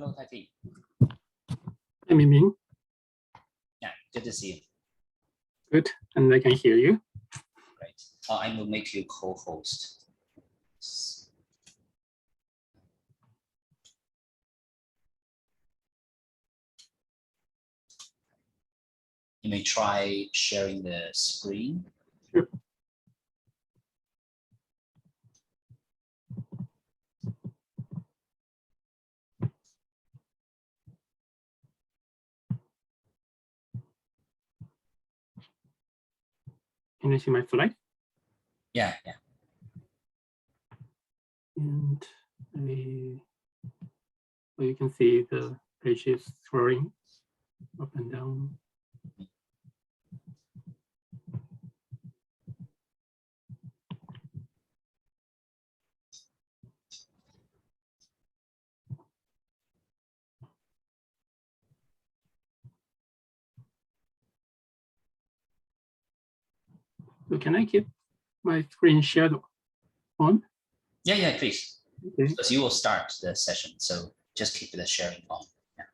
Hello, Tati. Hi, Ming. Yeah, good to see you. Good, and I can hear you. Great. I will make you co-host. You may try sharing the screen. Sure. Can you see my slide? Yeah. And so you can see the pages scrolling up and down. So can I keep my screen shared on? Yeah, please. Okay. Because you will start the session, so just keep the sharing on. Yeah.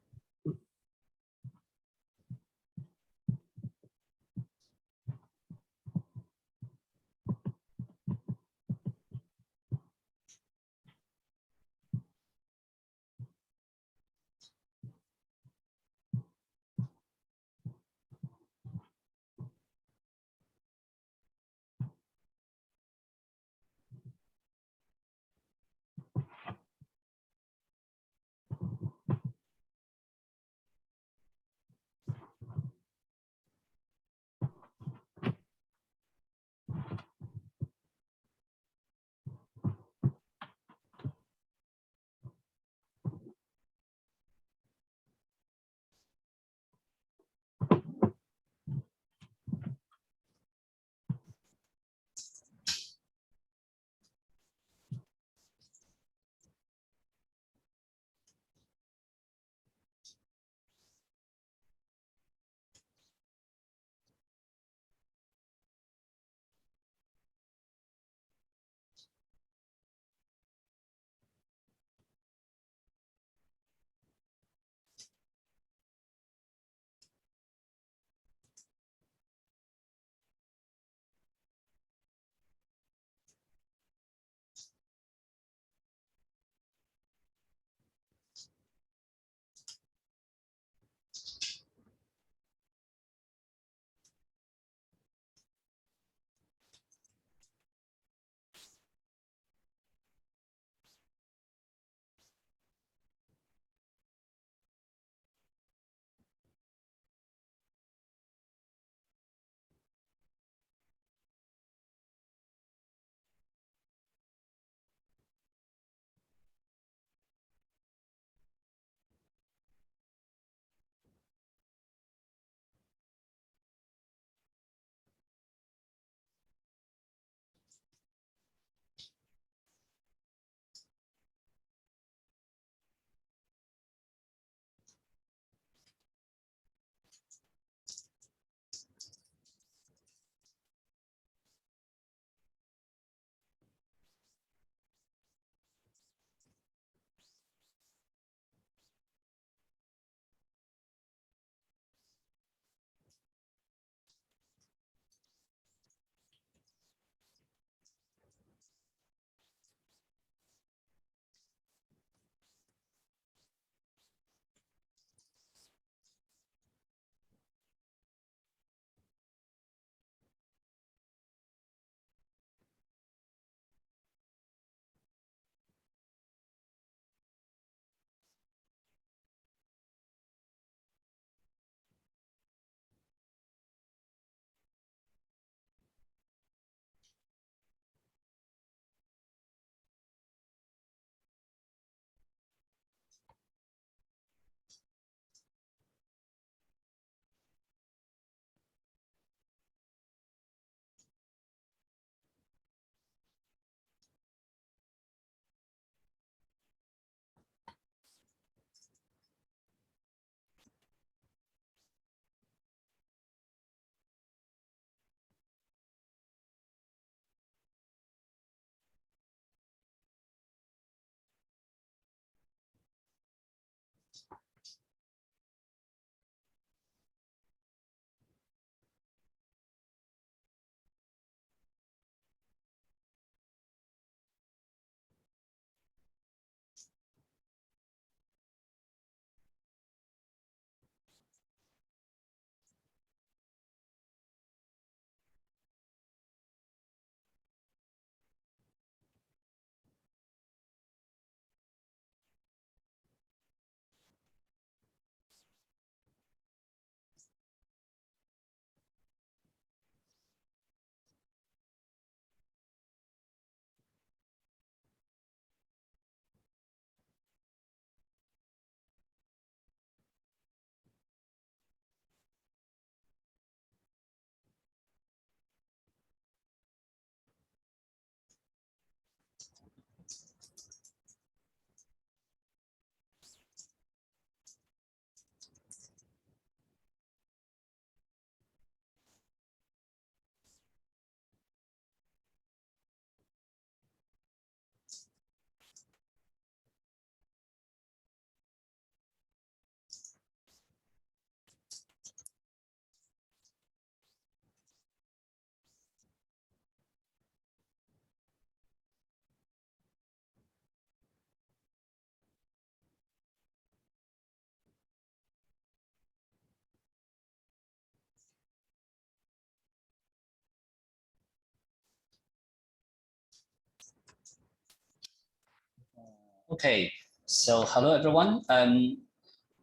Okay, so hello everyone.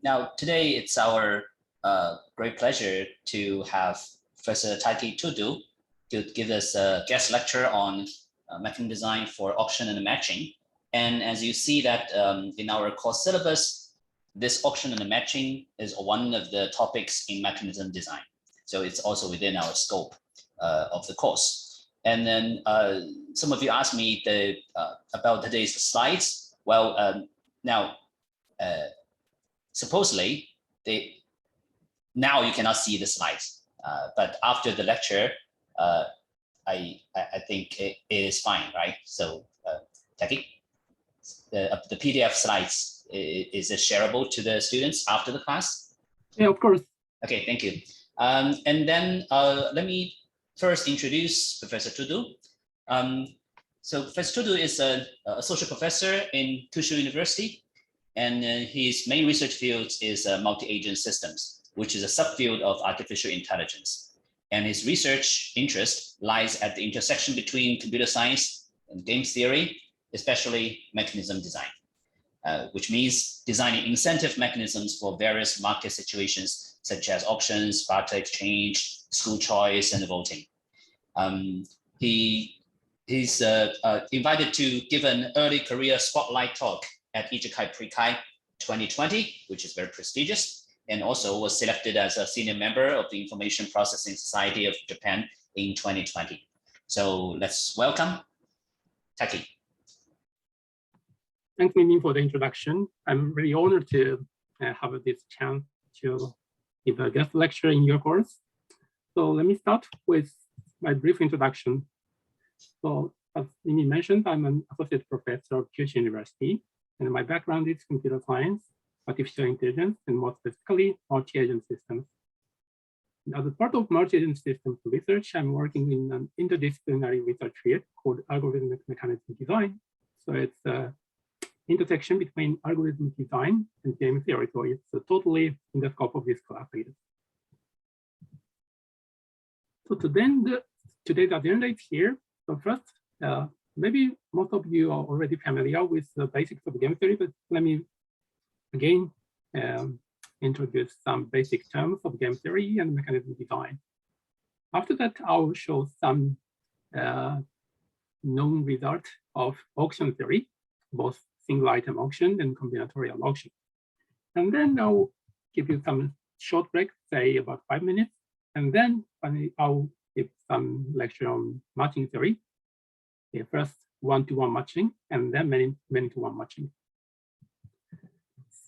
Now today it's our great pleasure to have Professor Taiki Tudu to give us a guest lecture on mechanism design for auction and matching. And as you see that in our course syllabus, this auction and matching is one of the topics in mechanism design. So it's also within our scope of the course. And then some of you asked me about today's slides. Well, now, supposedly, now you cannot see the slides, but after the lecture, I think it is fine, right? So, Taki, the PDF slides, is it shareable to the students after the class? Yeah, of course. Okay, thank you. And then let me first introduce Professor Tudu. So Professor Tudu is a associate professor in Kyushu University, and his main research field is multi-agent systems, which is a subfield of artificial intelligence. And his research interest lies at the intersection between computer science and game theory, especially mechanism design, which means designing incentive mechanisms for various market situations, such as auctions, barter exchange, school choice, and voting. He's invited to give an early career spotlight talk at Ichikai Pre-Kai 2020, which is very prestigious, and also was selected as a senior member of the Information Processing Society of Japan in 2020. So let's welcome Taki. Thanks, Mimi, for the introduction. I'm really honored to have this chance to give a guest lecture in your course. So let me start with my brief introduction. So as Mimi mentioned, I'm an associate professor of Kyushu University, and my background is computer science, artificial intelligence, and more specifically, multi-agent systems. And as a part of multi-agent systems research, I'm working in an interdisciplinary research field called algorithmic mechanism design. So it's an intersection between algorithmic design and game theory. So it's totally in the scope of this class. So today's agenda is here. So first, maybe most of you are already familiar with the basics of game theory, but let me again introduce some basic terms of game theory and mechanism design. After that, I'll show some known results of auction theory, both single item auction and combinatorial auction. And then I'll give you some short break, say about 5 minutes, and then I'll give some lecture on matching theory. Okay, first one-to-one matching, and then many-to-one matching.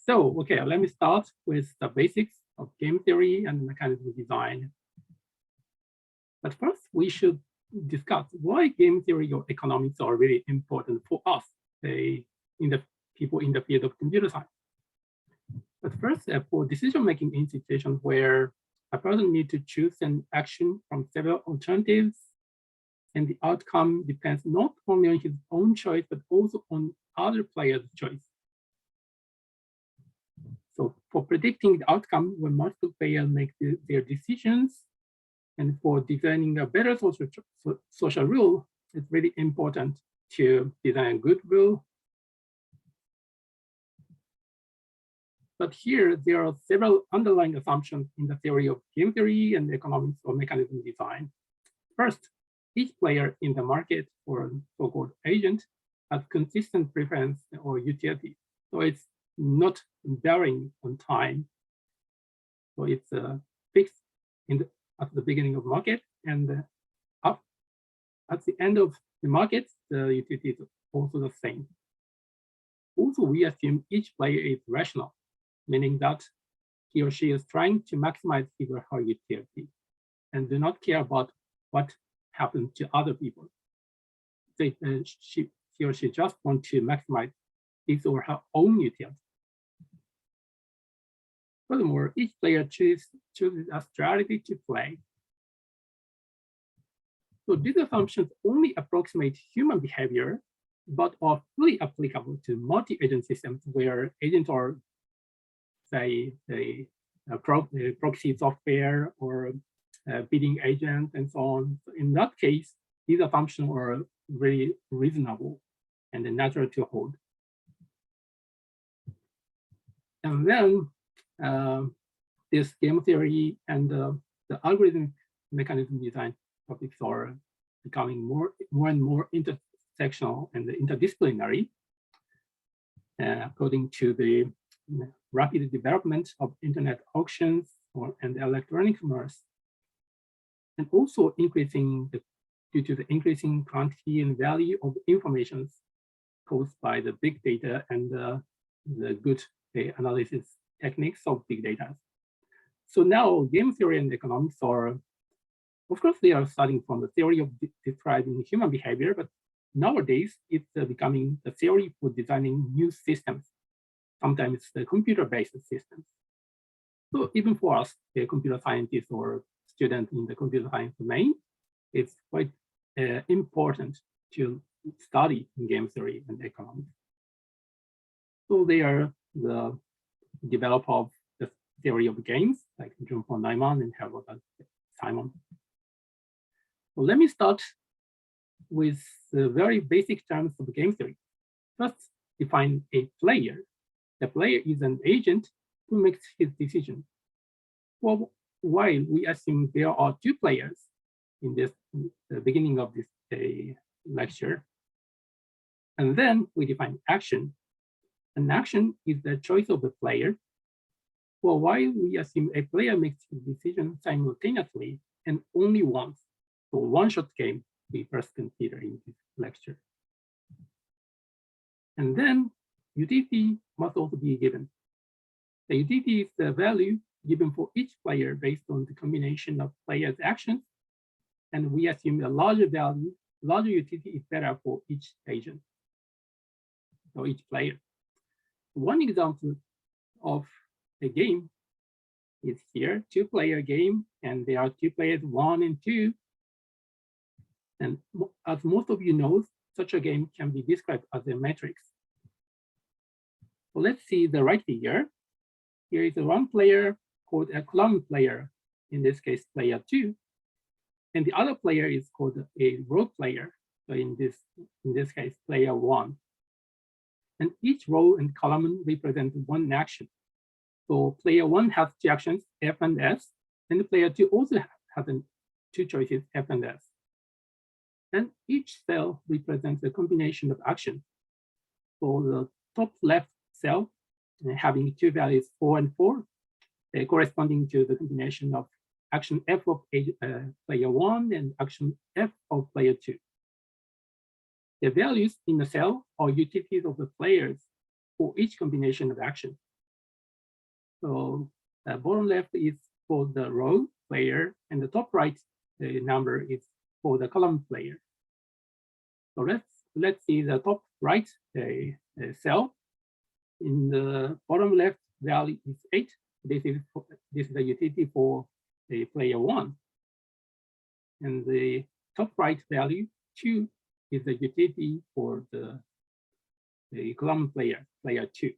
So, okay, let me start with the basics of game theory and mechanism design. But first, we should discuss why game theory or economics are really important for us, people in the field of computer science. But first, for decision-making in situations where a person needs to choose an action from several alternatives, and the outcome depends not only on his own choice, but also on other players' choice. So for predicting the outcome when multiple players make their decisions, and for designing a better social rule, it's really important to design a good rule. But here, there are several underlying assumptions in the theory of game theory and economics or mechanism design. First, each player in the market, or so-called agent, has consistent preference or utility. So it's not varying on time. So it's fixed at the beginning of market, and up at the end of the market, the utility is also the same. Also, we assume each player is rational, meaning that he or she is trying to maximize his or her utility and do not care about what happens to other people. He or she just wants to maximize his or her own utility. Furthermore, each player chooses a strategy to play. So these assumptions only approximate human behavior, but are fully applicable to multi-agent systems where agents are, say, proxy software or bidding agent and so on. So in that case, these assumptions are really reasonable and natural to hold. And then this game theory and the algorithm mechanism design topics are becoming more and more intersectional and interdisciplinary, according to the rapid development of internet auctions and electronic commerce, and also due to the increasing quantity and value of information caused by the big data and the good analysis techniques of big data. So now game theory and economics are, of course, they are starting from the theory of describing human behavior, but nowadays it's becoming the theory for designing new systems. Sometimes it's the computer-based systems. So even for us, the computer scientists or students in the computer science domain, it's quite important to study game theory and economics. So they are the developer of the theory of games, like John von Neumann and Herbert Simon. So let me start with the very basic terms of game theory. First, define a player. The player is an agent who makes his decision. Well, while we assume there are two players in the beginning of this lecture, and then we define action. An action is the choice of the player. Well, while we assume a player makes his decision simultaneously and only once, so one-shot game we first consider in this lecture. And then utility must also be given. The utility is the value given for each player based on the combination of players' actions. And we assume a larger value, larger utility is better for each agent or each player. One example of a game is here, two-player game, and there are two players, 1 and 2. And as most of you know, such a game can be described as a matrix. So let's see the right figure. Here is one player called a column player, in this case, player 2. And the other player is called a row player, so in this case, player 1. And each row and column represents one action. So player 1 has two actions, F and S, and player 2 also has two choices, F and S. And each cell represents a combination of actions. So the top left cell having two values 4 and 4, corresponding to the combination of action F of player 1 and action F of player 2. The values in the cell are utilities of the players for each combination of actions. So the bottom left is for the row player, and the top right number is for the column player. So let's see the top right cell. In the bottom left value is 8. This is the utility for the player 1. And the top right value 2 is the utility for the column player 2.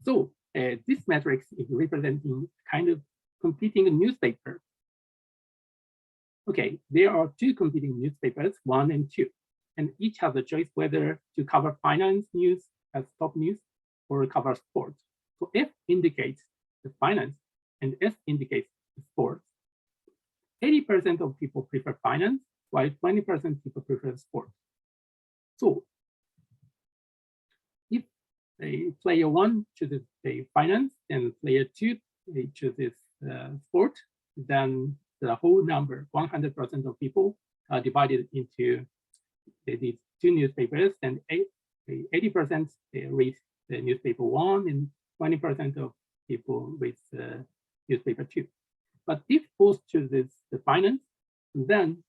So this matrix is representing kind of competing newspaper. Okay, there are two competing newspapers, 1 and 2, and each has a choice whether to cover finance news as top news or cover sports. So F indicates the finance and S indicates the sports. 80% of people prefer finance, while 20% people prefer sports. So if player 1 chooses finance and player 2 chooses sport, then the whole number, 100% of people, are divided into these two newspapers, and 80% read the newspaper 1 and 20% of people read newspaper 2. But if both chooses the finance, then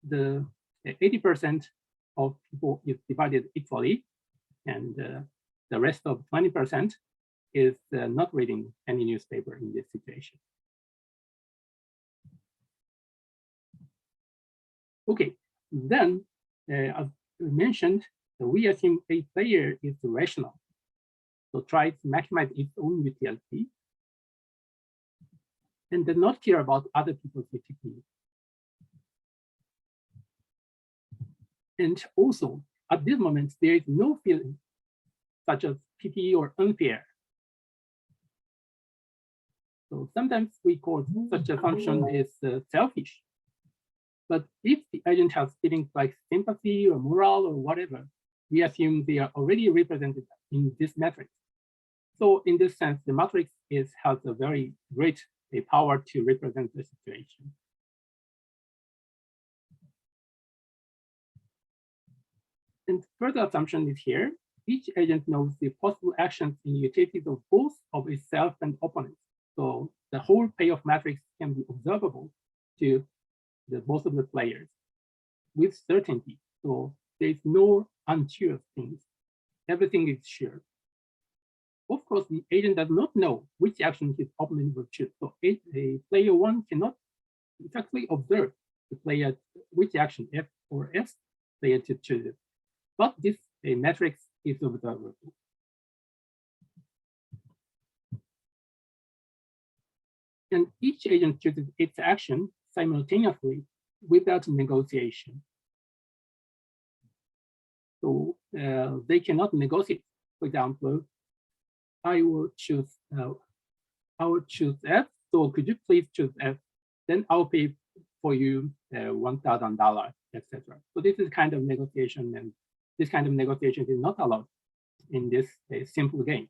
the 80% of people is divided equally, and the rest of 20% is not reading any newspaper in this situation. Okay, then as mentioned, we assume a player is rational, so try to maximize its own utility and does not care about other people's utility. And also, at this moment, there is no feeling such as pity or unfair. So sometimes we call such a function is selfish. But if the agent has feelings like sympathy or moral or whatever, we assume they are already represented in this matrix. So in this sense, the matrix has a very great power to represent the situation. And further assumption is here. Each agent knows the possible actions and utilities of both of itself and opponents. So the whole payoff matrix can be observable to both of the players with certainty. So there's no unsure things. Everything is sure. Of course, the agent does not know which action his opponent will choose. So a player one cannot exactly observe the player which action F or S player to choose. But this matrix is observable. And each agent chooses its action simultaneously without negotiation. So they cannot negotiate. For example, I will choose F. So could you please choose F? Then I'll pay for you $1,000, etc. So this is kind of negotiation, and this kind of negotiation is not allowed in this simple game.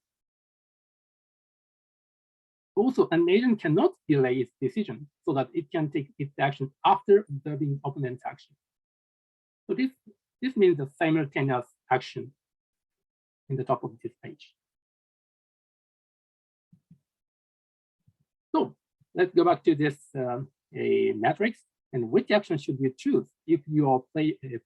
Also, an agent cannot delay its decision so that it can take its action after observing opponent's action. So this means a simultaneous action in the top of this page. So let's go back to this a matrix. And which action should you choose if you are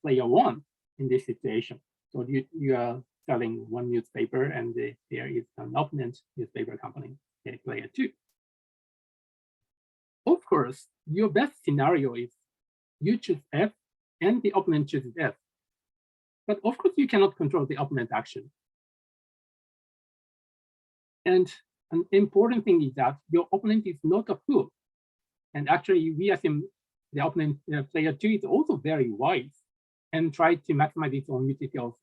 player one in this situation? So you are selling one newspaper and there is an opponent newspaper company, player two. Of course, your best scenario is you choose F and the opponent chooses F. But of course, you cannot control the opponent's action. And an important thing is that your opponent is not a fool. And actually, we assume the opponent player two is also very wise and try to maximize its own utility also.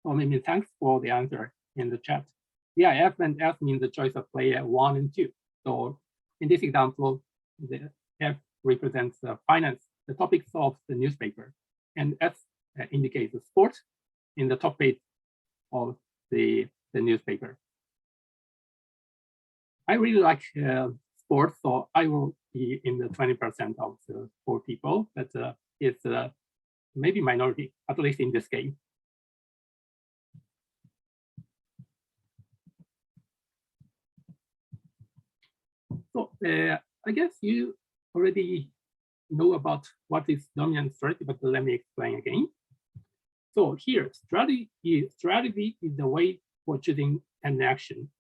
Well, maybe thanks for the answer in the chat. Yeah, F and S mean the choice of player one and two. So in this example, the F represents finance, the topics of the newspaper, and S indicates the sport in the top page of the newspaper. I really like sports, so I will be in the 20% of the sport people, but it's maybe minority, at least in this game. So I guess you already know about what is dominant strategy, but let me explain again. So here, strategy is the way for choosing an action.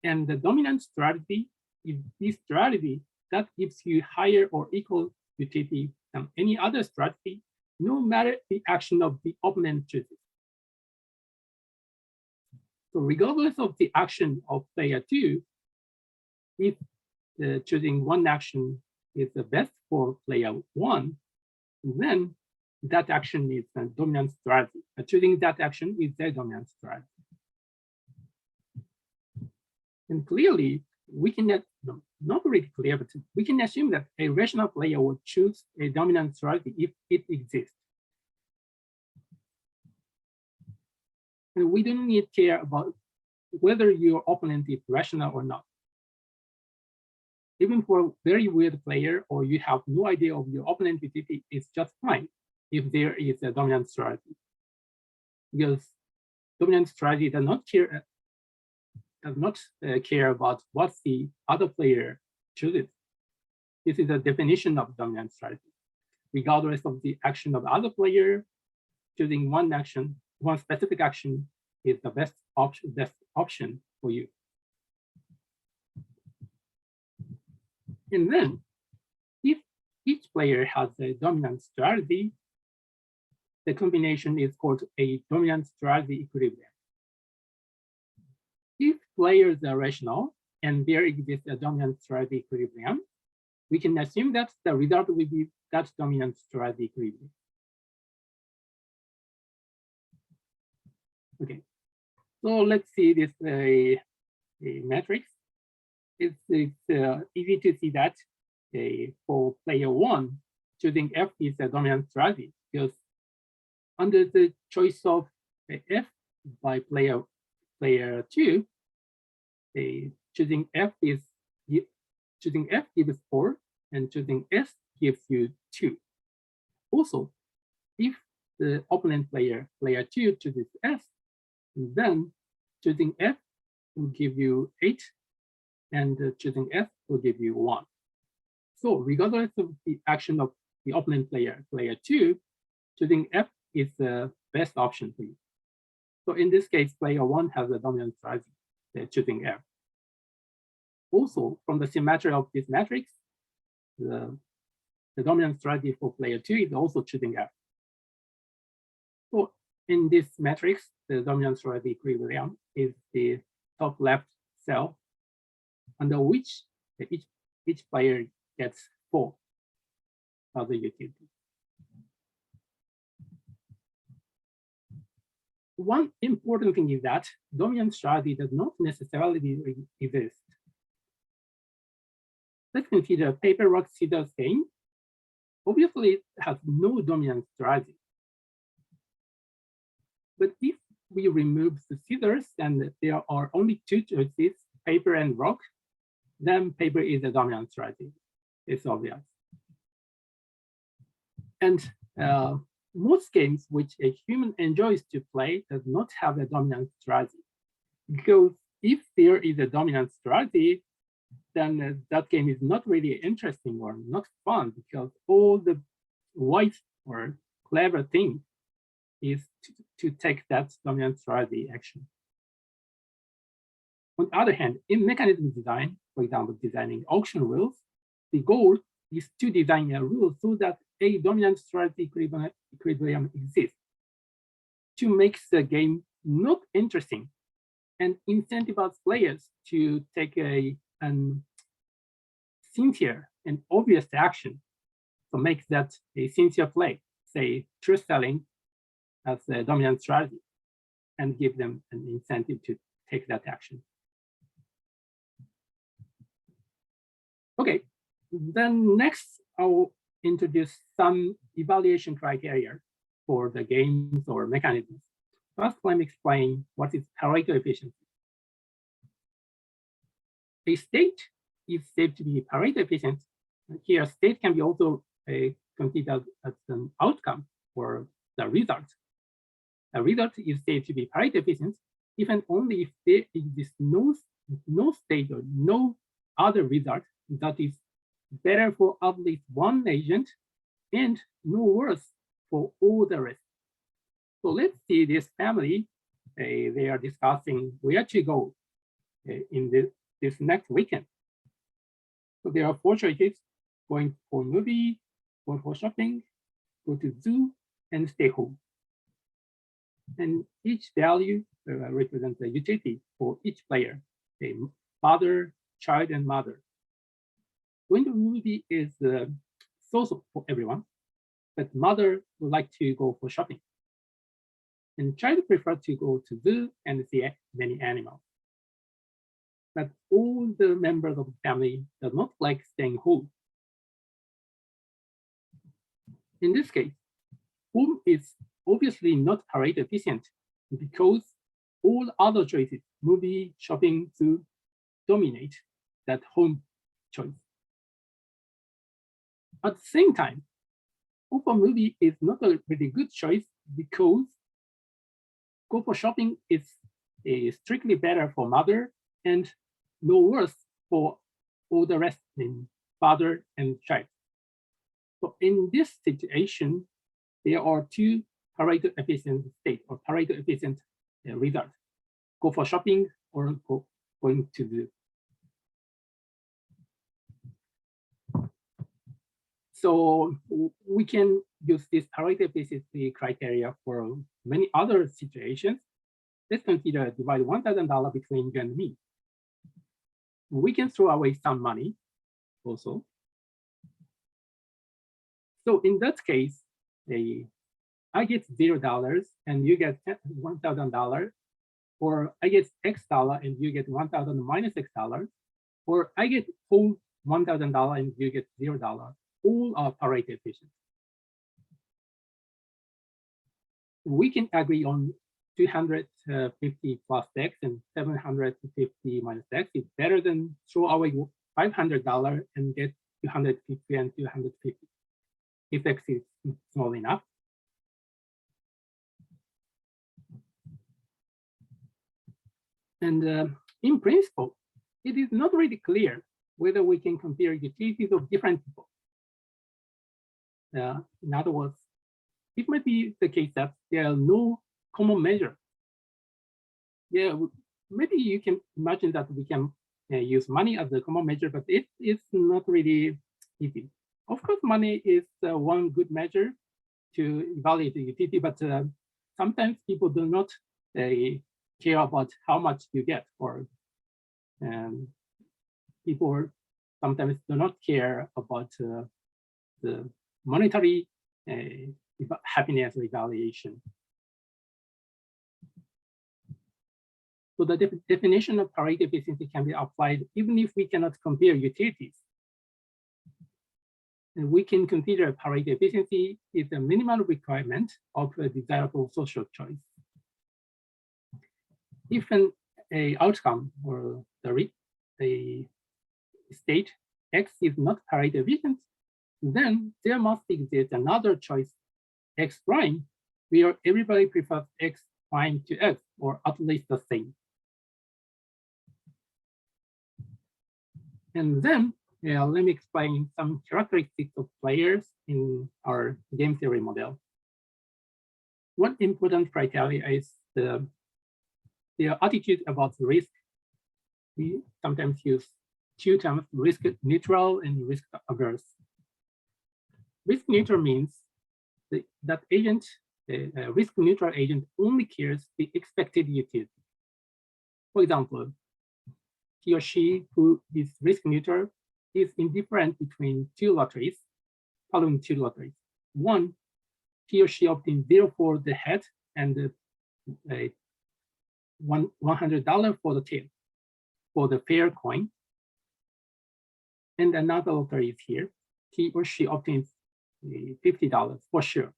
And the dominant strategy is the strategy that gives you higher or equal utility than any other strategy, no matter the action of the opponent chooses. So regardless of the action of player two, if choosing one action is the best for player one, then that action is a dominant strategy. Choosing that action is their dominant strategy. And clearly, we can, not really clear, but we can assume that a rational player would choose a dominant strategy if it exists. And we don't need to care about whether your opponent is rational or not. Even for a very weird player, or you have no idea of your opponent's utility, it's just fine if there is a dominant strategy. Because dominant strategy does not care about what the other player chooses. This is a definition of dominant strategy. Regardless of the action of the other player, choosing one action, one specific action is the best option for you. And then, if each player has a dominant strategy, the combination is called a dominant strategy equilibrium. If players are rational and there exists a dominant strategy equilibrium, we can assume that the result will be that dominant strategy equilibrium. Okay, so let's see this a matrix. It's easy to see that for player 1, choosing F is a dominant strategy because under the choice of F by player 2, choosing F gives 4, and choosing S gives you 2. Also, if the opponent player 2 chooses S, then choosing F will give you 8, and choosing F will give you 1. So regardless of the action of the opponent player 2, choosing F is the best option for you. So in this case, player 1 has a dominant strategy, choosing F. Also, from the symmetry of this matrix, the dominant strategy for player 2 is also choosing F. So in this matrix, the dominant strategy equilibrium is the top left cell, under which each player gets 4 other utilities. One important thing is that dominant strategy does not necessarily exist. Let's consider paper, rock, scissors game. Obviously, it has no dominant strategy. But if we remove the scissors and there are only 2 choices, paper and rock, then paper is a dominant strategy. It's obvious. And most games which a human enjoys to play does not have a dominant strategy. Because if there is a dominant strategy, then that game is not really interesting or not fun, because all the wise or clever thing is to take that dominant strategy action. On the other hand, in mechanism design, for example, designing auction rules, the goal is to design a rule so that a dominant strategy equilibrium exists to make the game not interesting and incentivize players to take a sincere and obvious action to make that a sincere play, say truth telling as a dominant strategy, and give them an incentive to take that action. Okay, then next I'll introduce some evaluation criteria for the games or mechanisms. First, let me explain what is Pareto efficiency. A state is said to be Pareto efficient. Here, state can be also considered as an outcome or the result. A result is said to be Pareto efficient if and only if there exists no state or no other result that is better for at least one agent and no worse for all the rest. So let's see this family. They are discussing where to go in this next weekend. So there are 4 choices: going for movie, go for shopping, go to zoo, and stay home. And each value represents a utility for each player, a father, child, and mother. Going to movie is so-so for everyone, but mother would like to go for shopping. And child prefer to go to zoo and see many animals. But all the members of the family does not like staying home. In this case, home is obviously not Pareto efficient because all other choices, movie, shopping, zoo, dominate that home choice. At the same time, go for movie is not a really good choice because go for shopping is strictly better for mother and no worse for all the rest in father and child. So in this situation, there are 2 Pareto efficient states or Pareto efficient results: go for shopping or going to the. So we can use this Pareto efficiency criteria for many other situations. Let's consider divide $1,000 between you and me. We can throw away some money also. So in that case, I get $0 and you get $1,000, or I get X dollar and you get 1,000 minus X dollars, or I get whole $1,000 and you get $0. All are parity efficient. We can agree on 250 plus X and 750 minus X is better than throw away $500 and get 250 and 250 if X is small enough. And in principle, it is not really clear whether we can compare utilities of different people. In other words, it might be the case that there are no common measure. Yeah, maybe you can imagine that we can use money as a common measure, but it's not really easy. Of course, money is one good measure to evaluate the utility, but sometimes people do not care about how much you get, or people sometimes do not care about the monetary happiness evaluation. So the definition of parity efficiency can be applied even if we cannot compare utilities. And we can consider parity efficiency is a minimal requirement of a desirable social choice. If an outcome or the state X is not parity efficient, then there must exist another choice, X prime, where everybody prefers X prime to X, or at least the same. And then let me explain some characteristics of players in our game theory model. One important criteria is their attitude about risk. We sometimes use two terms, risk neutral and risk averse. Risk neutral means that agent, risk neutral agent only cares the expected utility. For example, he or she who is risk neutral is indifferent between following two lotteries. One, he or she obtains 0 for the head and $100 for the tail, for the fair coin. And another lottery is here. He or she obtains $50 for sure.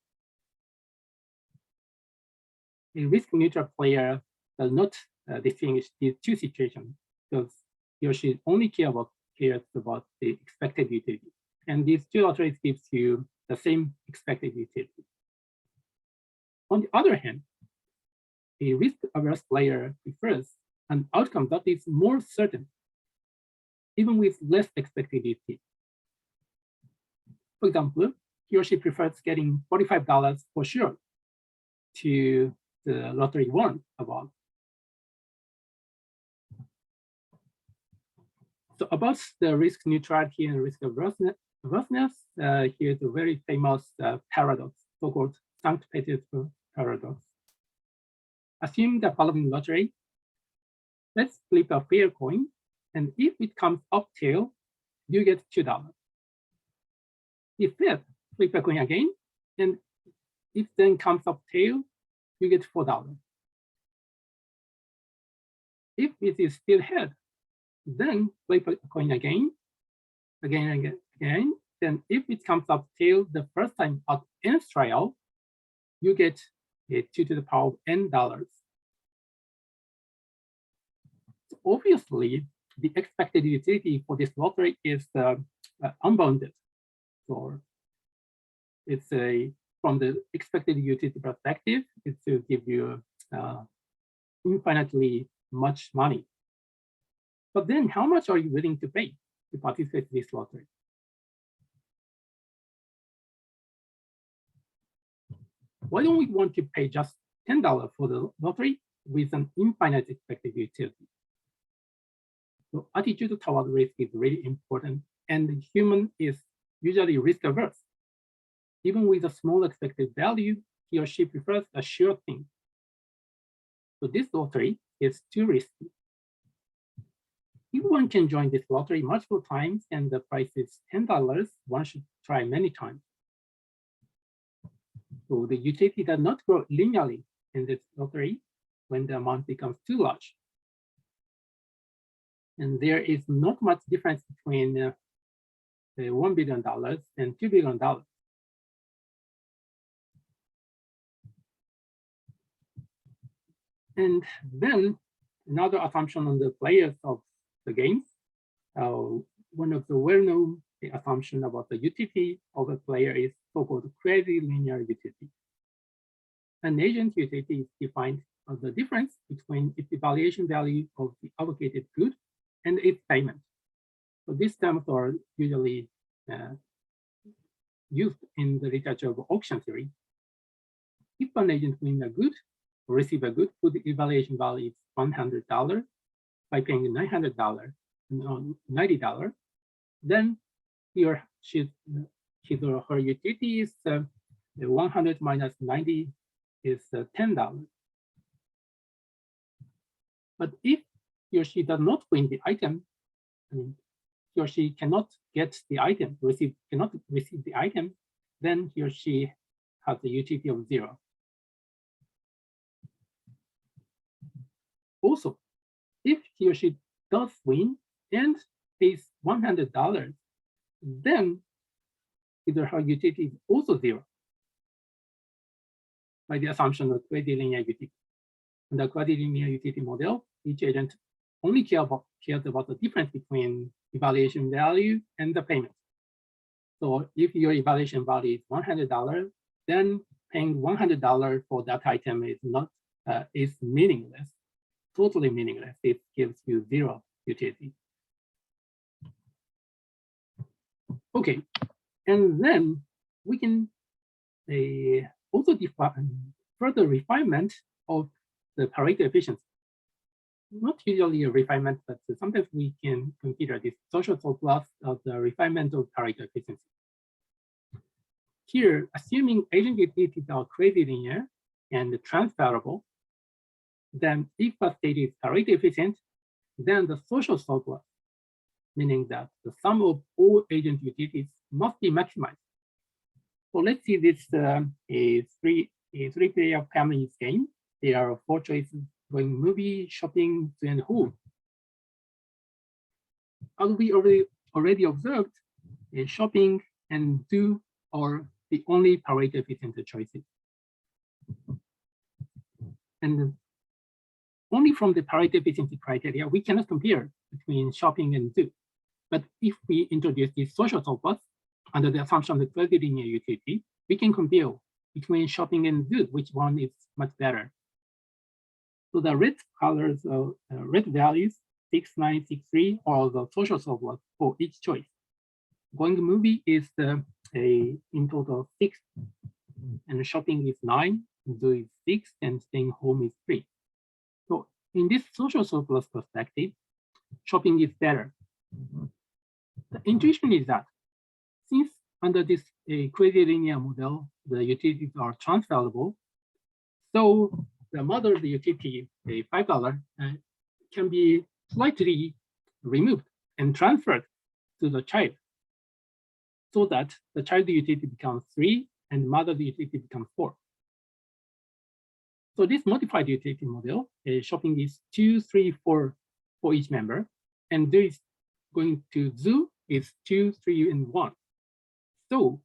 A risk neutral player does not distinguish these two situations, because he or she only cares about the expected utility. And these two lotteries gives you the same expected utility. On the other hand, a risk-averse player prefers an outcome that is more certain, even with less expected utility. For example, he or she prefers getting $45 for sure to the lottery won about. So about the risk neutrality and risk averseness, here's a very famous paradox, so-called St. Petersburg paradox. Assume the following lottery. Let's flip a fair coin, and if it comes up tail, you get $2. If that, flip a coin again, and if then comes up tail, you get $4. If it is still head, then flip a coin again. Then if it comes up tail the first time at nth trial, you get 2 to the power of n dollars. So obviously, the expected utility for this lottery is unbounded. So it's from the expected utility perspective, it's to give you infinitely much money. But then how much are you willing to pay to participate in this lottery? Why don't we want to pay just $10 for the lottery with an infinite expected utility? So attitude toward risk is really important, and the human is usually risk averse. Even with a small expected value, he or she prefers a sure thing. So this lottery is too risky. If one can join this lottery multiple times and the price is $10, one should try many times. So the utility does not grow linearly in this lottery when the amount becomes too large. And there is not much difference between $1 billion and $2 billion. And then another assumption on the players of the games, one of the well-known assumption about the utility of a player is so-called quasi-linear utility. An agent utility is defined as the difference between its evaluation value of the allocated good and its payment. So these terms are usually used in the literature of auction theory. If an agent wins a good or receive a good whose evaluation value is $100 by paying $900, $90, then his or her utility is 100 minus 90 is $10. But if he or she does not win the item, he or she cannot get the item, cannot receive the item, then he or she has a utility of 0. Also, if he or she does win and pays $100, then his or her utility is also 0 by the assumption of quasi-linear utility. In the quasi-linear utility model, each agent only cares about the difference between evaluation value and the payment. So if your evaluation value is $100, then paying $100 for that item is meaningless, totally meaningless. It gives you 0 utility. Okay, and then we can also define further refinement of the Pareto efficiency. Not usually a refinement, but sometimes we can consider this social surplus of the refinement of Pareto efficiency. Here, assuming agent utilities are quasi-linear and transferable, then if a state is Pareto efficient, then the social surplus, meaning that the sum of all agent utilities must be maximized. So let's see this a three-player family game. There are 4 choices: going movie, shopping, and home. As we already observed, shopping and do are the only Pareto efficient choices. And only from the Pareto efficiency criteria, we cannot compare between shopping and do. But if we introduce this social surplus under the assumption of the quasi-linear utility, we can compare between shopping and do, which one is much better. So the red colors, red values, 6, 9, 6, 3, are the social surplus for each choice. Going movie is in total 6, and shopping is 9, do is 6, and staying home is 3. So in this social surplus perspective, shopping is better. The intuition is that since under this quasi-linear model, the utilities are transferable, so the mother of the utility, $5, can be slightly removed and transferred to the child, so that the child utility becomes 3 and mother utility becomes 4. So this modified utility model, shopping is 2, 3, 4 for each member, and there is going to zoo is 2, 3, and 1. So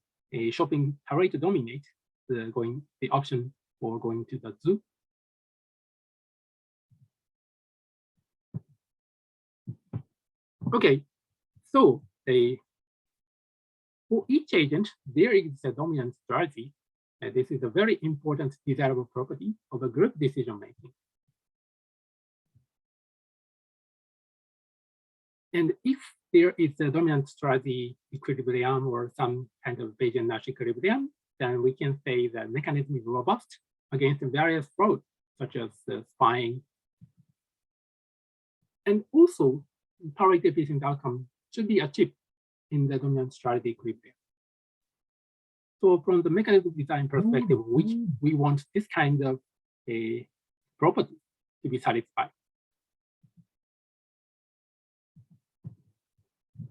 shopping Pareto dominates the option for going to the zoo. Okay, so for each agent, there is a dominant strategy. This is a very important desirable property of a group decision making. And if there is a dominant strategy equilibrium or some kind of Bayesian-Nash equilibrium, then we can say the mechanism is robust against various frauds, such as spying. And also, Pareto efficient outcome should be achieved in the dominant strategy equilibrium. So from the mechanism design perspective, we want this kind of a property to be satisfied.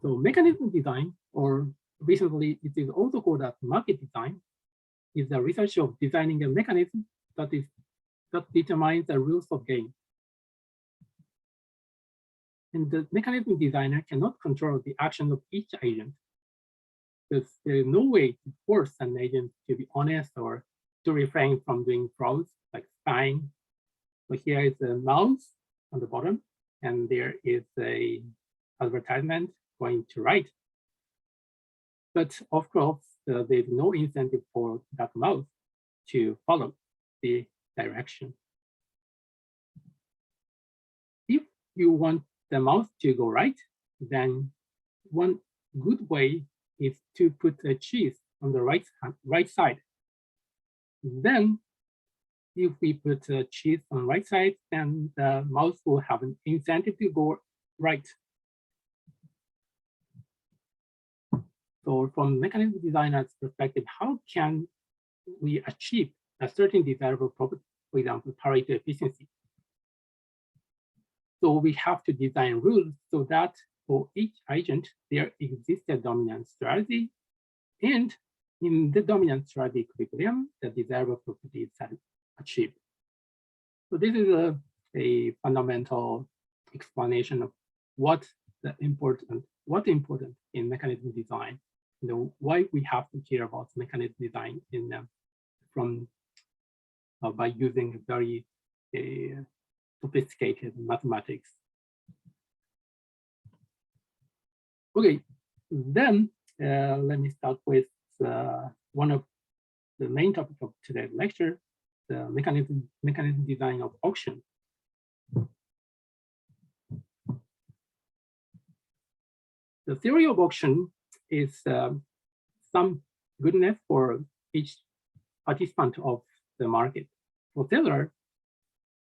So mechanism design, or recently it is also called as market design, is the research of designing a mechanism that determines the rules of game. And the mechanism designer cannot control the action of each agent, because there is no way to force an agent to be honest or to refrain from doing frauds like spying. So here is a mouse on the bottom, and there is a advertisement going to right. But of course, there's no incentive for that mouse to follow the direction. If you want the mouse to go right, then one good way is to put a cheese on the right side. Then if we put a cheese on the right side, then the mouse will have an incentive to go right. So from mechanism designer's perspective, how can we achieve a certain desirable property, for example, Pareto efficiency? So we have to design rules so that for each agent, there exists a dominant strategy, and in the dominant strategy equilibrium, the desirable property is achieved. So this is a fundamental explanation of what's important in mechanism design, why we have to care about mechanism design in by using very sophisticated mathematics. Okay, then let me start with one of the main topics of today's lecture, the mechanism design of auction. The theory of auction is some goodness for each participant of the market. For seller,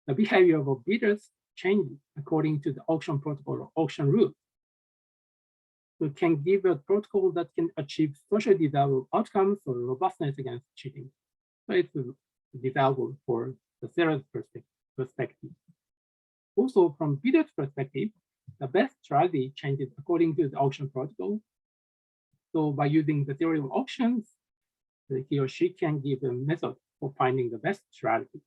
the behavior of bidders changes according to the auction protocol or auction rule. We can give a protocol that can achieve socially desirable outcomes or robustness against cheating. So it's desirable for the seller's perspective. Also, from bidder's perspective, the best strategy changes according to the auction protocol. So by using the theory of auctions, he or she can give a method for finding the best strategy.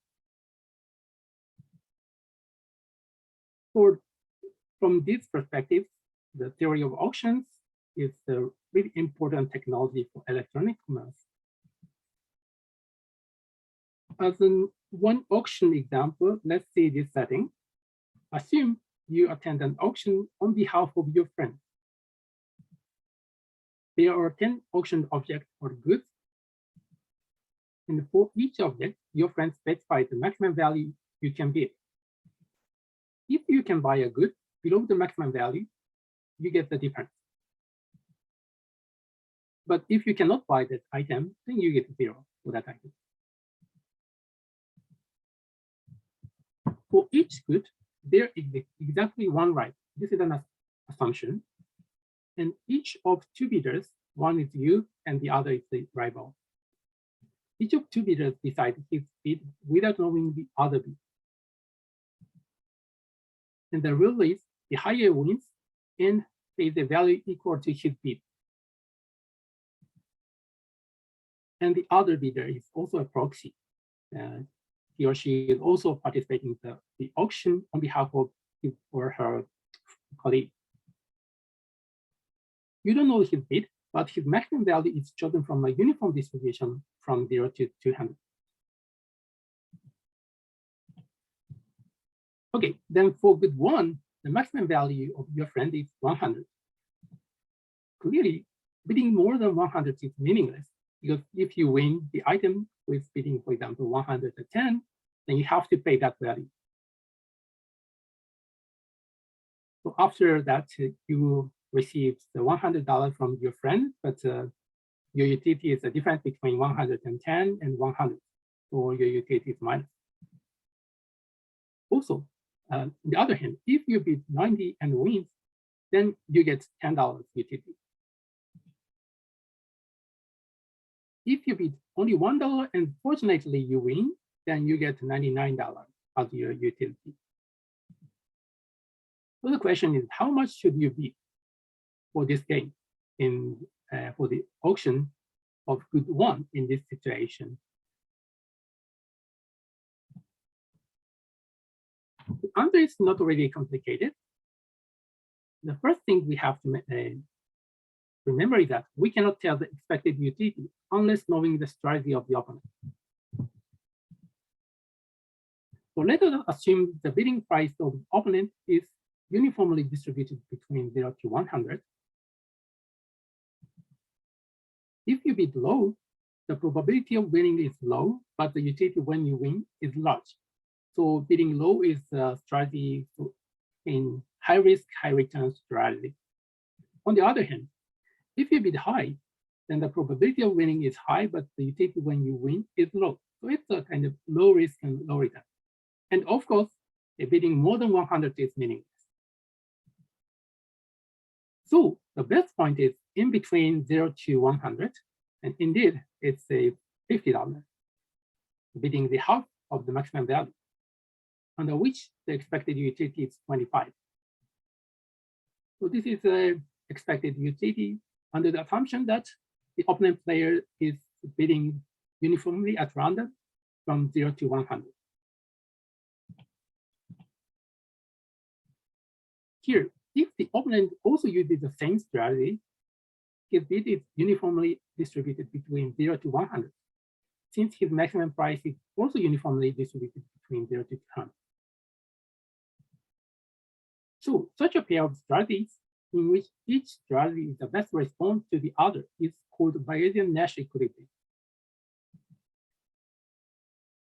From this perspective, the theory of auctions is a really important technology for electronic commerce. As one auction example, let's see this setting. Assume you attend an auction on behalf of your friend. There are 10 auctioned objects or goods. And for each object, your friend specifies the maximum value you can bid. If you can buy a good below the maximum value, you get the difference. But if you cannot buy that item, then you get 0 for that item. For each good, there is exactly one right. This is an assumption. And each of 2 bidders, one is you and the other is the rival. Each of 2 bidders decides his bid without knowing the other bid. And the rule is the higher wins and pays a value equal to his bid. And the other bidder is also a proxy. He or she is also participating in the auction on behalf of his or her colleague. You don't know his bid, but his maximum value is chosen from a uniform distribution from 0 to 200. Okay, then for good 1, the maximum value of your friend is 100. Clearly, bidding more than 100 is meaningless, because if you win the item with bidding, for example, 110, then you have to pay that value. So after that, you receive the $100 from your friend, but your utility is the difference between 110 and 100, or your utility is minus. Also, on the other hand, if you bid 90 and wins, then you get $10 utility. If you bid only $1 and fortunately you win, then you get $99 as your utility. So the question is, how much should you bid for this game for the auction of good one in this situation? The answer is not really complicated. The first thing we have to remember is that we cannot tell the expected utility unless knowing the strategy of the opponent. So let us assume the bidding price of the opponent is uniformly distributed between 0 to 100. If you bid low, the probability of winning is low, but the utility when you win is large. So bidding low is a strategy in high risk, high return strategy. On the other hand, if you bid high, then the probability of winning is high, but the utility when you win is low. So it's a kind of low risk and low return. And of course, a bidding more than 100 is meaningless. So the best point is in between 0 to 100. And indeed, it's a $50, bidding the half of the maximum value, under which the expected utility is 25. So this is a expected utility under the assumption that the opponent player is bidding uniformly at random from 0 to 100. Here, if the opponent also uses the same strategy, his bid is uniformly distributed between 0 to 100, since his maximum price is also uniformly distributed between 0 to 200. So such a pair of strategies in which each strategy is the best response to the other is called Bayesian-Nash equilibrium.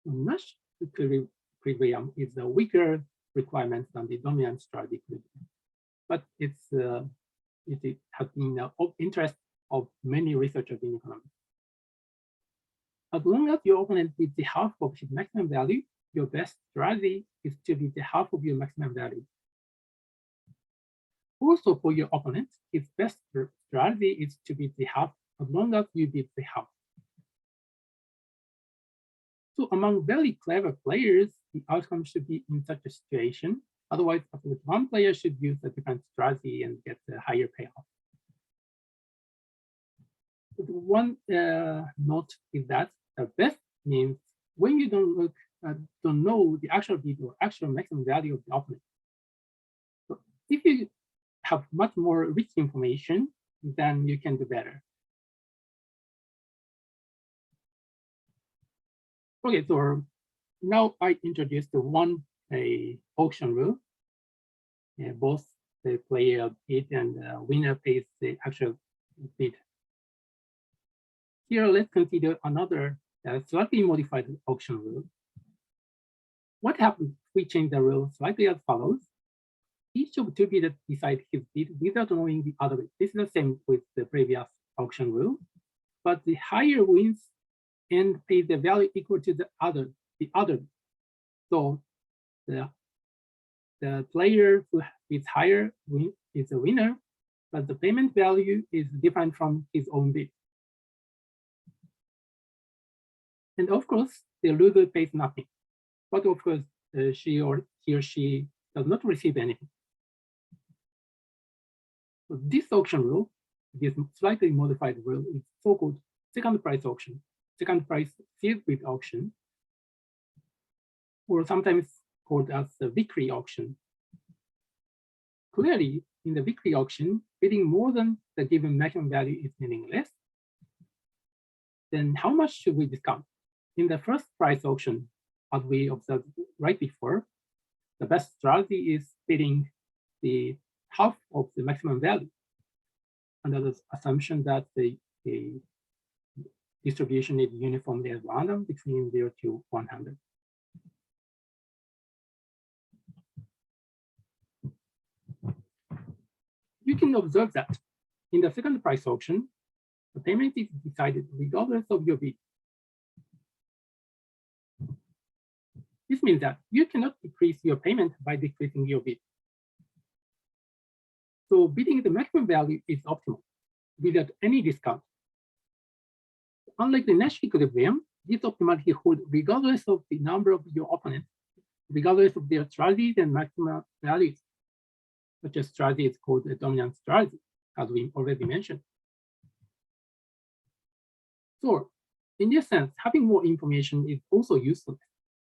Nash equilibrium is a weaker requirement than the dominant strategy equilibrium, but it has been of interest of many researchers in economics. As long as your opponent bids the half of his maximum value, your best strategy is to bid the half of your maximum value. Also, for your opponent, his best strategy is to bid the half as long as you bid the half. So among very clever players, the outcome should be in such a situation. Otherwise, one player should use a different strategy and get a higher payoff. But one note is that the best means when you don't know the actual bid or actual maximum value of the opponent. So if you have much more rich information, then you can do better. Okay, so now I introduced the one auction rule. Both the player bid and the winner pays the actual bid. Here, let's consider another slightly modified auction rule. What happens if we change the rule slightly as follows? Each of two bidders decide his bid without knowing the other bid. This is the same with the previous auction rule, but the higher wins and pays the value equal to the other. So the player who bids higher is the winner, but the payment value is different from his own bid. And of course, the loser pays nothing, but of course, he or she does not receive anything. So this auction rule, this slightly modified rule, is so-called second price auction, second price sealed bid auction, or sometimes called as the victory auction. Clearly, in the victory auction, bidding more than the given maximum value is meaningless. Then how much should we discount? In the first price auction, as we observed right before, the best strategy is bidding the half of the maximum value under the assumption that the distribution is uniformly at random between 0 to 100. You can observe that in the second price auction, the payment is decided regardless of your bid. This means that you cannot decrease your payment by decreasing your bid. So bidding the maximum value is optimal without any discount. Unlike the Nash equilibrium, this optimality holds regardless of the number of your opponents, regardless of their strategies and maximum values. Such a strategy is called a dominant strategy, as we already mentioned. So in this sense, having more information is also useful.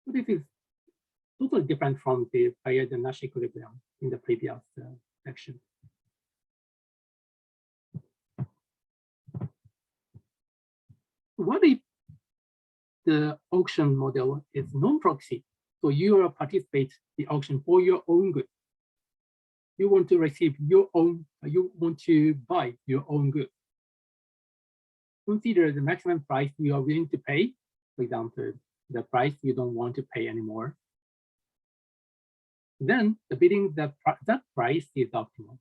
But it is totally different from the Bayes-Nash equilibrium in the previous section. What if the auction model is non-proxy? So you participate in the auction for your own good. You want to receive your own, you want to buy your own good. Consider the maximum price you are willing to pay. For example, the price you don't want to pay anymore. Then the bidding that price is optimal.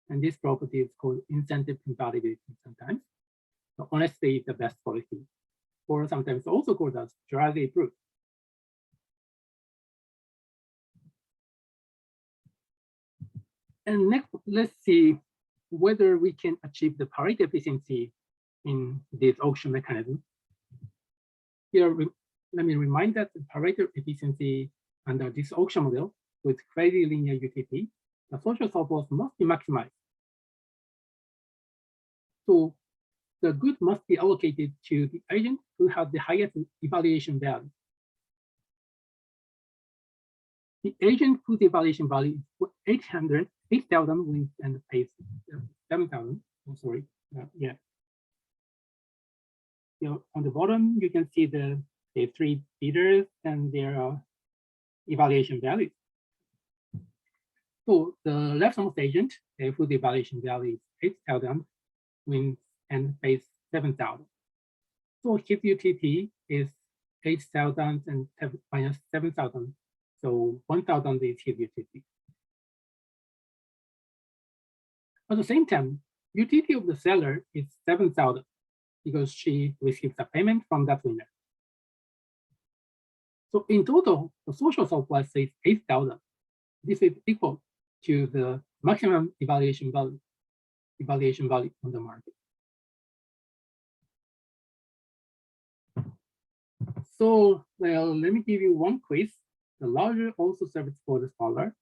And this property is called incentive compatibility sometimes. So honestly, the best policy, or sometimes also called as Draghi proof. And next, let's see whether we can achieve the Pareto efficiency in this auction mechanism. Here, let me remind that the Pareto efficiency under this auction model with quasi linear utility, the social support must be maximized. So the good must be allocated to the agent who has the highest evaluation value. The agent whose evaluation value is 8,000 and pays 7,000. Oh, sorry. Yeah. On the bottom, you can see the three bidders and their evaluation values. So the leftmost agent, whose evaluation value is 8,000, wins and pays 7,000. So his utility is 8,000 and minus 7,000. So 1,000 is his utility. At the same time, utility of the seller is 7,000 because she receives a payment from that winner. So in total, the social surplus is 8,000. This is equal to the maximum evaluation value on the market. So, well, let me give you one quiz. The larger also serves for the smaller.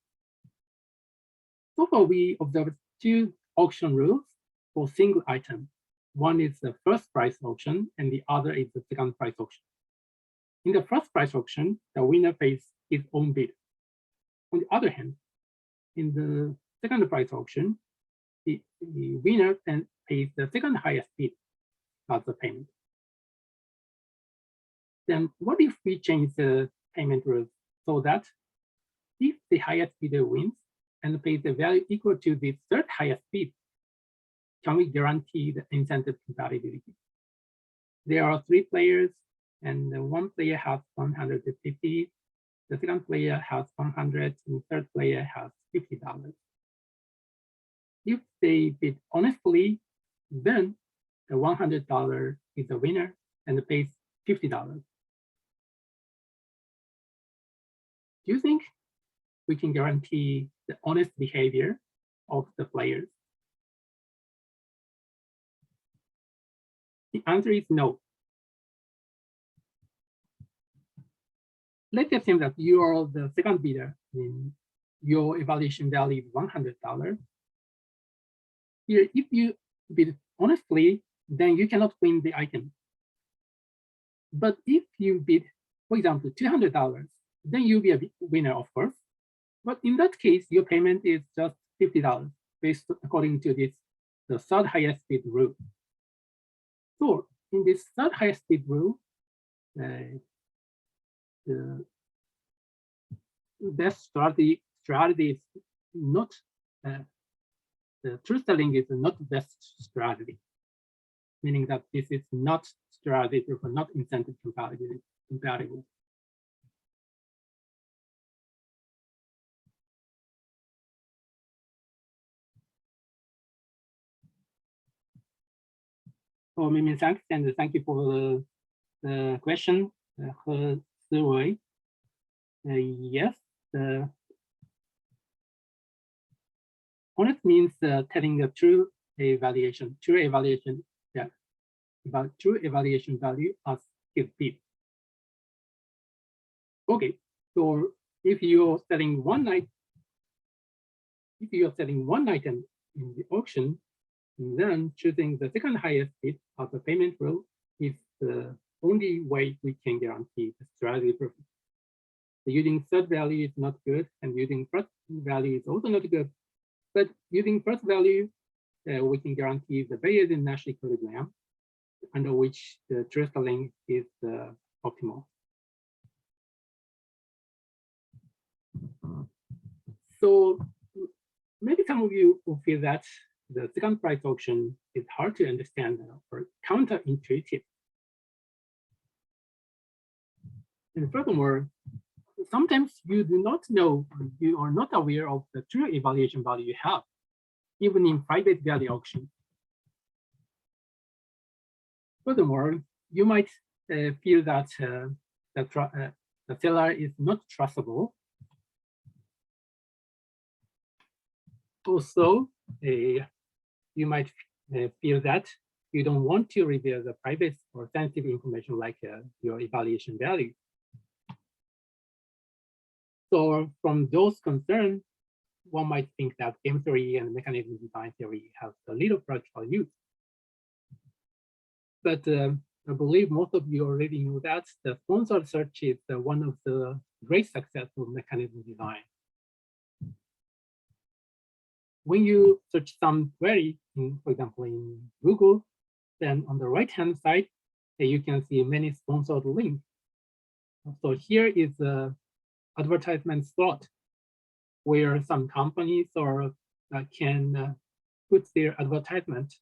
So far, we observed two auction rules for single item. One is the first price auction, and the other is the second price auction. In the first price auction, the winner pays his own bid. On the other hand, in the second price auction, the winner then pays the second highest bid as the payment. Then what if we change the payment rules so that if the highest bidder wins and pays the value equal to the third highest bid, can we guarantee the incentive compatibility? There are three players, and one player has 150, the second player has 100, and the third player has $50. If they bid honestly, then the $100 is the winner and pays $50. Do you think we can guarantee the honest behavior of the players? The answer is no. Let's assume that you are the second bidder and your evaluation value is $100. Here, if you bid honestly, then you cannot win the item. But if you bid, for example, $200, then you'll be a winner, of course. But in that case, your payment is just $50 based according to the third highest bid rule. So in this third highest bid rule, the best strategy is not, the truth telling is not the best strategy, meaning that this is not strategy for not incentive compatible. So many thanks, and thank you for the question, her survey. Yes, honest means telling the true evaluation yeah, about true evaluation value as his bid. Okay, so if you're selling one item in the auction, then choosing the second highest bid as the payment rule is the only way we can guarantee the strategy profit. Using third value is not good, and using first value is also not good. But using first value, we can guarantee the Bayesian-Nash equilibrium, under which the clustering is optimal. So maybe some of you will feel that the second price auction is hard to understand or counterintuitive. And furthermore, sometimes you do not know, or you are not aware of the true evaluation value you have, even in private value auction. Furthermore, you might feel that the seller is not trustable. Also, you might feel that you don't want to reveal the private or sensitive information like your evaluation value. So from those concerns, one might think that game theory and mechanism design theory have a little practical use. But I believe most of you already know that the sponsored search is one of the great success of mechanism design. When you search some query, for example, in Google, then on the right-hand side, you can see many sponsored links. So here is the advertisement slot where some companies or can put their advertisement.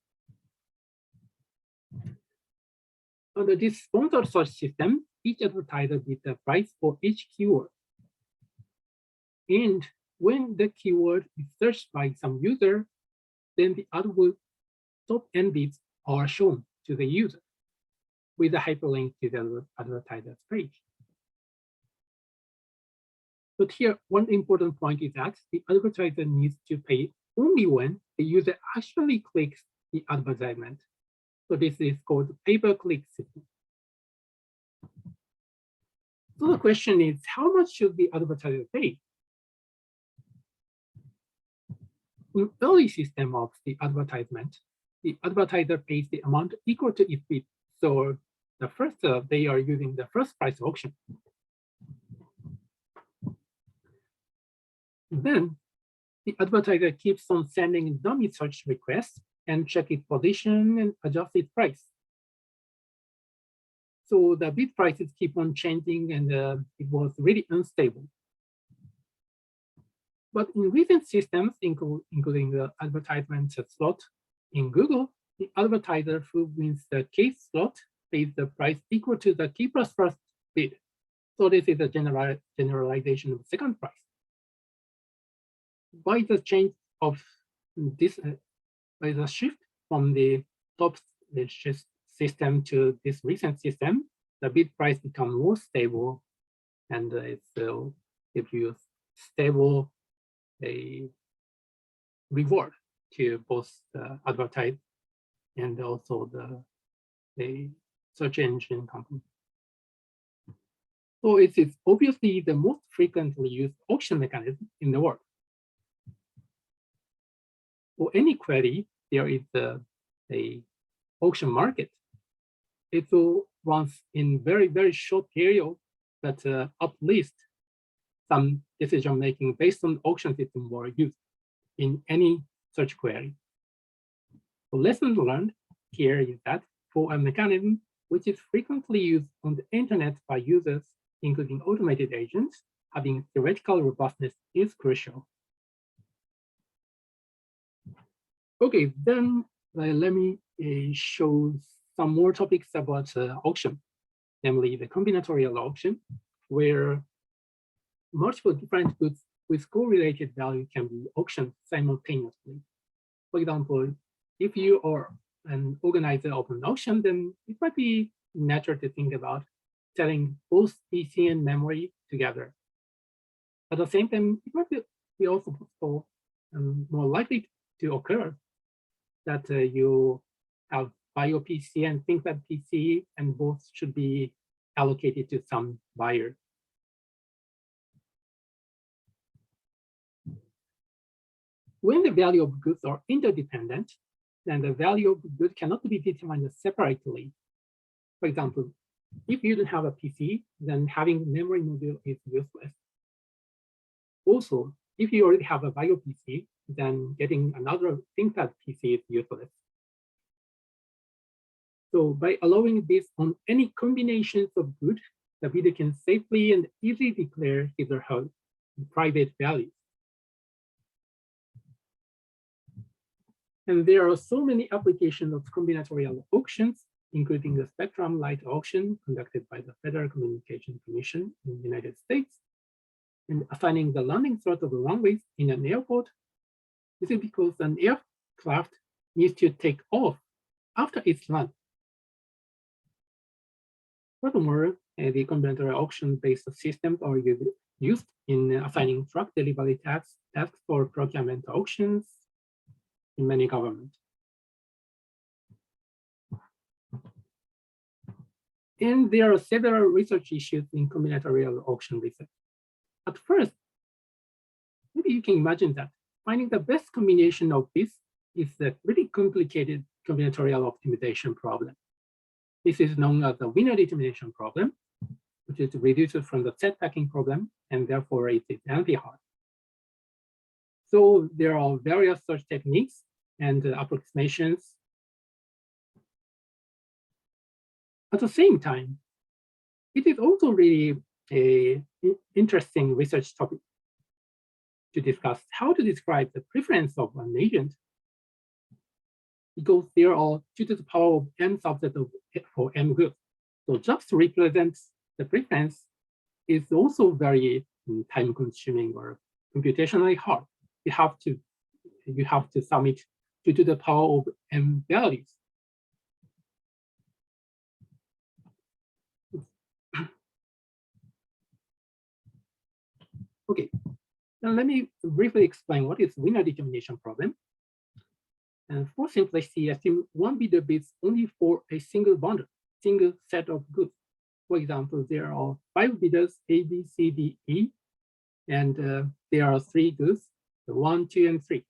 Under this sponsored search system, each advertiser gives the price for each keyword. And when the keyword is searched by some user, then the output top-end bids are shown to the user with a hyperlink to the advertiser's page. But here, one important point is that the advertiser needs to pay only when the user actually clicks the advertisement. So this is called pay-per-click system. So the question is, how much should the advertiser pay? In early system of the advertiser pays the amount equal to its bid. So the first, they are using the first price auction. Then the advertiser keeps on sending dummy search requests and check its position and adjust its price. So the bid prices keep on changing, and it was really unstable. But in recent systems, including the advertisement slot in Google, the advertiser who wins the case slot pays the price equal to the key plus first bid. So this is a generalization of second price. By the change of this, by the shift from the top system to this recent system, the bid price becomes more stable, and it gives you stable reward to both the advertise and also the search engine company. So it is obviously the most frequently used auction mechanism in the world. For any query, there is a auction market. It will run in very, very short period, but at least some decision making based on auction system were used in any search query. The lesson learned here is that for a mechanism which is frequently used on the internet by users, including automated agents, having theoretical robustness is crucial. Okay, then let me show some more topics about auction, namely the combinatorial auction, where multiple different goods with correlated value can be auctioned simultaneously. For example, if you are an organizer of an auction, then it might be natural to think about selling both PC and memory together. At the same time, it might be also possible and more likely to occur that you have bio PC and ThinkPad PC, and both should be allocated to some buyer. When the value of goods are interdependent, then the value of the good cannot be determined separately. For example, if you don't have a PC, then having memory module is useless. Also, if you already have a bio PC, then getting another ThinkPad PC is useless. So by allowing this on any combinations of good, the bidder can safely and easily declare his or her private values. And there are so many applications of combinatorial auctions, including the spectrum light auction conducted by the Federal Communications Commission in the United States, and assigning the landing slot of the runways in an airport. This is because an aircraft needs to take off after it's landed. Furthermore, the combinatorial auction-based systems are used in assigning truck delivery tasks for procurement auctions in many governments. And there are several research issues in combinatorial auction research. At first, maybe you can imagine that finding the best combination of this is a really complicated combinatorial optimization problem. This is known as the winner determination problem, which is reduced from the set packing problem, and therefore it is NP-hard. So there are various search techniques and approximations. At the same time, it is also really an interesting research topic to discuss how to describe the preference of an agent, because there are 2 to the power of n subsets for m goods. So just to represent the preference is also very time-consuming or computationally hard. You have to submit 2 to the power of m values. Okay, now let me briefly explain what is winner determination problem. And for simplicity, assume one bidder bids only for a single bundle, single set of goods. For example, there are 5 bidders, A, B, C, D, E, and there are 3 goods, 1, 2, and 3.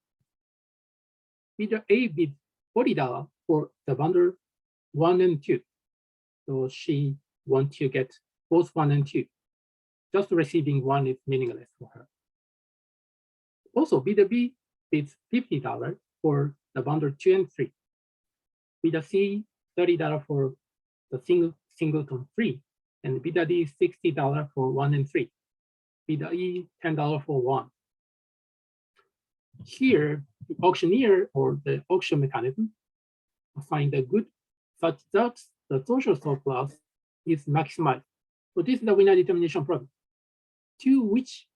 Bidder A bids $40 for the bundle 1 and 2. So she wants to get both 1 and 2. Just receiving 1 is meaningless for her. Also, bidder B bids $50 for the bundle 2 and 3. Bidder C, $30 for the singleton 3, and bidder D, $60 for 1 and 3. Bidder E, $10 for 1. Here, the auctioneer or the auction mechanism assign the good such that the social surplus is maximized. So this is the winner determination problem. To which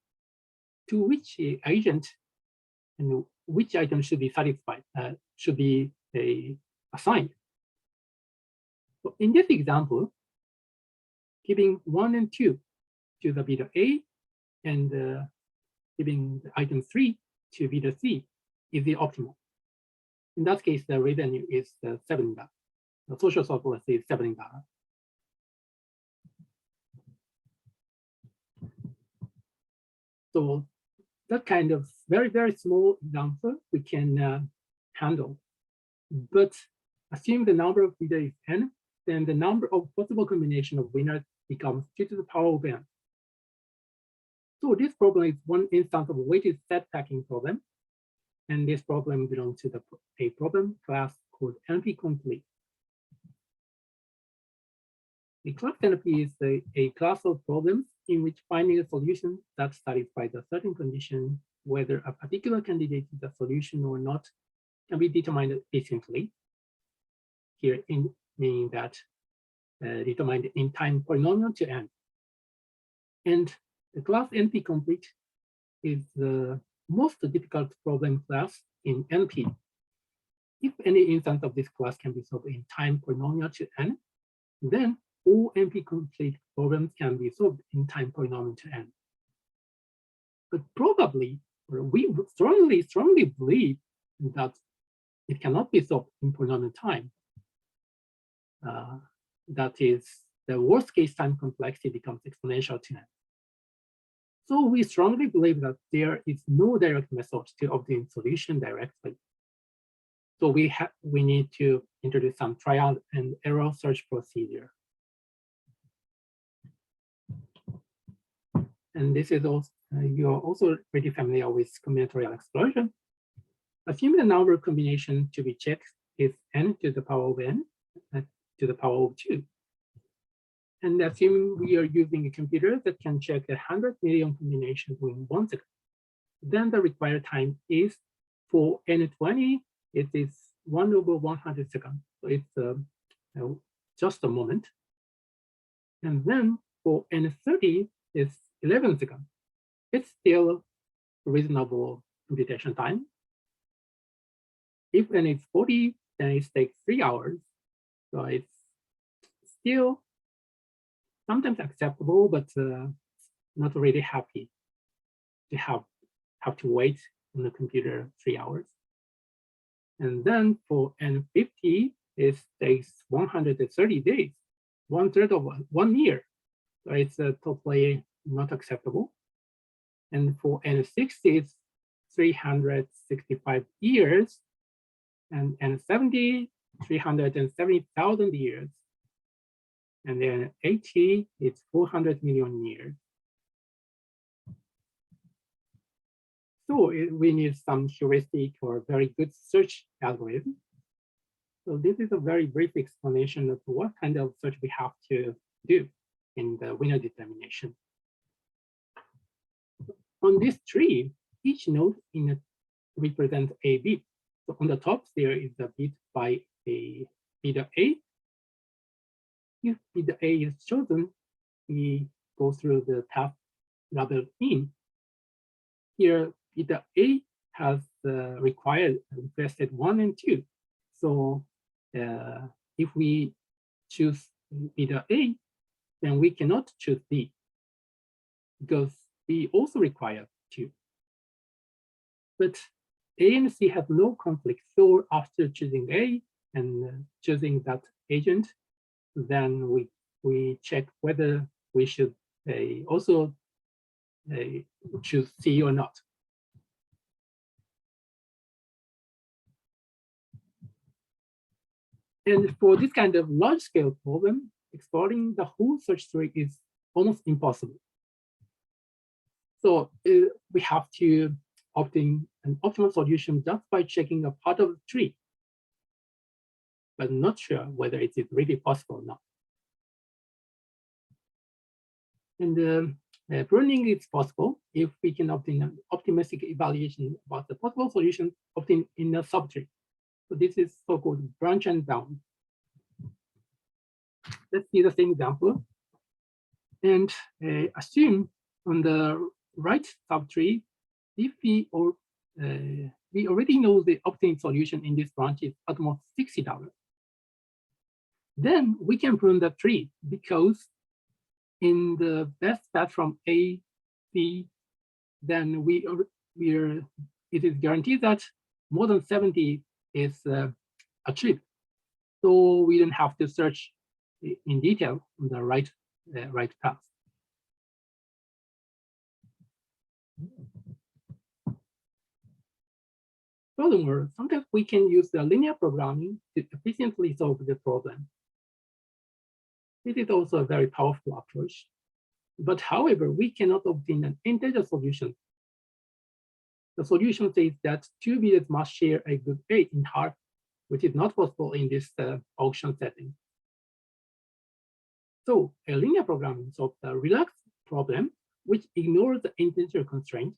agent and which item should be satisfied, should be assigned. So in this example, giving 1 and 2 to the bidder A and giving the item 3 to bidder C is the optimal. In that case, the revenue is $7. The social surplus is $7. So that kind of very, very small example we can handle. But assume the number of bidders is n, then the number of possible combination of winners becomes 2 to the power of n. So this problem is one instance of a weighted set packing problem. And this problem belongs to a problem class called NP-complete. The class NP is a class of problems in which finding a solution that satisfies a certain condition, whether a particular candidate is a solution or not, can be determined efficiently. Here, meaning that determined in time polynomial to n. And the class NP-complete is the most difficult problem class in NP. If any instance of this class can be solved in time polynomial to n, then all NP-complete problems can be solved in time polynomial to n. But probably, or we strongly believe that it cannot be solved in polynomial time. That is, the worst case time complexity becomes exponential to n. So we strongly believe that there is no direct method to obtain solution directly. So we need to introduce some trial and error search procedure And this is also, you're also pretty familiar with combinatorial explosion. Assume the number of combinations to be checked is n to the power of n to the power of 2. And assume we are using a computer that can check 100 million combinations in 1 second. Then the required time is, for n20, it is 1/100 seconds. So it's just a moment. And then for n30, it's 11 seconds. It's still reasonable computation time. If n is 40, then it takes 3 hours. So it's still sometimes acceptable, but not really happy to have to wait on the computer 3 hours. And then for n50, it takes 130 days, 1/3 of 1 year. So it's totally not acceptable. And for n60, it's 365 years, and n70, 370,000 years. And then 80, it's 400 million years. So we need some heuristic or very good search algorithm. So this is a very brief explanation of what kind of search we have to do in the winner determination. On this tree, each node in it represents a bit. So on the top, there is a bit by a beta A. If beta A is chosen, we go through the path labeled in. Here, beta A has requested 1 and 2. So if we choose beta A, then we cannot choose B, because B also requires 2. But A and C have no conflict. So after choosing A and choosing that agent, then we check whether we should also choose C or not. And for this kind of large-scale problem, exploring the whole search tree is almost impossible. So we have to obtain an optimal solution just by checking a part of the tree, but not sure whether it is really possible or not. And pruning is possible if we can obtain an optimistic evaluation about the possible solutions obtained in a subtree. So this is so-called branch and bound. Let's see the same example. And assume on the right subtree, if we already know the obtained solution in this branch is at most $60, then we can prune the tree, because in the best path from A, C, then it is guaranteed that more than 70 is achieved. So we don't have to search in detail on the right path. Furthermore, sometimes we can use the linear programming to efficiently solve the problem. This is also a very powerful approach. But however, we cannot obtain an integer solution. The solution says that 2 bits must share a good A in half, which is not possible in this auction setting. So a linear programming solves the relaxed problem, which ignores the integer constraint.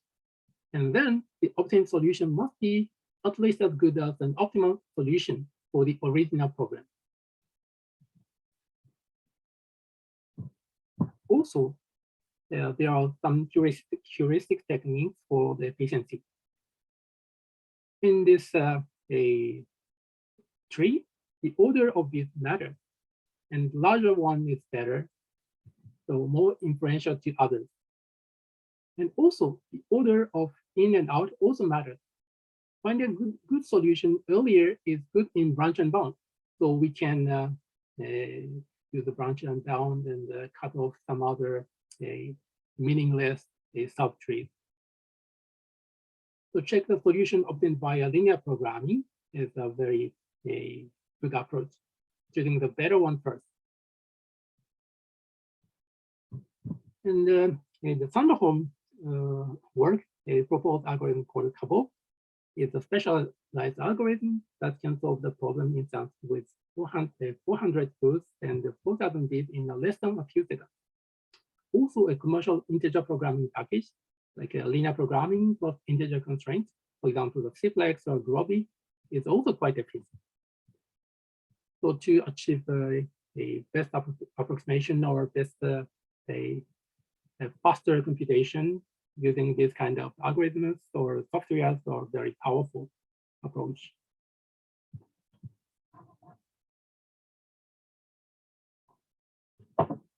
And then the obtained solution must be at least as good as an optimal solution for the original problem. Also, there are some heuristic techniques for the efficiency. In this a tree, the order of these matters, and larger one is better, so more influential to others. And also, the order of in and out also matters. Finding a good solution earlier is good in branch and bound, so we can use the branch and bound and cut off some other meaningless subtrees. So check the solution obtained via linear programming is a very good approach, choosing the better one first. And In the Thunderholm work, a proposed algorithm called Cabo is a specialized algorithm that can solve the problem in sense with 400 booths and 4,000 bits in less than a few seconds. Also, a commercial integer programming package, like a linear programming plus integer constraints, for example, the Cplex or Groby, is also quite efficient. So to achieve a best approximation or best a faster computation using this kind of algorithms or softwares or very powerful approach.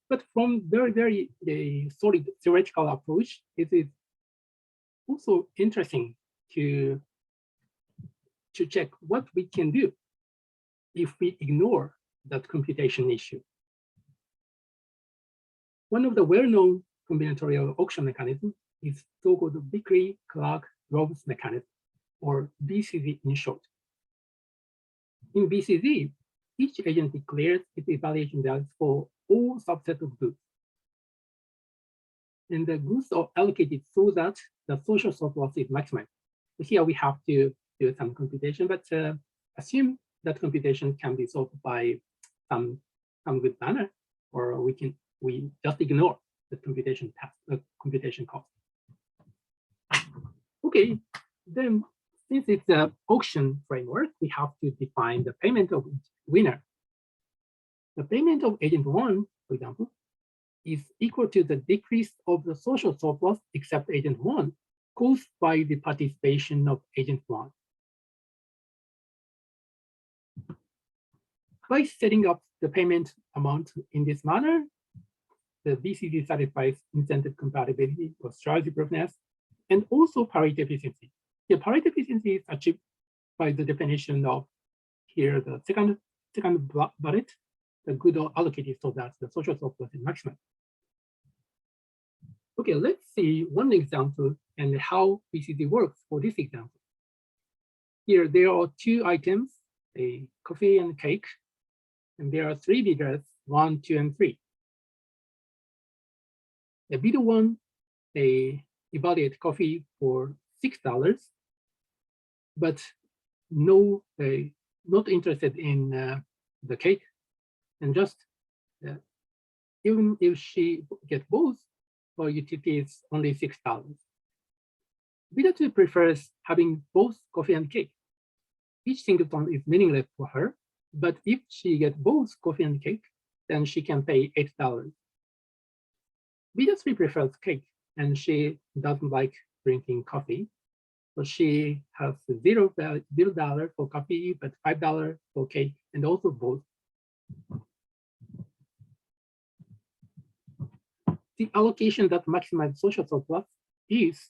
But from very solid theoretical approach, it is also interesting to check what we can do if we ignore that computation issue. One of the well-known combinatorial auction mechanisms is so-called Bickley-Clark-Groves mechanism, or BCZ in short. In BCZ, each agent declares its evaluation values for all subsets of goods. And the goods are allocated so that the social surplus is maximized. Here we have to do some computation, but assume that computation can be solved by some good manner, or we just ignore the computation task, the computation cost. Okay, then since it's an auction framework, we have to define the payment of each winner. The payment of agent 1, for example, is equal to the decrease of the social surplus except agent 1 caused by the participation of agent 1. By setting up the payment amount in this manner, the BCD satisfies incentive compatibility or strategy proofness, and also parity efficiency. The parity efficiency is achieved by the definition of here the second bullet, the good are allocated so that the social surplus is maximum. Okay, let's see one example and how BCD works for this example. Here there are two items, a coffee and cake, and there are three bidders, 1, 2, and 3. The bidder 1, they evaluate coffee for $6, but not interested in the cake, and just even if she gets both, her utility is only $6. Bidder 2 prefers having both coffee and cake. Each singleton is meaningless for her, but if she gets both coffee and cake, then she can pay $8. Bidder 3 prefers cake, and she doesn't like drinking coffee. So she has $0 for coffee, but $5 for cake, and also both. The allocation that maximizes social surplus is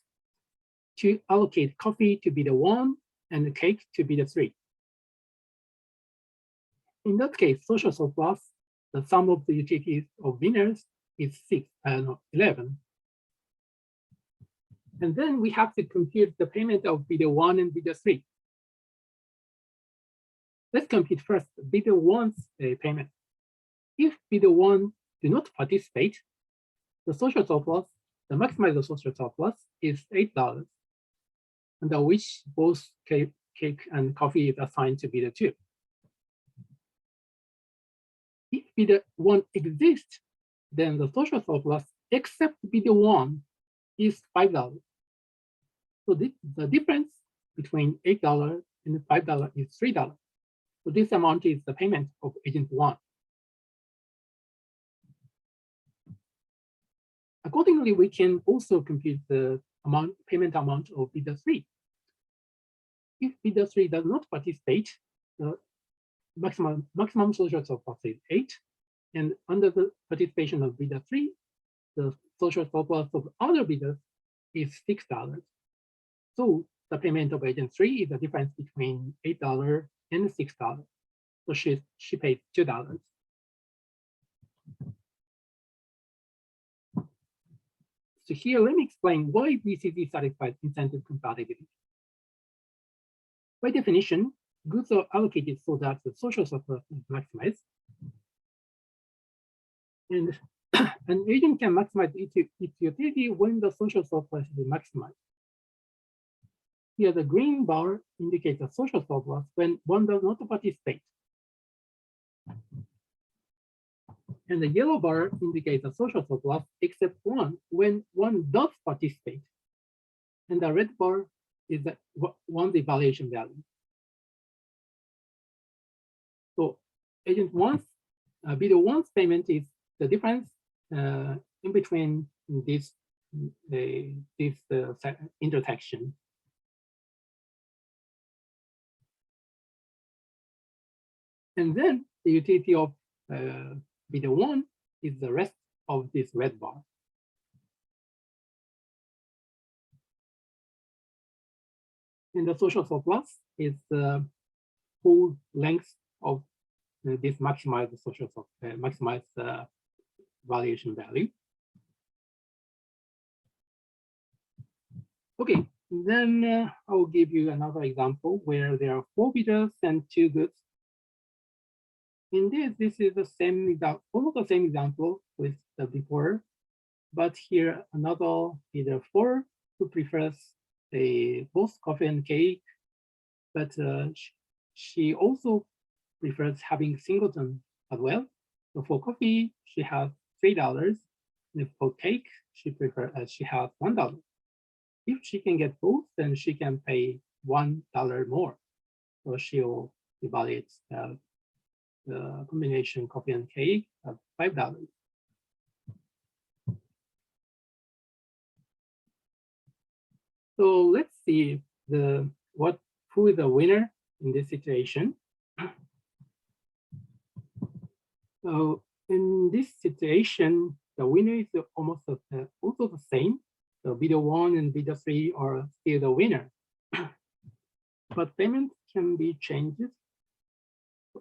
to allocate coffee to bidder 1 and the cake to bidder 3. In that case, social surplus, the sum of the utilities of winners is 11. And then we have to compute the payment of bidder 1 and bidder 3. Let's compute first bidder 1's payment. If bidder 1 do not participate, the social surplus, the maximized social surplus is $8, under which both cake and coffee is assigned to bidder 2. If bidder 1 exists, then the social surplus except bidder 1 is $5. So the difference between $8 and $5 is $3. So this amount is the payment of agent 1. Accordingly, we can also compute the payment amount of bidder 3. If bidder 3 does not participate, the maximum social surplus is 8. And under the participation of bidder 3, the social surplus of other bidders is $6. So the payment of agent 3 is the difference between $8 and $6. So she pays $2. So here, let me explain why BCD satisfies incentive compatibility. By definition, goods are allocated so that the social surplus is maximized. And An agent can maximize its utility when the social surplus is maximized. Here, the green bar indicates a social surplus when one does not participate. And the yellow bar indicates a social surplus except one when one does participate. And the red bar is the one's evaluation value. So agent one's bidder one's payment is the difference in between this intersection. And then the utility of bidder one is the rest of this red bar. And the social surplus is the whole length of this maximized social maximized valuation value. Okay, then I will give you another example where there are 4 bidders and 2 goods. In this is the same example, almost the same example with the before, but here another bidder 4 who prefers both coffee and cake, but she also prefers having singleton as well. So for coffee, she has $3, and for cake, she has $1. If she can get both, then she can pay $1 more. So she'll evaluate the combination coffee and cake at $5. So let's see who is the winner in this situation. So in this situation, the winner is almost also the same. So bidder 1 and bidder 3 are still the winner. But payment can be changed.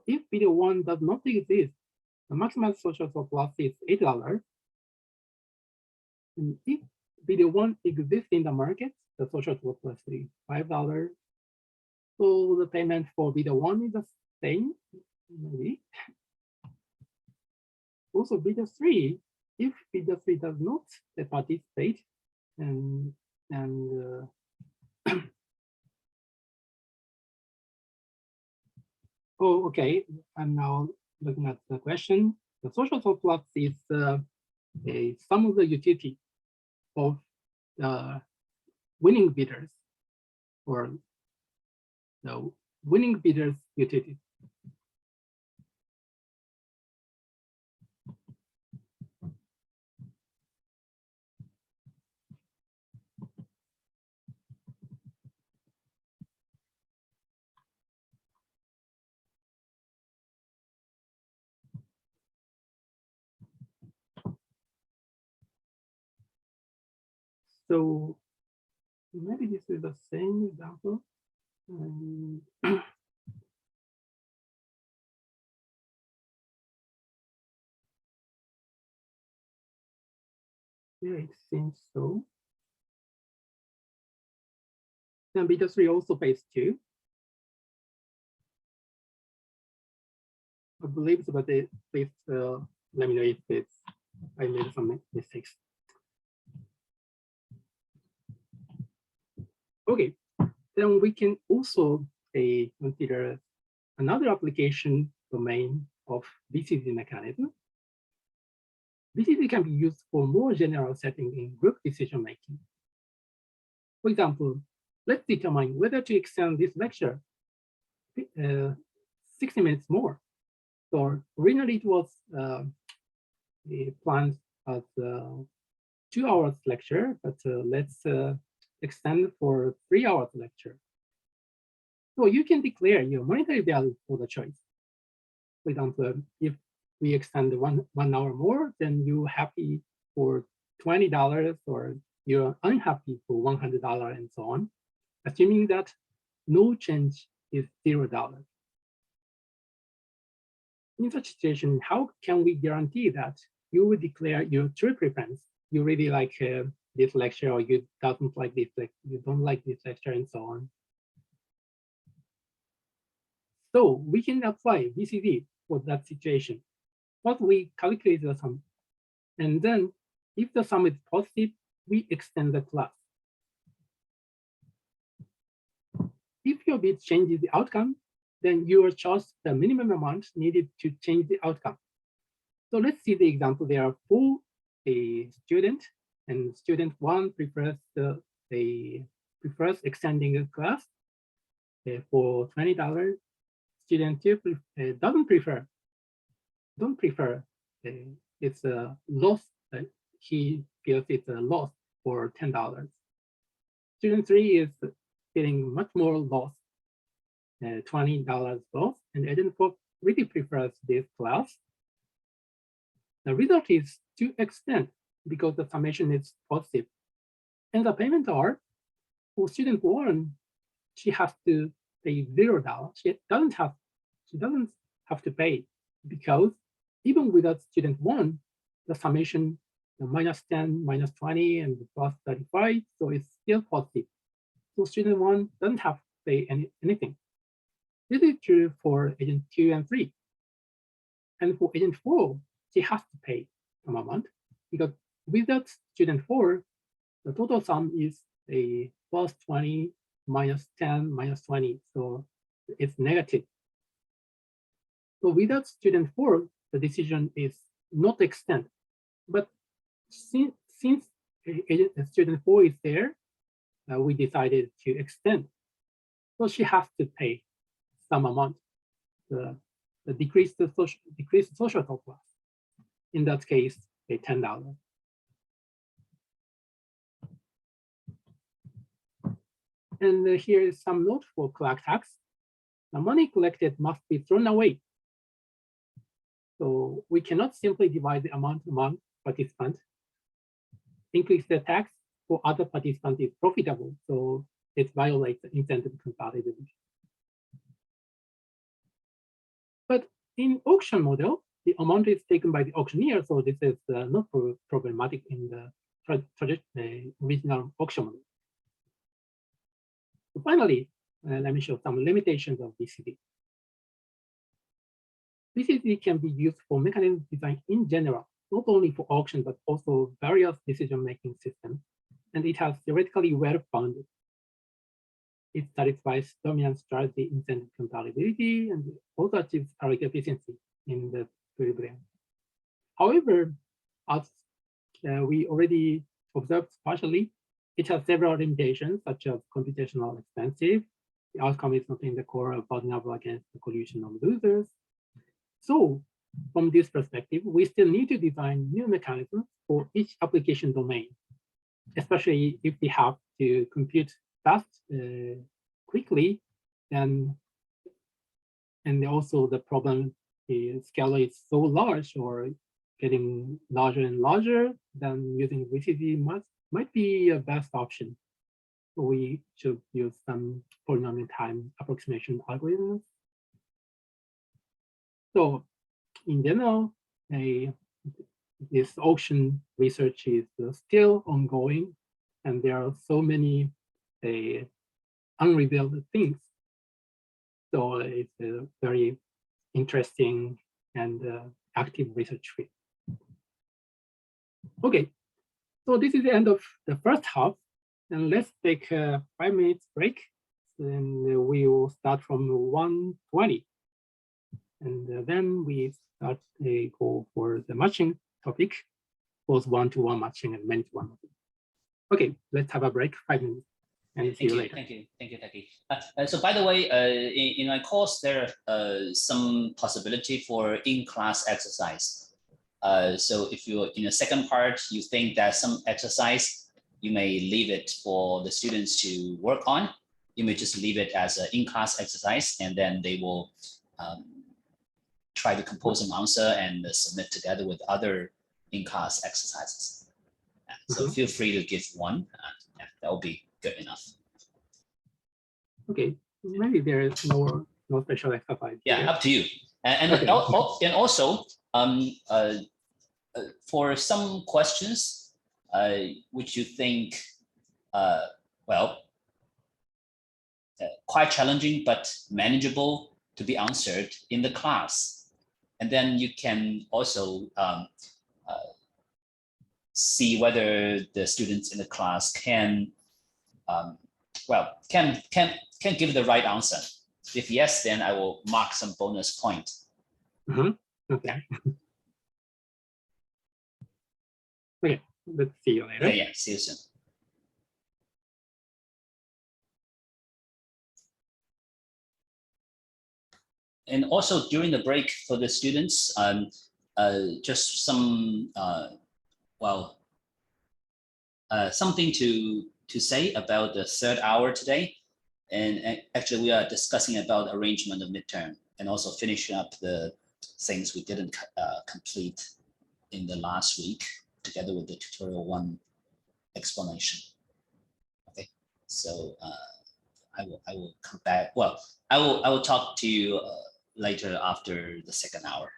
If bidder 1 does not exist, the maximum social surplus is $8. And if bidder 1 exists in the market, the social surplus is $5. So the payment for bidder 1 is the same, maybe. Also, bidder 3, if bidder 3 does not participate, and oh, okay, I'm now looking at the question. The social surplus is a sum of the utility of the winning bidders, or the winning bidders utility. So maybe this is the same example. Yeah, it seems so. Then bidder 3 also pays 2. I believe so, but please let me know if I made some mistakes. Okay, then we can also consider another application domain of BCD mechanism. BCD can be used for more general setting in group decision making. For example, let's determine whether to extend this lecture 60 minutes more. So originally it was planned as 2 hours lecture, but let's extend for 3 hours lecture. So you can declare your monetary value for the choice. For example, if we extend one hour more, then you're happy for $20, or you're unhappy for $100, and so on, assuming that no change is $0. In such situation, how can we guarantee that you will declare your true preference? You really like this lecture, or you don't like this lecture, you don't like this lecture, and so on. So we can apply BCD for that situation. What we calculate the sum, And then if the sum is positive, we extend the class. If your bit changes the outcome, then you will charge the minimum amount needed to change the outcome. So let's see the example. There are 4 students, and student 1 prefers extending the class for $20. Student 2 don't prefer. It's a loss. He feels it's a loss for $10. Student 3 is getting much more loss, $20 loss, and agent 4 really prefers this class. The result is to extend because the summation is positive. And the payments are, for student 1, she has to pay $0. She doesn't have to pay, because even without student 1, the summation -10, -20, and +35, so it's still positive. So student 1 doesn't have to pay anything. This is true for agent 2 and 3. And for agent 4, she has to pay some amount, because without student 4, the total sum is a +20, -10, -20, so it's negative. So without student 4, the decision is not to extend. But since student 4 is there, we decided to extend. So she has to pay some amount, the decreased social top class. In that case, pay $10. And here is some note for collect tax. The money collected must be thrown away. So we cannot simply divide the amount among participants. Increase the tax for other participants is profitable, so it violates the incentive consolidation. But in auction model, the amount is taken by the auctioneer, so this is not problematic in the original auction model. So finally, let me show some limitations of BCD. BCD can be used for mechanism design in general, not only for auction, but also various decision-making systems, and it has theoretically well-founded. It satisfies dominant strategy incentive compatibility and also achieves target efficiency in the equilibrium. However, as we already observed partially, it has several limitations, such as computational expensive. The outcome is not in the core of vulnerable against the collusion of losers. So from this perspective, we still need to design new mechanisms for each application domain, especially if we have to compute fast, quickly, and also the problem is scale is so large or getting larger and larger, then using BCD might be a best option. So we should use some polynomial time approximation algorithms. So in general, this auction research is still ongoing, and there are so many unrevealed things. So it's a very interesting and active research field. Okay, so this is the end of the first half, and let's take a 5 minutes break, and we will start from 1:20. And then we start go for the matching topic, both one-to-one matching and many-to-one matching. Okay, let's have a break, 5 minutes, and see you later. Thank you, Taki. So by the way, in my course, there are some possibility for in-class exercise. So if you're in the second part, you think that some exercise, you may leave it for the students to work on. You may just leave it as an in-class exercise, and then they will try to compose an answer and submit together with other in-class exercises. So feel free to give one. That will be good enough. Okay, maybe there is no special exercise. Yeah, here. Up to you. And okay. And also, for some questions, which you think, quite challenging but manageable to be answered in the class. And then you can also see whether the students in the class can, can give the right answer. If yes, then I will mark some bonus point. Okay. Okay, let's see you later. Yeah, see you soon. And also during the break for the students, just some, something to say about the third hour today. And actually we are discussing about arrangement of midterm and also finishing up the things we didn't complete in the last week together with the tutorial 1 explanation. Okay, so I will come back. Well, I will talk to you later after the second hour.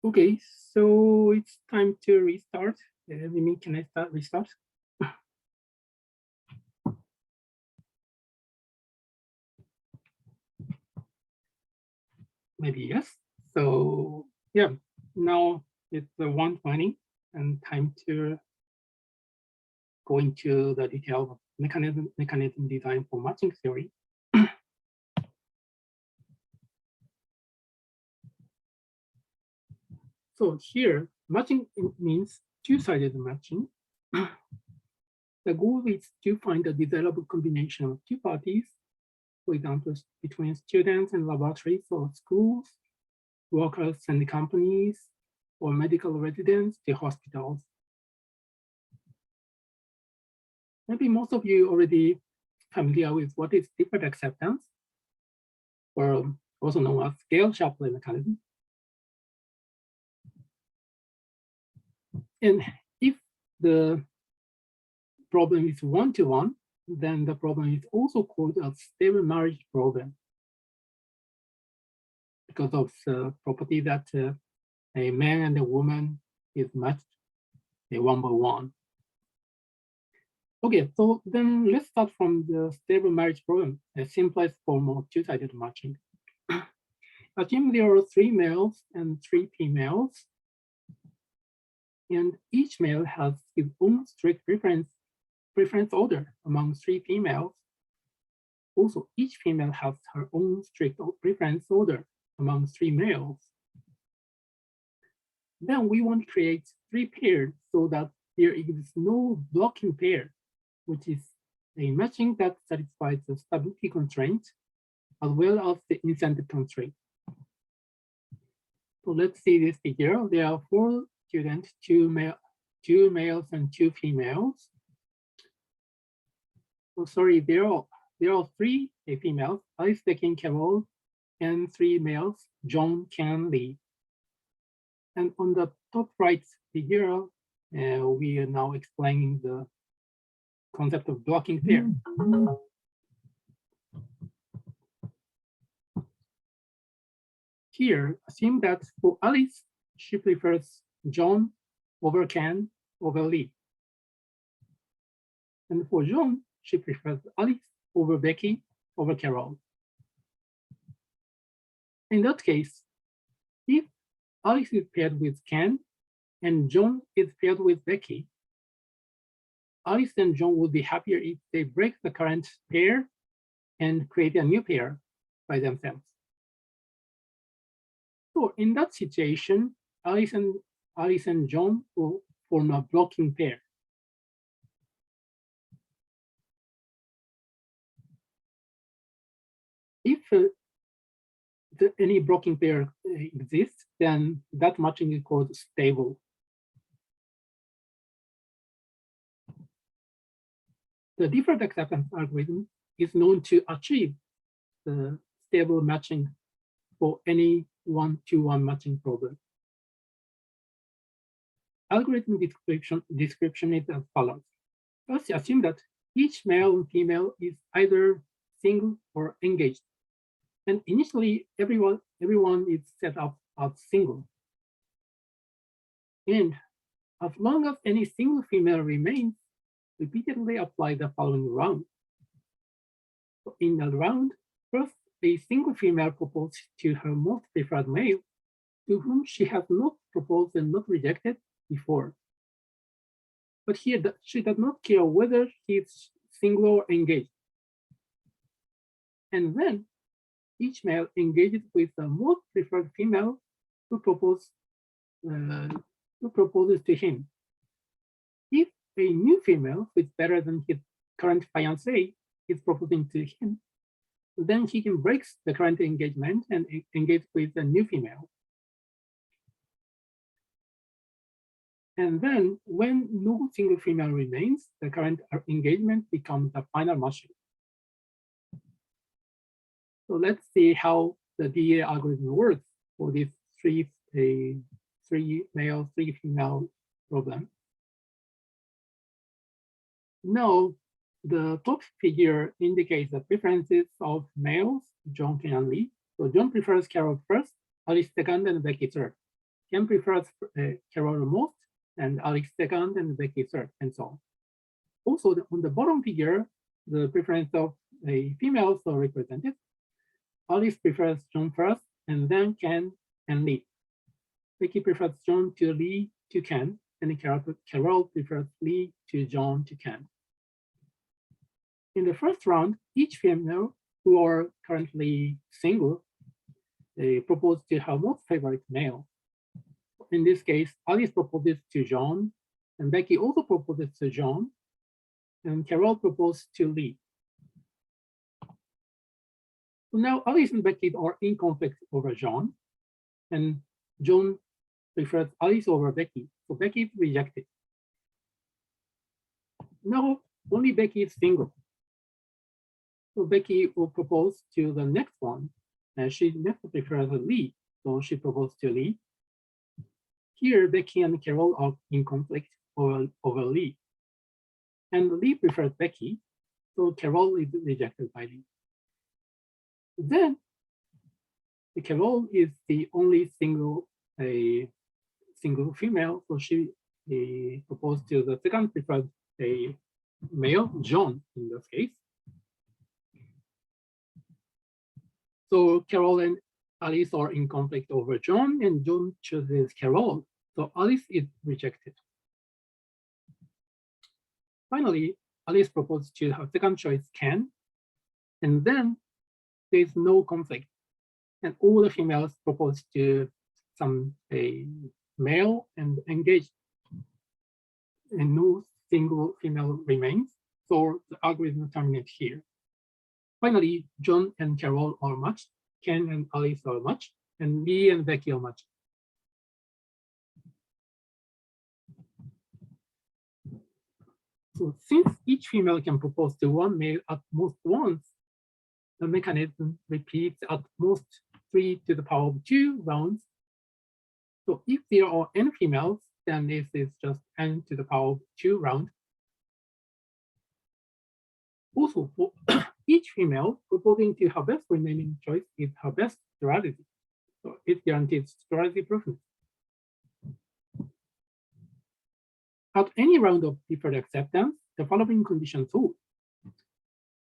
Okay, so it's time to restart. Can I restart? Maybe yes. So yeah, now it's 1:20 and time to go into the detail of mechanism design for matching theory. So here Matching means two-sided matching. The goal is to find a desirable combination of two parties, for example, between students and laboratories or schools, workers and companies, or medical residents to hospitals. Maybe most of you already familiar with what is different acceptance, or also known as scale-Shapley mechanism. And if the problem is one-to-one, then the problem is also called a stable marriage problem because of the property that a man and a woman is matched one by one. Okay, so then let's start from the stable marriage problem, the simplest form of two-sided matching. Assume there are 3 males and 3 females, and each male has his own strict preference order among 3 females. Also, each female has her own strict preference order among 3 males. Then we want to create 3 pairs so that there is no blocking pair, which is a matching that satisfies the stability constraint as well as the incentive constraint. So let's see this figure. There are 4 students, 2 males and 2 females. Oh, sorry, there are 3 females, Alice, Becky, and Carol, and 3 males, John, Ken, Lee. And on the top right figure, we are now explaining the concept of blocking pair. Here, assume that for Alice, she prefers John over Ken over Lee. And for John, she prefers Alice over Becky over Carol. In that case, if Alice is paired with Ken and John is paired with Becky, Alice and John would be happier if they break the current pair and create a new pair by themselves. So in that situation, Alice and John will form a blocking pair. If any blocking pair exists, then that matching is called stable. The default acceptance algorithm is known to achieve the stable matching for any one-to-one matching problem. Algorithm description is as follows. First, assume that each male and female is either single or engaged. And initially, everyone is set up as single. And as long as any single female remains, repeatedly apply the following round. So in the round, first, a single female proposes to her most preferred male, to whom she has not proposed and not rejected before. But here, she does not care whether he is single or engaged. And then each male engages with the most preferred female who proposes to him. If a new female who is better than his current fiancée is proposing to him, then he can break the current engagement and engage with a new female. And then when no single female remains, the current engagement becomes the final matching. So let's see how the DA algorithm works for this three male, 3 female problem. Now, the top figure indicates the preferences of males, John, Ken, and Lee. So John prefers Carol first, Alice second, and Becky third. Ken prefers Carol most, and Alice second, and Becky third, and so on. Also, on the bottom figure, the preference of the females are represented. Alice prefers John first, and then Ken and Lee. Becky prefers John to Lee to Ken, and Carol prefers Lee to John to Ken. In the first round, each female who are currently single, they propose to her most favorite male. in this case, Alice proposes to John, and Becky also proposes to John, and Carol proposed to Lee. So now Alice and Becky are in conflict over John, and John prefers Alice over Becky, so Becky is rejected. Now only Becky is single. So Becky will propose to the next one, and she next prefers Lee, so she proposed to Lee. Here, Becky and Carol are in conflict over Lee. And Lee prefers Becky, so Carol is rejected by Lee. Then, Carol is the only single female, so she proposed to the second preferred male, John, in this case. So Carol and Alice are in conflict over John, and John chooses Carol, so Alice is rejected. Finally, Alice proposed to her second choice, Ken, and then there's no conflict, and all the females proposed to some male and engaged, and no single female remains, so the algorithm terminates here. Finally, John and Carol are matched, Ken and Alice are matched, and Lee and Becky are matched. So since each female can propose to one male at most once, the mechanism repeats at most 3 to the power of 2 rounds. So if there are n females, then this is just n to the power of 2 rounds. Also, for each female proposing to her best remaining choice is her best strategy. So it guarantees strategy proofness. At any round of deferred acceptance, the following conditions hold.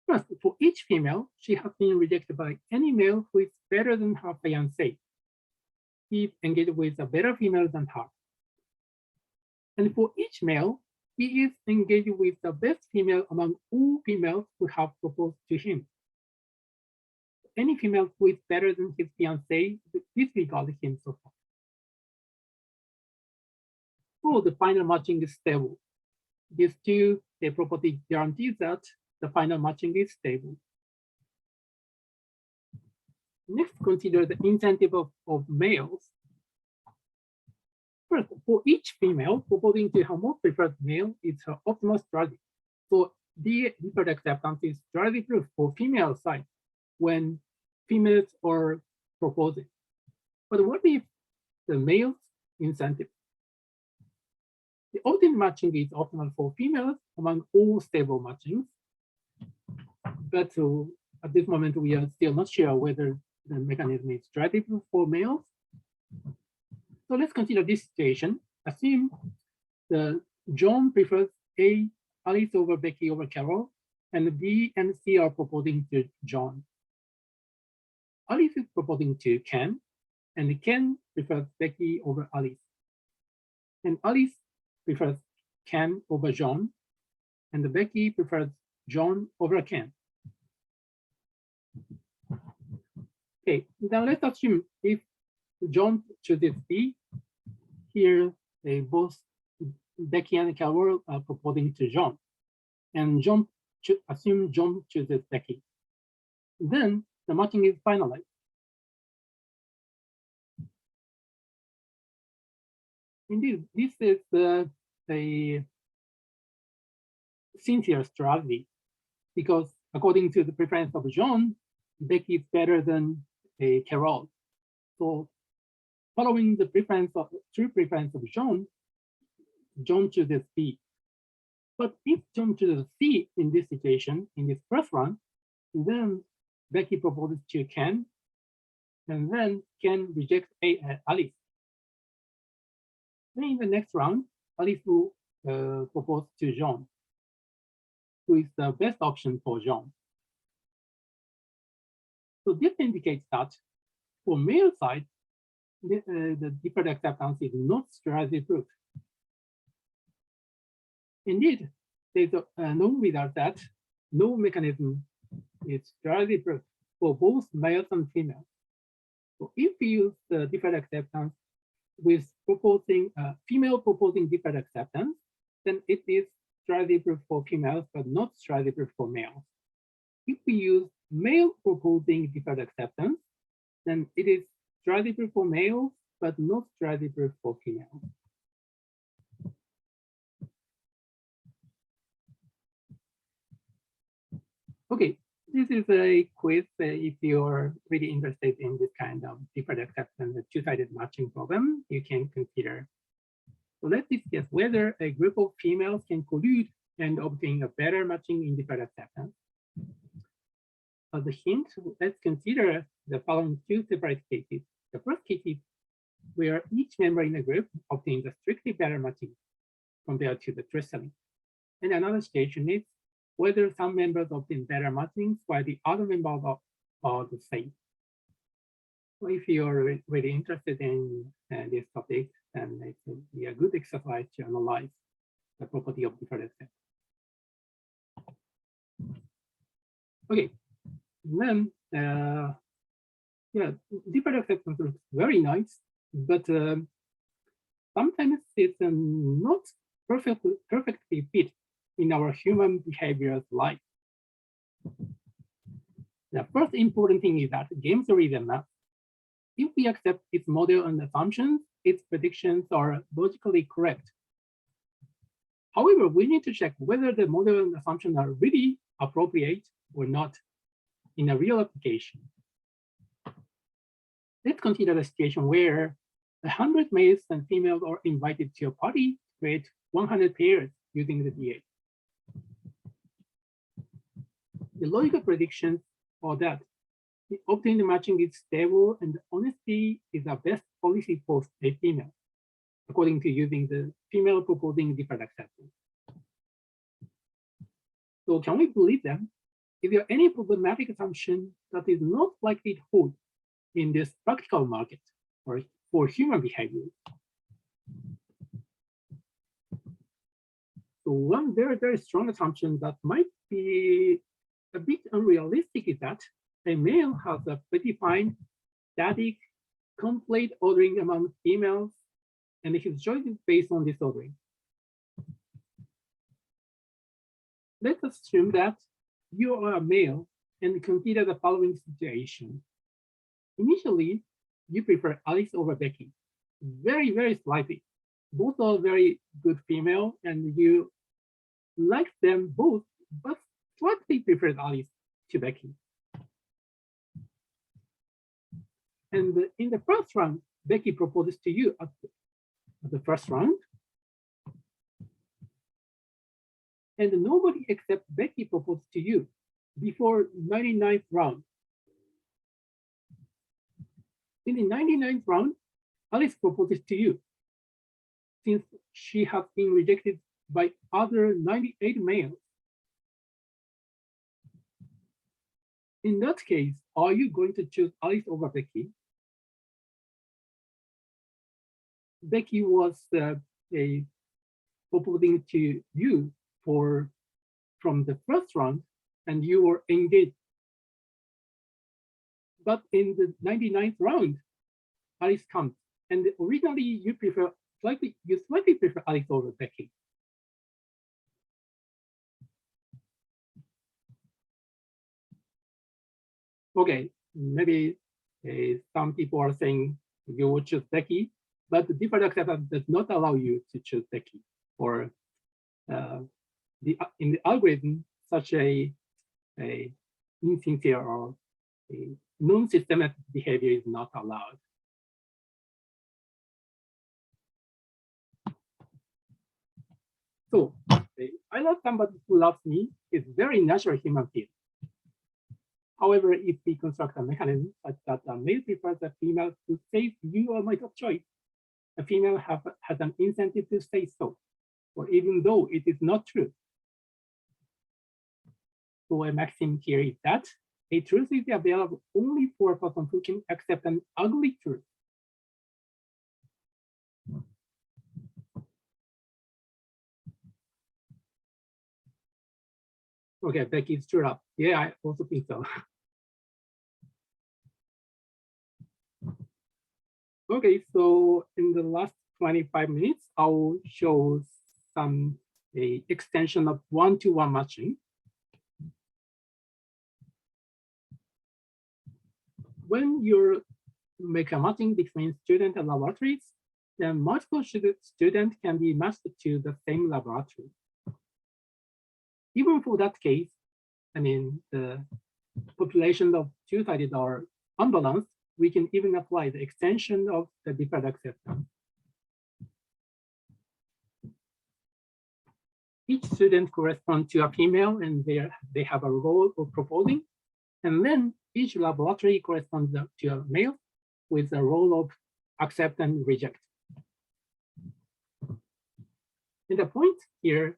First, for each female, she has been rejected by any male who is better than her fiancé. He engaged with a better female than her. And for each male, he is engaged with the best female among all females who have proposed to him. Any female who is better than his fiancé disregard him so far. So the final matching is stable. These two property guarantees that the final matching is stable. Next, consider the incentive of males. First, for each female, proposing to her most preferred male is her optimal strategy. So the deferred acceptance is strategy proof for female side when females are proposing. But what if the male's incentive? The ultimate matching is optimal for females among all stable matchings. But at this moment, we are still not sure whether the mechanism is strategy proof for males. So let's consider this situation. Assume the John prefers A, Alice over Becky over Carol, and B and C are proposing to John. Alice is proposing to Ken, and Ken prefers Becky over Alice. And Alice prefers Ken over John, and Becky prefers John over Ken. Okay, now let's assume if John chooses B, here both Becky and Carol are proposing to John, and assume John chooses Becky. Then the matching is finalized. Indeed, this is a sincere strategy, because according to the preference of John, Becky is better than Carol. So following the true preference of John, John chooses B. But if John chooses C in this situation, in this first round, then Becky proposes to Ken, and then Ken rejects Alice. Then in the next round, Alice will propose to John, who is the best option for John. So this indicates that for male side, the deferred acceptance is not strategy proof. Indeed, there's no result that no mechanism is strategy proof for both males and females. So if we use the deferred acceptance with female proposing default acceptance, then it is strategy-proof for females, but not strategy-proof for males. If we use male proposing default acceptance, then it is strategy-proof for males, but not strategy-proof for females. Okay, this is a quiz if you're really interested in this kind of default acceptance, the two-sided matching problem, you can consider. So let's discuss whether a group of females can collude and obtain a better matching in default acceptance. As a hint, let's consider the following two separate cases. The first case is where each member in the group obtains a strictly better matching compared to the truth-telling. And another situation is whether some members obtain better matchings while the other members are the same. So if you're really interested in this topic, then it will be a good exercise to analyze the property of default acceptance. Okay, then yeah, default acceptance looks very nice, but sometimes it's not perfectly fit in our human behavior's life. The first important thing is that game theory is a map. If we accept its model and assumptions, its predictions are logically correct. However, we need to check whether the model and assumptions are really appropriate or not in a real application. Let's consider a situation where 100 males and females are invited to a party to create 100 pairs using the DA. The logical predictions are that the obtained matching is stable and honesty is the best policy for a female, according to using the female proposing default acceptance. So can we believe them? Is there any problematic assumption that is not likely to hold in this practical market or for human behavior? So one very, very strong assumption that might be a bit unrealistic is that a male has a predefined, static, complete ordering among females, and his choice is based on this ordering. Let's assume that you are a male and consider the following situation. Initially, you prefer Alice over Becky, very, very slightly. Both are very good female, and you like them both, but slightly prefer Alice to Becky. And in the first round, Becky proposes to you at the first round. And nobody except Becky proposed to you before 99th round. In the 99th round, Alice proposes to you, since she has been rejected by other 98 males. In that case, are you going to choose Alice over Becky? Becky was proposing to you from the first round, and you were engaged. But in the 99th round, Alice comes, and originally you slightly prefer Alice over Becky. Okay, maybe some people are saying you would choose Becky, but the default acceptance does not allow you to choose Becky, or in the algorithm, such a insincere or a non-systematic behavior is not allowed. So I love somebody who loves me is very natural human feel. However, if we construct a mechanism such that a male prefers a female to say you are my top choice, a female has an incentive to say so, or even though it is not true. So a maxim here is that a truth is available only for a person who can accept an ugly truth. Okay, Becky stood up. Yeah, I also think so. Okay, so in the last 25 minutes, I'll show some extension of one-to-one matching. When you make a matching between student and laboratories, then multiple students can be matched to the same laboratory. Even for that case, I mean, the population of two-sided are unbalanced, we can even apply the extension of the deferred acceptance. Each student corresponds to a female and they have a role of proposing. And then each laboratory corresponds to a male with a role of accept and reject. And the point here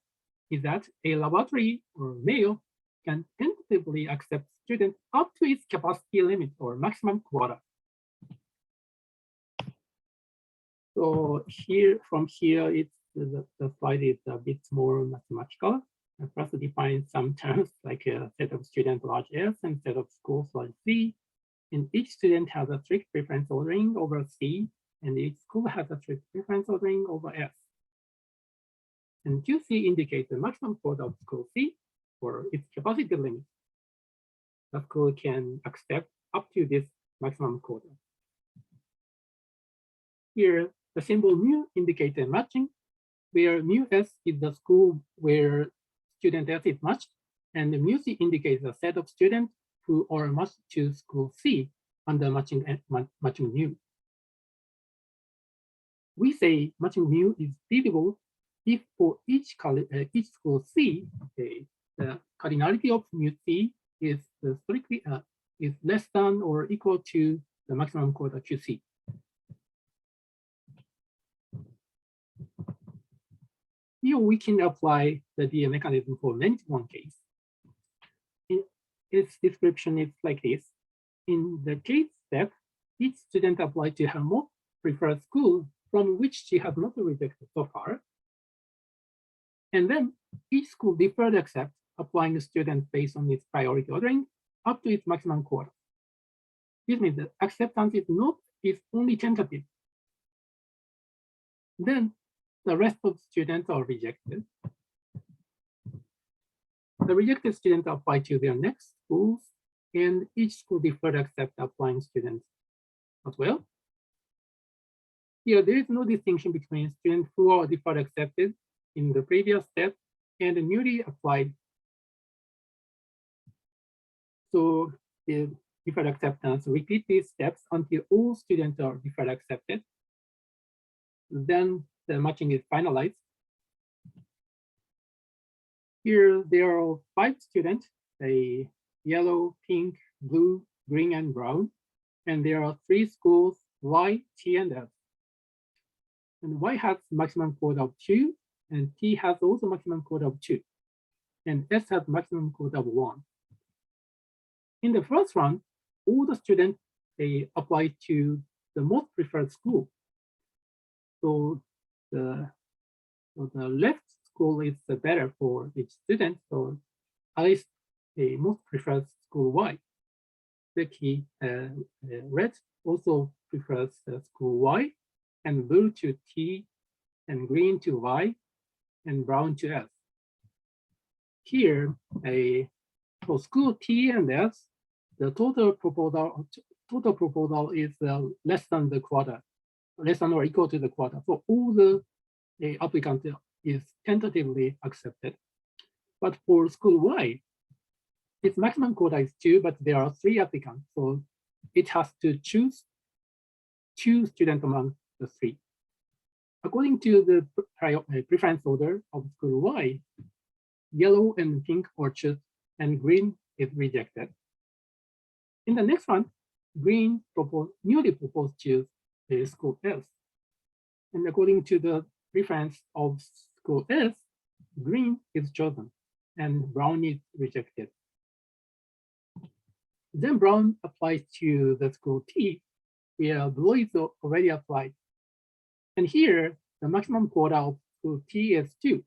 is that a laboratory or male can tentatively accept students up to its capacity limit or maximum quota. So from here, it's the slide is a bit more mathematical. I first define some terms like a set of students large S and set of schools large C. And each student has a strict preference ordering over C, and each school has a strict preference ordering over S. And QC indicates the maximum quota of school C or its capacity limit. The school can accept up to this maximum quota. Here, the symbol mu indicates a matching, where mu S is the school where student S is matched, and the mu C indicates a set of students who are matched to school C under matching mu. We say matching mu is feasible if for each school C, the cardinality of mu C is strictly is less than or equal to the maximum quota QC. Here we can apply the DA mechanism for one case. In its description is like this. In the case step, each student applied to her most preferred school from which she has not rejected so far. And then each school deferred accept, applying the student based on its priority ordering up to its maximum quota. This means the acceptance is only tentative. Then the rest of students are rejected. The rejected students apply to their next schools, and each school deferred accept applying students as well. Here, there is no distinction between students who are deferred accepted in the previous step and the newly applied. So the deferred acceptance repeat these steps until all students are deferred accepted. Then the matching is finalized. Here there are 5 students, a yellow, pink, blue, green, and brown. And there are 3 schools, Y, T, and S. And Y has maximum quota of 2, and T has also maximum quota of 2. And S has maximum quota of 1. In the first round, all the students they apply to the most preferred school. So the left school is better for each student. So at least the most preferred school Y. The key red also prefers school Y, and blue to T, and green to Y, and brown to S. Here, for school T and S, the total proposal is less than the quota, less than or equal to the quota. So all the applicant is tentatively accepted. But for school Y, its maximum quota is 2, but there are 3 applicants. So it has to choose 2 students among the 3. According to the preference order of school Y, yellow and pink are chosen and green is rejected. In the next one, green newly proposed to school S. And according to the preference of school S, green is chosen and brown is rejected. Then brown applies to the school T, where blue is already applied. And here, the maximum quota of school T is 2,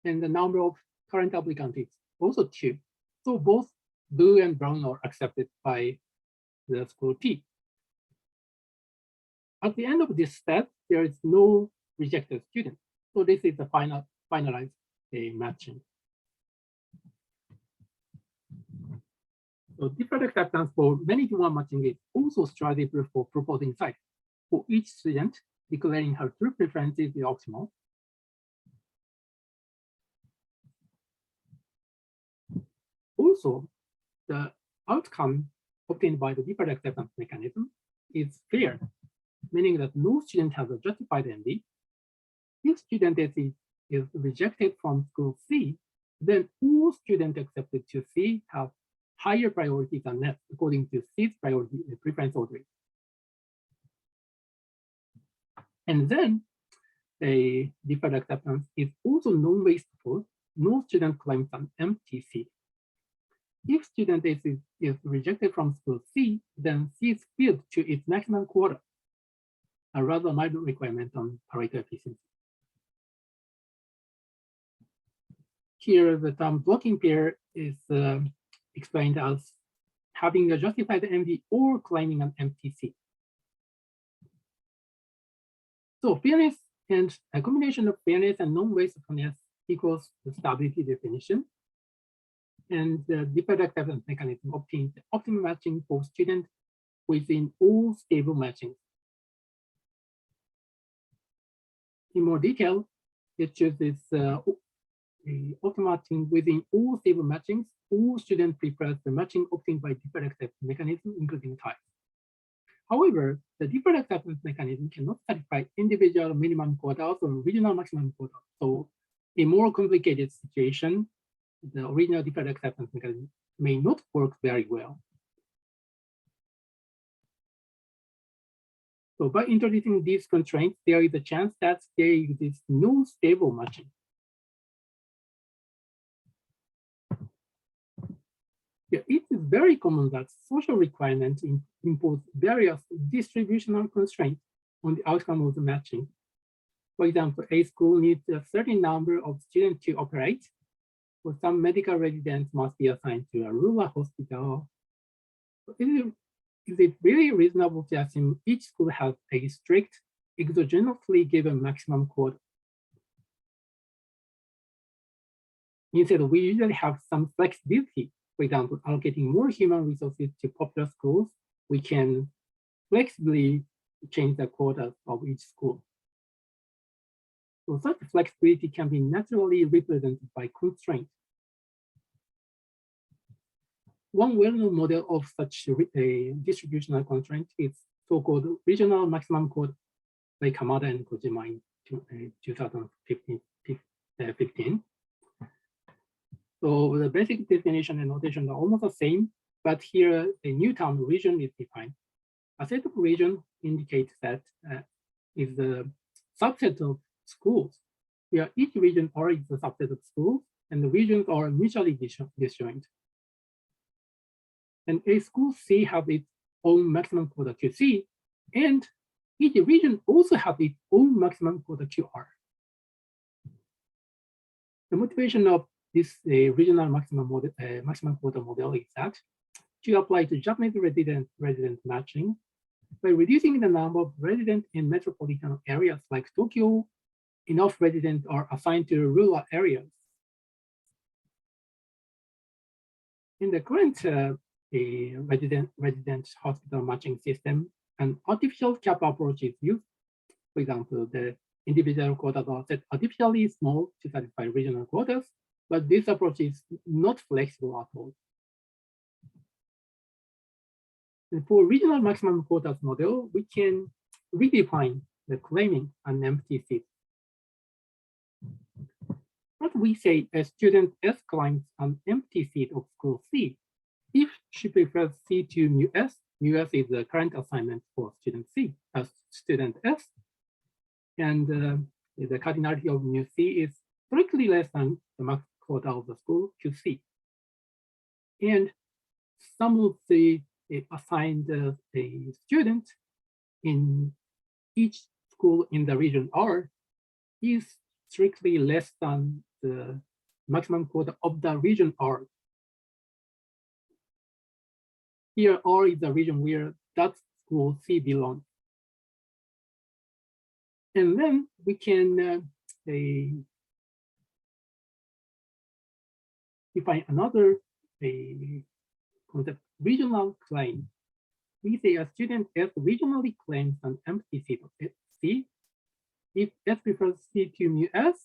and the number of current applicants is also 2. So both blue and brown are accepted by the school T. at the end of this step, there is no rejected student. So this is the finalized matching. So deferred acceptance for many-to-one matching is also strategical for proposing site. For each student, declaring her true preferences is optimal. Also, the outcome obtained by the deferred acceptance mechanism is fair, meaning that no student has a justified MD. If student is rejected from school C, then all students accepted to C have higher priority than F according to C's priority preference ordering. And then a deferred acceptance is also non-wasteful. No student claims an empty seat. If student is rejected from school C, then C is filled to its maximum quota, a rather mild requirement on Pareto efficiency. Here, the term blocking pair is explained as having a justified MD or claiming an empty seat. So fairness and a combination of fairness and non-wastefulness equals the stability definition. And the deferred acceptance mechanism obtains the optimal matching for students within all stable matchings. In more detail, it chooses the optimal matching within all stable matchings. All students prefers the matching obtained by deferred acceptance mechanism, including type. However, the deferred acceptance mechanism cannot satisfy individual minimum quotas or regional maximum quotas. So, in more complicated situation, the original deferred acceptance mechanism may not work very well. So by introducing these constraints, there is a chance that there exists no stable matching. Yeah, it is very common that social requirements impose various distributional constraints on the outcome of the matching. For example, a school needs a certain number of students to operate. For some medical residents must be assigned to a rural hospital. Is it really reasonable to assume each school has a strict, exogenously given maximum quota? Instead, we usually have some flexibility. For example, allocating more human resources to popular schools, we can flexibly change the quotas of each school. So such flexibility can be naturally represented by constraints. One well-known model of such a distributional constraint is so-called regional maximum quota by Kamada and Kojima in 2015. So the basic definition and notation are almost the same, but here a new term region is defined. A set of region indicates that is the subset of schools, where each region R is the subset of schools, and the regions are mutually disjoint. And a school C has its own maximum quota QC, and each region also has its own maximum quota QR. The motivation of this regional maximum quota model is that to apply to Japanese resident matching by reducing the number of residents in metropolitan areas like Tokyo, enough residents are assigned to rural areas. In the current resident hospital matching system, an artificial cap approach is used. For example, the individual quotas are set artificially small to satisfy regional quotas, but this approach is not flexible at all. And for regional maximum quotas model, we can redefine the claiming an empty seat. But we say a student S claims an empty seat of school C if she prefers C to mu S. Mu S is the current assignment for student C as student S, and the cardinality of mu C is strictly less than the max quota of the school QC. And some of the assigned the student in each school in the region R is strictly less than the maximum quota of the region R. Here R is the region where that school C belongs. And then we can define another concept, regional claim. We say a student S regionally claims an empty seat of C. If S prefers C to mu S,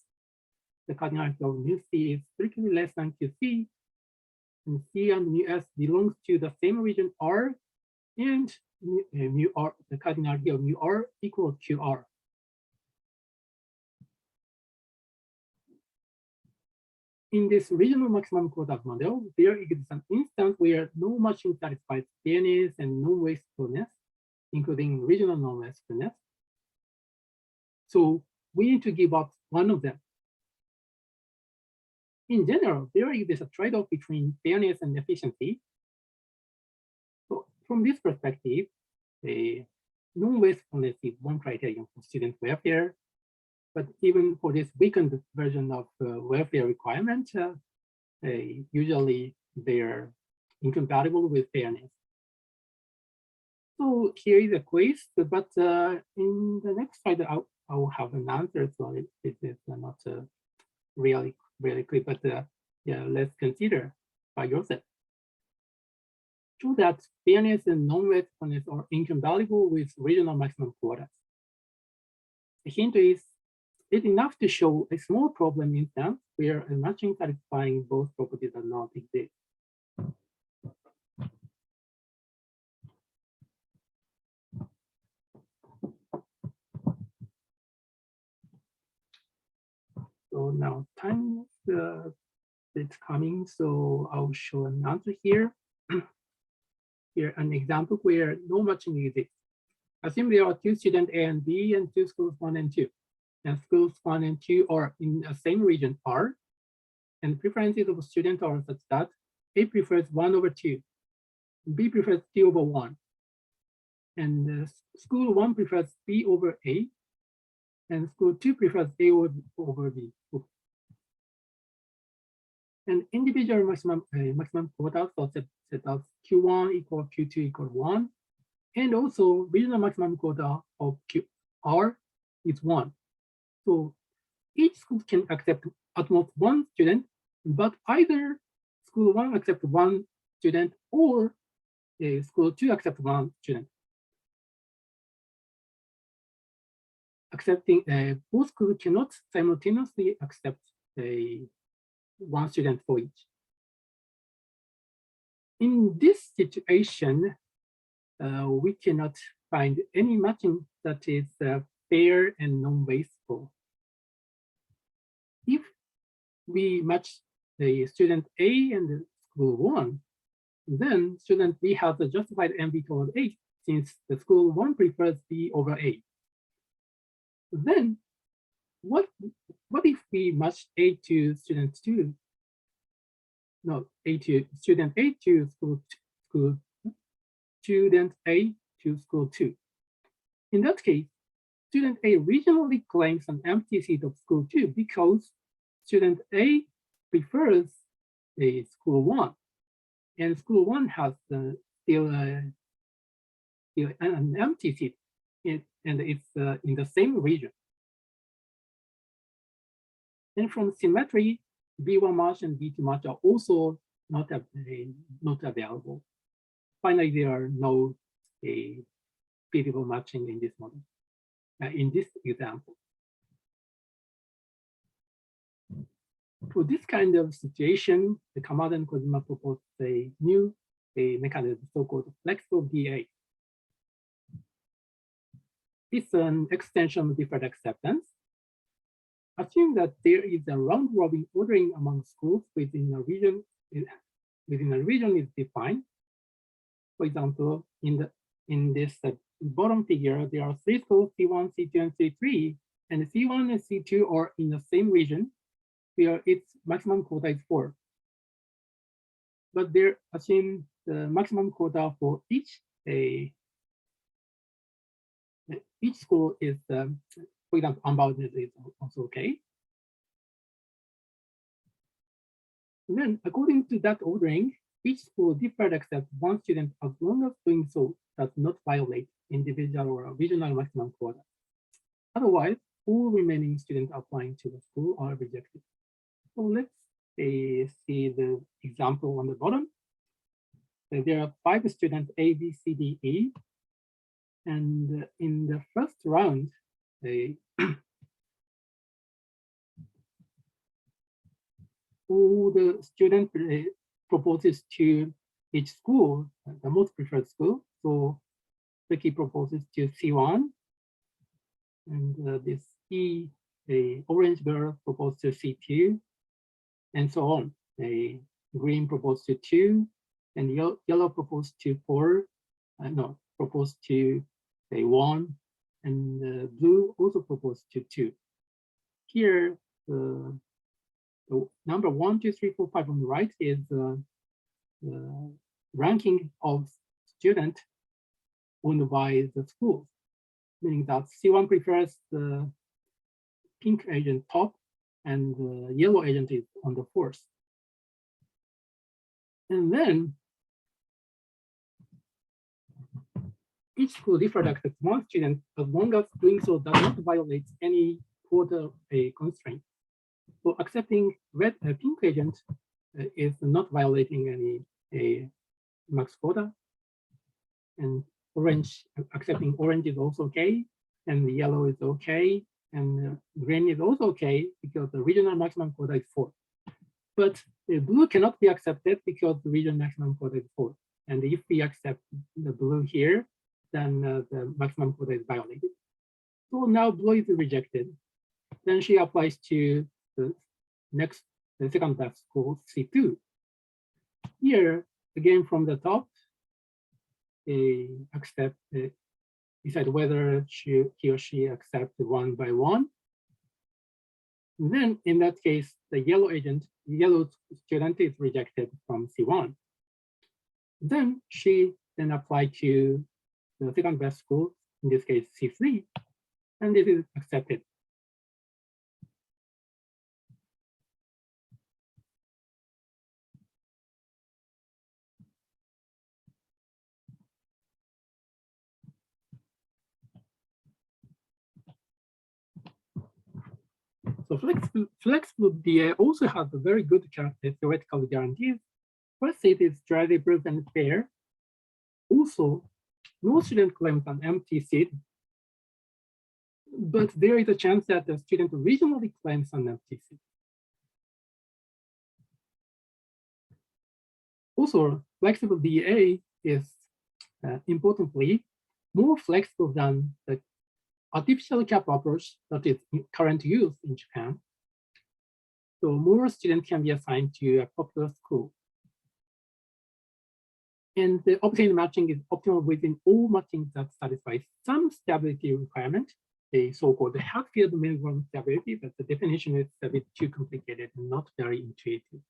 the cardinality of mu C is strictly less than QC, and C and mu S belongs to the same region R, and mu R, the cardinality of mu R equals QR. In this regional maximum quota model, there exists an instance where no matching satisfies fairness and non-wastefulness, including regional non-wastefulness. So we need to give up one of them. In general, there exists a trade-off between fairness and efficiency. So from this perspective, non-wastefulness is one criterion for student welfare. But even for this weakened version of welfare requirement, usually they're incompatible with fairness. So here is a quiz, but in the next slide, I will have an answer. So it is not really clear, but yeah, let's consider by yourself. Show that fairness and non-wastefulness are incompatible with regional maximum quotas. The hint is, it's enough to show a small problem instance where a matching satisfying both properties does not exist. So now time is coming, so I'll show an answer here. Here an example where no matching exists. Assume there are two students A and B and two schools 1 and 2. And schools 1 and 2 are in the same region R, and preferences of students are such that A prefers 1 over 2, B prefers 2 over 1, and school 1 prefers B over A, and school 2 prefers A over B. And individual maximum quotas are set as Q1 equal Q2 equal 1, and also regional maximum quota of QR is 1. So each school can accept at most one student, but either school 1 accepts one student or school 2 accepts one student. Accepting both schools cannot simultaneously accept one student for each. In this situation, we cannot find any matching that is fair and non-wasteful. If we match the student A and the school 1, then student B has a justified MV toward A, since the school 1 prefers B over A. Then what if we match A to student 2? No, A to student A to school student A to school 2. In that case, student A regionally claims an empty seat of school 2 because student A prefers a school 1, and school 1 has still an empty seat, and it's in the same region. And from symmetry, B1 match and B2 match are also not available. Finally, there are no feasible matching in this model, in this example. For this kind of situation, the Kamada and Kojima proposed a new mechanism, so-called flexible DA. It's an extension of deferred acceptance. Assume that there is a round-robin ordering among schools within a region. Within a region is defined. For example, in this bottom figure, there are 3 schools, C1, C2, and C3, and C1 and C2 are in the same region, where its maximum quota is 4. But there assume the maximum quota for each school is, for example, unbounded is also okay. And then, according to that ordering, each school deferred accepts one student as long as doing so does not violate individual or regional maximum quota. Otherwise, all remaining students applying to the school are rejected. So let's see the example on the bottom. So there are 5 students, A, B, C, D, E. And in the first round, all the student proposes to each school, the most preferred school. So Becky proposes to C1, and this E, the orange girl, proposed to C2, and so on. The green proposed to 2, and yellow proposed to 4. No, proposed to say 1, and blue also proposed to 2. Here, the number 1, 2, 3, 4, 5 on the right is the ranking of student owned by the schools, meaning that C1 prefers the pink agent top, and the yellow agent is on the 4th. And then each school differed accepts 1 student as long as doing so does not violate any quota constraint. So accepting pink agent is not violating any max quota, and accepting orange is also okay, and the yellow is okay, and green is also okay because the regional maximum quota is 4. But the blue cannot be accepted because the regional maximum quota is 4. And if we accept the blue here, then the maximum quota is violated. So now blue is rejected. Then she applies to the second best school, C2. Here, again from the top, decide whether he or she accepts 1 by 1. And then in that case, the yellow student is rejected from C1. Then she applied to the second best school, in this case C3, and it is accepted. So flexible DA also has a very good theoretical guarantees. First, it is strictly proof and fair. Also, no student claims an empty seat, but there is a chance that the student originally claims an empty seat. Also, flexible DA is importantly more flexible than the artificial cap approach that is in current use in Japan. So more students can be assigned to a popular school. And the obtained matching is optimal within all matchings that satisfy some stability requirement, a so-called Hatfield minimum stability, but the definition is a bit too complicated and not very intuitive.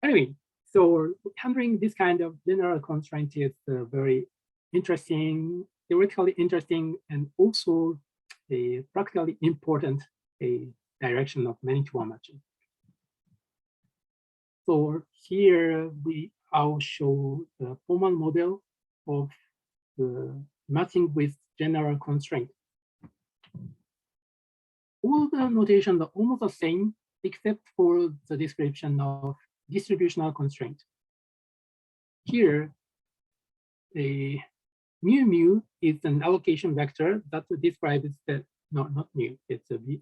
Anyway, so handling this kind of general constraint is very interesting, theoretically interesting, and also a practically important direction of many-to-one matching. So here I'll show the formal model of the matching with general constraint. All the notations are almost the same, except for the description of distributional constraint. Here, a mu is an allocation vector that describes the, no, not mu, it's a b.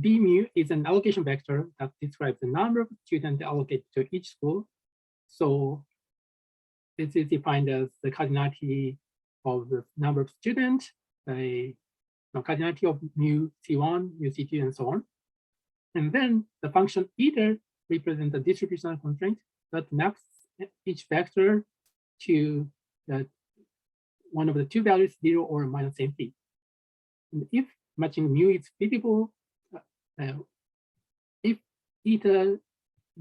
B mu is an allocation vector that describes the number of students allocated to each school. So this is defined as the cardinality of the number of students, cardinality of mu C1, mu C2, and so on. And then the function either represents the distributional constraint that maps each vector to one of the 2 values, 0 or minus empty. And if matching mu is feasible, if eta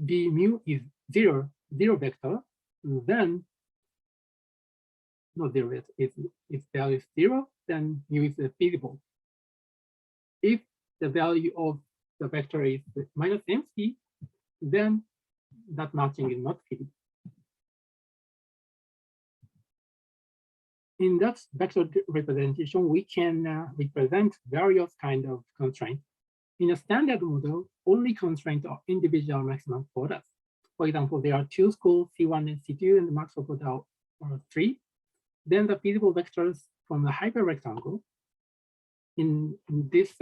b mu is 0 vector, then not 0, if value is 0, then mu is feasible. If the value of the vector is minus MC, then that matching is not feasible. in that vector representation, we can represent various kind of constraints. In a standard model, only constraints are individual maximum quotas. For example, there are two schools, C1 and C2, and the maximum quota are 3. Then the feasible vectors from the hyperrectangle. In this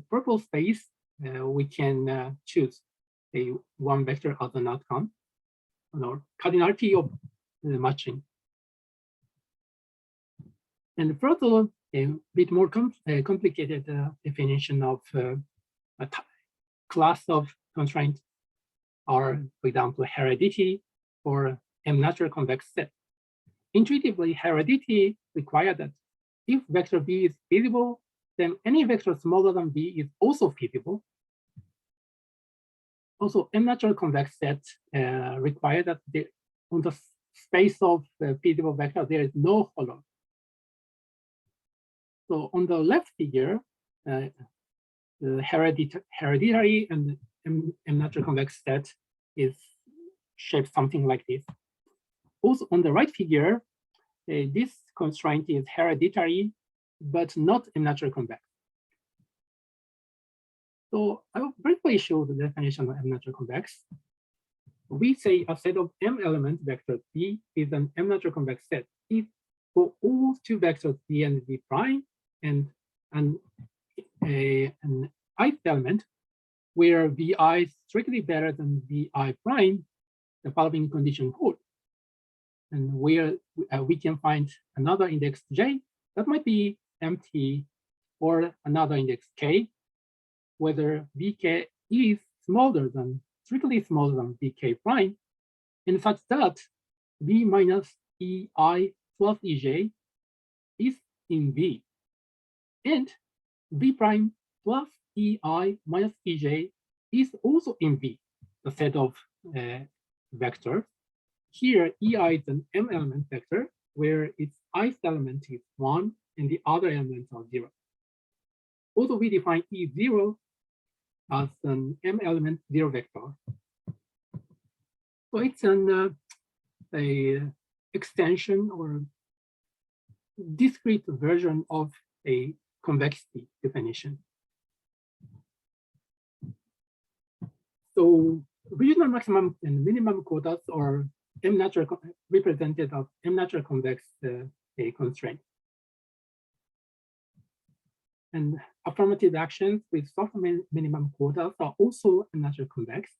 purple space, we can choose one vector as an outcome, or cardinality of the matching. And further, a bit more complicated definition of a class of constraints are, for example, heredity or M-natural convex set. Intuitively, heredity requires that if vector B is feasible, then any vector smaller than B is also feasible. Also, M-natural convex set requires that on the space of the feasible vector, there is no hollow. So on the left figure, the hereditary and M-natural convex set is shaped something like this. Also on the right figure, this constraint is hereditary, but not M-natural convex. So I will briefly show the definition of M-natural convex. We say a set of M-element vectors B is an M-natural convex set if for all two vectors B and B prime and an ith element where Vi is strictly better than Vi prime, the following condition hold. And where we can find another index J that might be empty, or another index K, whether Vk is strictly smaller than Vk prime, and such that V minus Ei plus Ej is in V. And V prime plus Ei minus Ej is also in V, the set of vectors. Here, Ei is an M-element vector where its ith element is 1 and the other elements are 0. Also, we define E0 as an M-element 0 vector. So it's an a extension or discrete version of a convexity definition. So regional maximum and minimum quotas are M-natural represented as M-natural convex constraint. And affirmative actions with soft minimum quotas are also M-natural convex.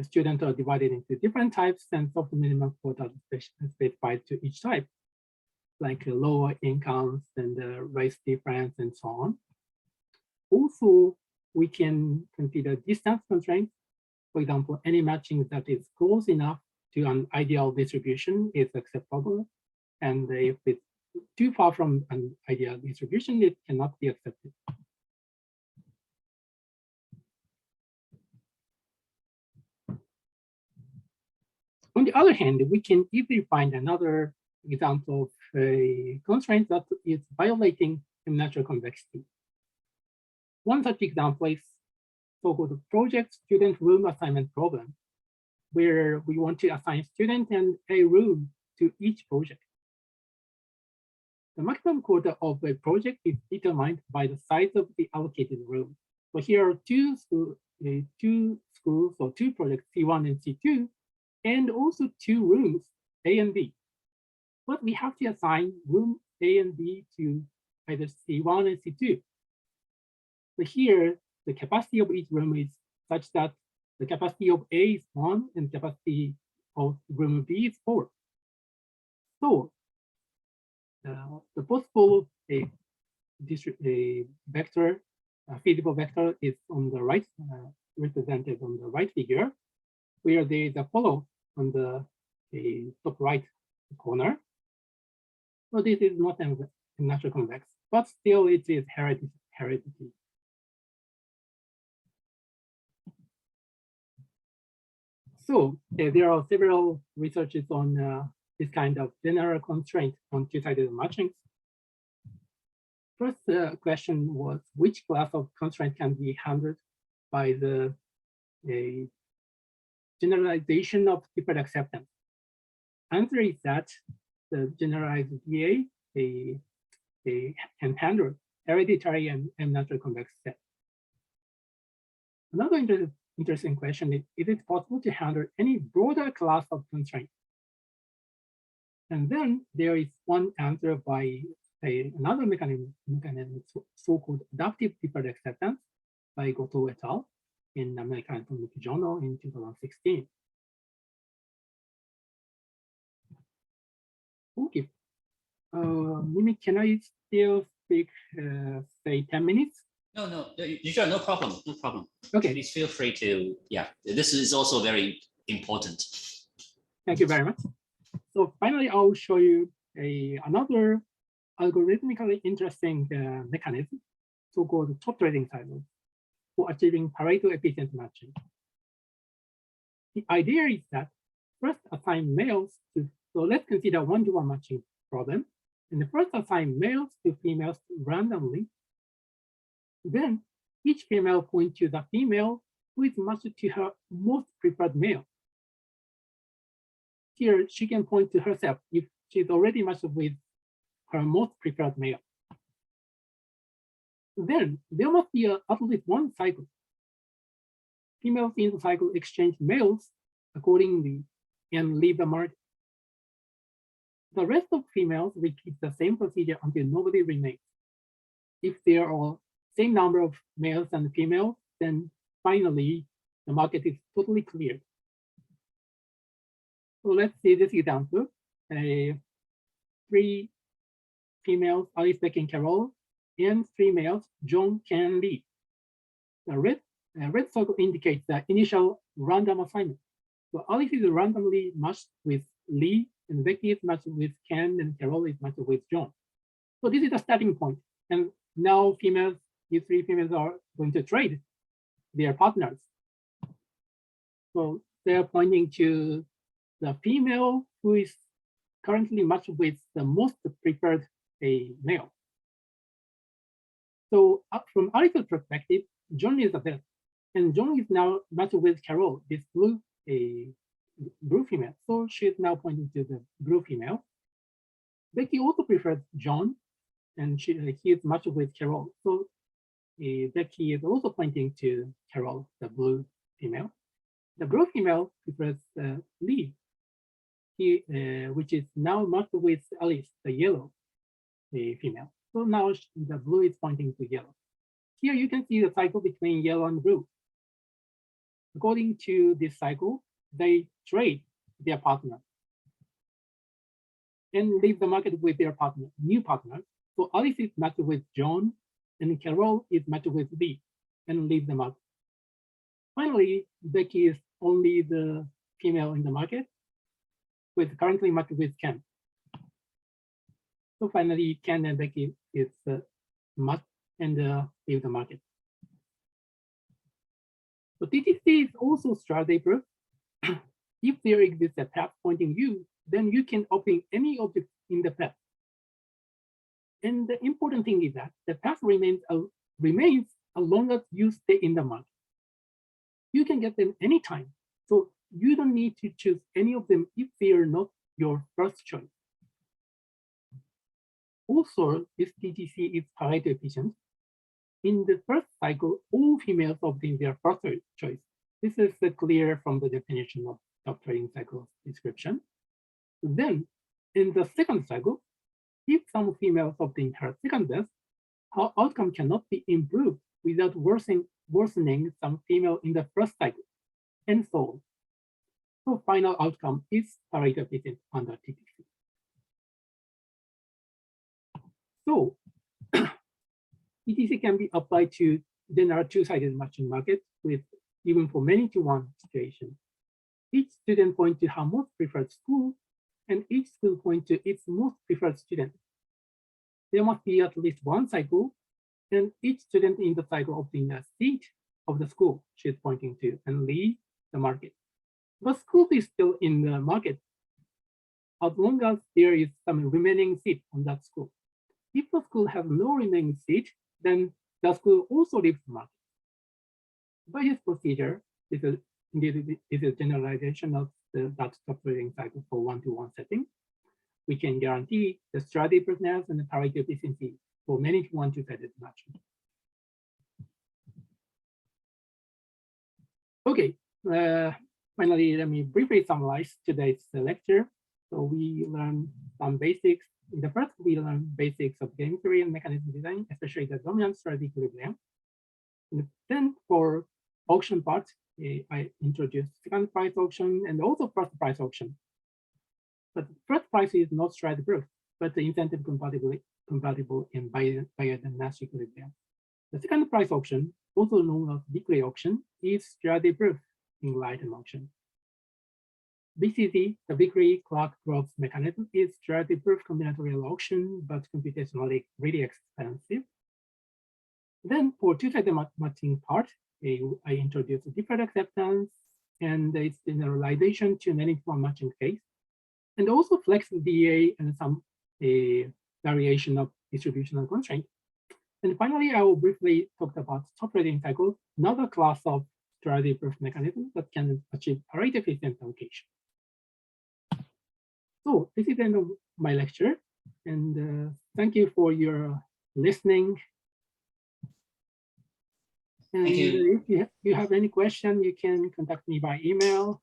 Students are divided into different types and soft minimum quotas specified to each type, like lower incomes and race difference and so on. Also, we can consider distance constraints. For example, any matching that is close enough to an ideal distribution is acceptable. And if it's too far from an ideal distribution, it cannot be accepted. On the other hand, we can easily find another example of a constraint that is violating M-natural convexity. One such example is so-called project student room assignment problem, where we want to assign student and a room to each project. The maximum quota of a project is determined by the size of the allocated room. So here are two schools or two projects, C1 and C2, and also two rooms, A and B. But we have to assign room A and B to either C1 and C2. But here, the capacity of each room is such that the capacity of A is 1 and capacity of room B is 4. So the possible vector, feasible vector is on the right, represented on the right figure, where there is a follow on the top right corner. So this is not a natural convex, but still it is heredity. So there are several researches on this kind of general constraint on two-sided matchings. First question was, which class of constraint can be handled by the generalization of deferred acceptance? Answer is that the generalized DA can handle hereditary and natural convex set. Another interesting question is it possible to handle any broader class of constraints? And then there is one answer by another mechanism so-called adaptive deferred acceptance by Goto et al. In American Atomic Journal in 2016. Okay. Mimi, can I still speak, say 10 minutes? No, sure, no problem, no problem. Okay. Please feel free to, yeah, this is also very important. Thank you very much. So finally, I'll show you another algorithmically interesting mechanism, so-called top trading cycle, for achieving Pareto efficient matching. The idea is that first assign males to, so let's consider one-to-one matching problem. And the first assign males to females randomly. Then each female point to the female who is matched to her most preferred male. Here, she can point to herself if she's already matched with her most preferred male. Then there must be at least one cycle. Females in the cycle exchange males accordingly and leave the market. The rest of females repeat the same procedure until nobody remains. If there are same number of males and females, then finally the market is totally cleared. So let's see this example. 3 females, Alice, Beck, and Carol, and 3 males, John, Ken, Lee. The red circle indicates the initial random assignment. So Alice is randomly matched with Lee, and Becky is matched with Ken, and Carol is matched with John. So this is a starting point. And now females, these 3 females are going to trade their partners. So they're pointing to the female who is currently matched with the most preferred male. So from Alice's perspective, John is the best. And John is now matched with Carol, this blue female. So she's now pointing to the blue female. Becky also prefers John, and he is matched with Carol. So Becky is also pointing to Carol, the blue female. The blue female prefers Lee, which is now matched with Alice, the yellow female. So now the blue is pointing to yellow. Here you can see the cycle between yellow and blue. According to this cycle, they trade their partner and leave the market with their partner, new partner. So Alice is matched with John, and Carol is matched with Lee, and leave the market. Finally, Becky is only the female in the market, with currently matched with Ken. So finally, Ken and Becky is matched and leave the market. So TTC is also strategy proof. If there exists a path pointing you, then you can open any object in the path. And the important thing is that the path remains as long as you stay in the market. You can get them anytime. So you don't need to choose any of them if they are not your first choice. Also, this TTC is Pareto efficient. In the first cycle, all females obtain their first choice. This is clear from the definition of top trading cycle description. Then, in the second cycle, if some females obtain her second best, her outcome cannot be improved without worsening some female in the first cycle, and so on. So final outcome is Pareto efficient under TTC. So TTC can be applied to general two-sided matching market with even for many-to-one situation. Each student points to her most preferred school, and each school points to its most preferred student. There must be at least one cycle, and each student in the cycle obtains a seat of the school she's pointing to and leave the market. The school is still in the market as long as there is some remaining seat on that school. If the school has no remaining seat, then the school also leaves the market. By this procedure, this is generalization of that top trading cycle for one-to-one setting. we can guarantee the strategy proofness and the parity efficiency for many one-two-sided matching. Okay, finally, let me briefly summarize today's lecture. So we learned some basics. In the first, we learned basics of game theory and mechanism design, especially the dominant strategy equilibrium. And then for auction part, I introduced second price auction and also first price auction. But first price is not strategy proof, but the incentive compatible in biodynamic equilibrium. The second price auction, also known as decree auction, is strategy proof in Lighten auction. BCD, the Vickrey Clark growth mechanism, is strategy proof combinatorial auction, but computationally really expensive. Then for two-sided matching part, I introduced deferred acceptance and its generalization to many form matching case, and also flexible DA and some variation of distributional constraint. And finally, I will briefly talk about top rating cycle, another class of strategy proof mechanism that can achieve parity efficient allocation. So this is the end of my lecture, and thank you for your listening. And Thank you. If you have any question, you can contact me by email.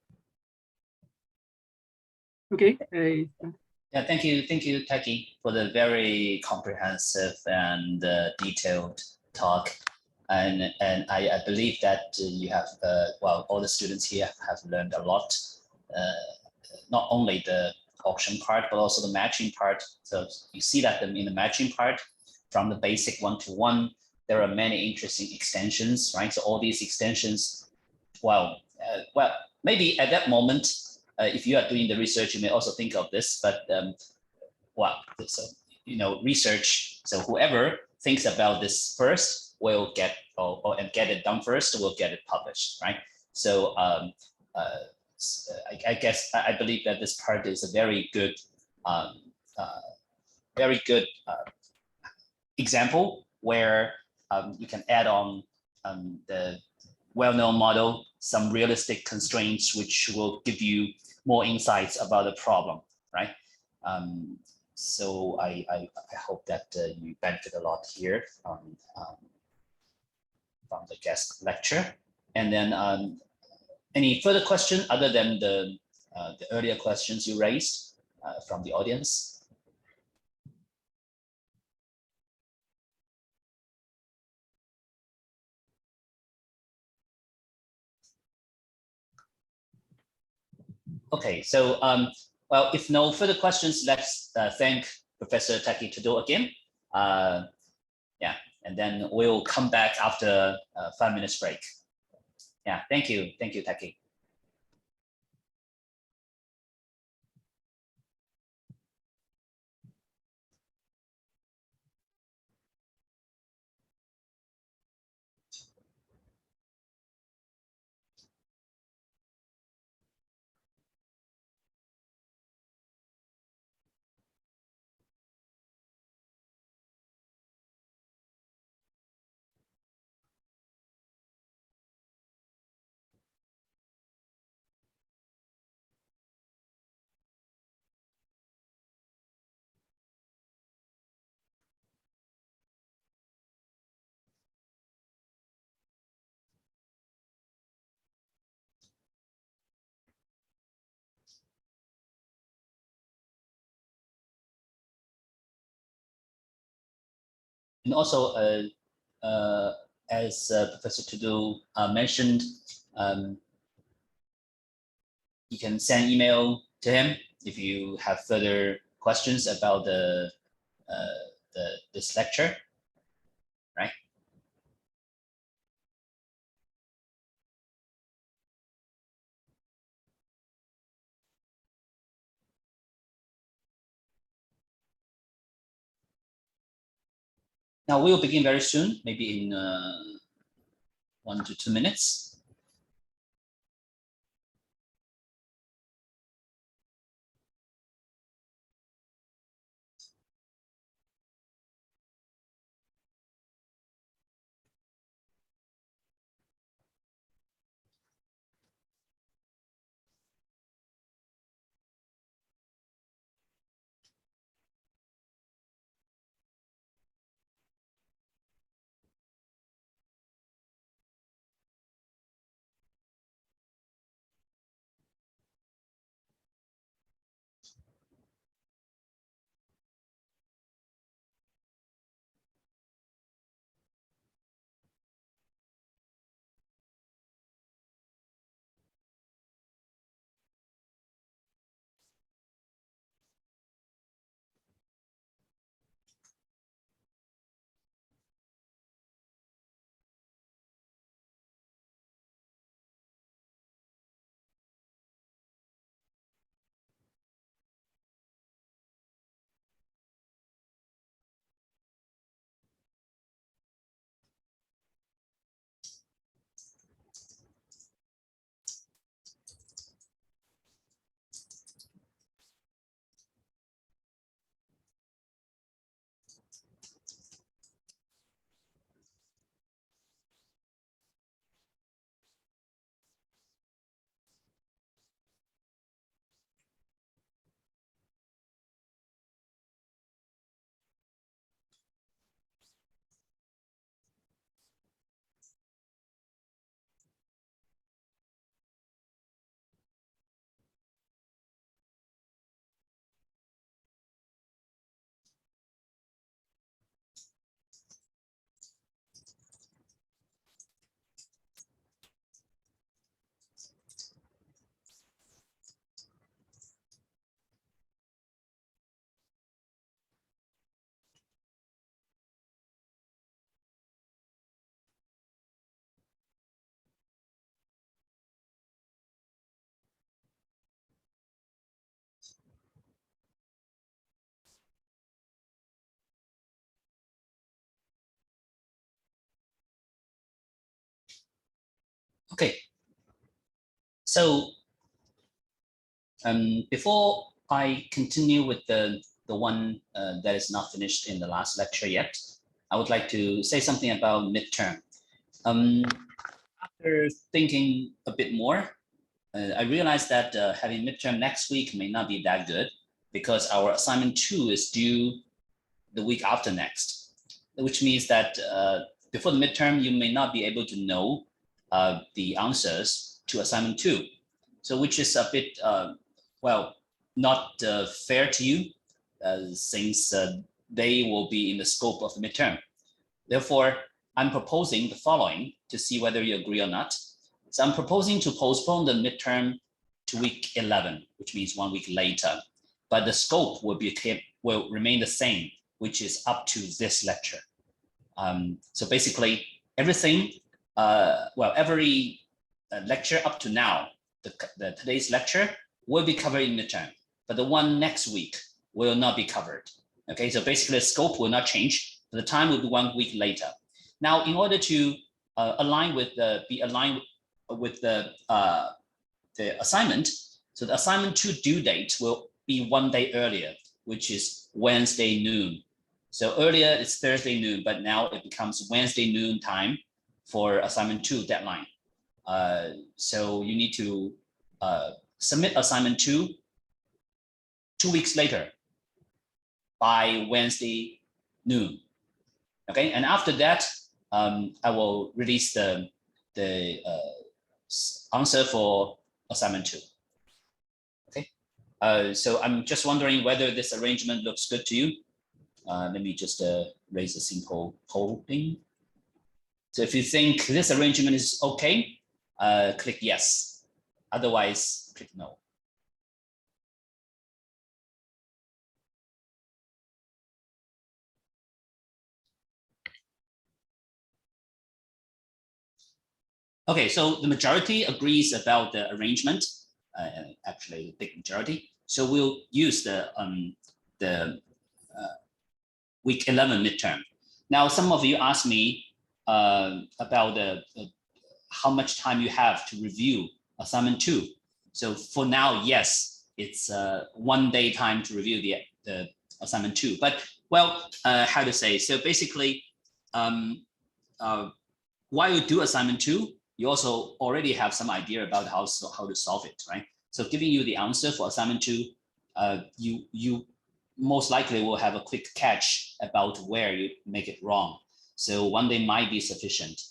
Okay. Yeah, thank you, Taki, for the very comprehensive and detailed talk. And I believe that you have, well, all the students here have learned a lot, not only the auction part, but also the matching part. So you see that in the matching part, from the basic one-to-one, there are many interesting extensions, right? So all these extensions, well, maybe at that moment, if you are doing the research, you may also think of this, but well, so, you know, research. So whoever thinks about this first will get, and get it done first, will get it published, right? So I guess I believe that this part is a very good example where you can add on the well-known model, some realistic constraints, which will give you more insights about the problem, right? So I hope that you benefit a lot here from the guest lecture. And then any further question other than the earlier questions you raised from the audience? Okay, so well, if no further questions, let's thank Professor Taki Todo again. Yeah, and then we'll come back after a 5 minutes break. Yeah, thank you, Taki. And also, as Professor Todo mentioned, you can send email to him if you have further questions about this lecture, right? Now we'll begin very soon, maybe in 1 to 2 minutes. Okay, so before I continue with the one that is not finished in the last lecture yet, I would like to say something about midterm. After thinking a bit more, I realized that having midterm next week may not be that good because our assignment 2 is due the week after next, which means that before the midterm, you may not be able to know the answers to assignment 2. So which is a bit, well, not fair to you since they will be in the scope of the midterm. Therefore, I'm proposing the following to see whether you agree or not. So I'm proposing to postpone the midterm to week 11, which means 1 week later, but the scope will remain the same, which is up to this lecture. So basically, everything, every lecture up to now, today's lecture will be covered in midterm, but the one next week will not be covered. Okay, so basically the scope will not change, but the time will be 1 week later. Now, in order to be aligned with the assignment, so the assignment 2 due date will be 1 day earlier, which is Wednesday noon. So earlier it's Thursday noon, but now it becomes Wednesday noon time for assignment 2 deadline. So you need to submit assignment 2 2 weeks later by Wednesday noon. Okay, and after that, I will release the answer for assignment 2. Okay, so I'm just wondering whether this arrangement looks good to you. Let me just raise a simple polling. So if you think this arrangement is okay, click yes. Otherwise, click no. Okay, so the majority agrees about the arrangement, actually the big majority. So we'll use the week 11 midterm. Now, some of you asked me about how much time you have to review assignment 2. So for now, yes, it's 1 day time to review the assignment 2. But well, how to say? So basically, while you do assignment 2, you also already have some idea about how to solve it, right? So giving you the answer for assignment 2, you most likely will have a quick catch about where you make it wrong. So 1 day might be sufficient.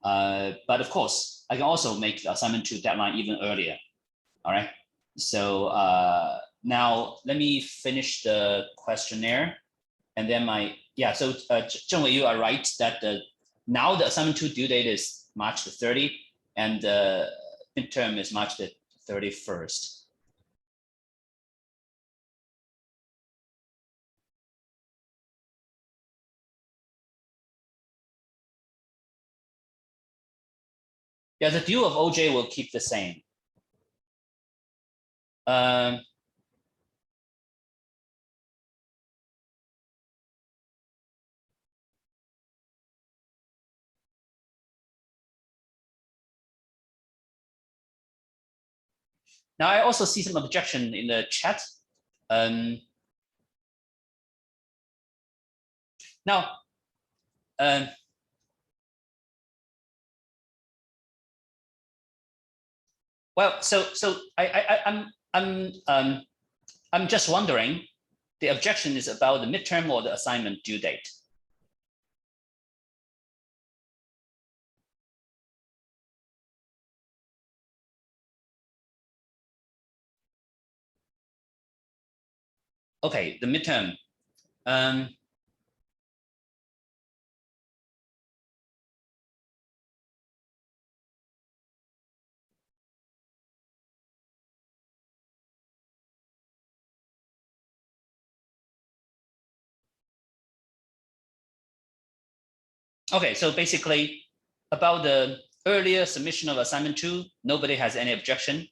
But of course, I can also make the assignment 2 deadline even earlier. All right. So now let me finish the questionnaire, and then so Zhengwei, you are right that now the assignment 2 due date is March the 30th, and the midterm is March the 31st. Yeah, the due of OJ will keep the same. Now, I also see some objection in the chat. Now, well, so I'm just wondering, the objection is about the midterm or the assignment due date? Okay, the midterm. Okay, so basically about the earlier submission of assignment 2, nobody has any objection.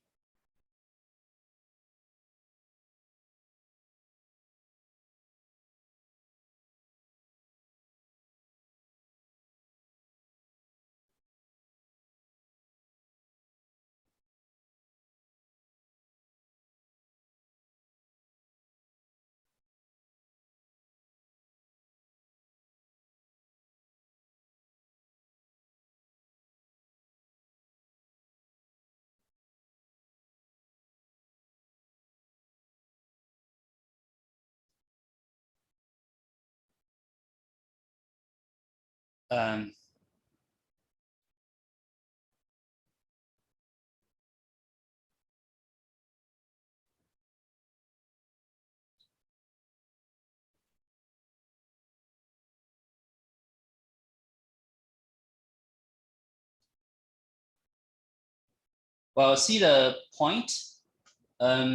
well, see the point. Let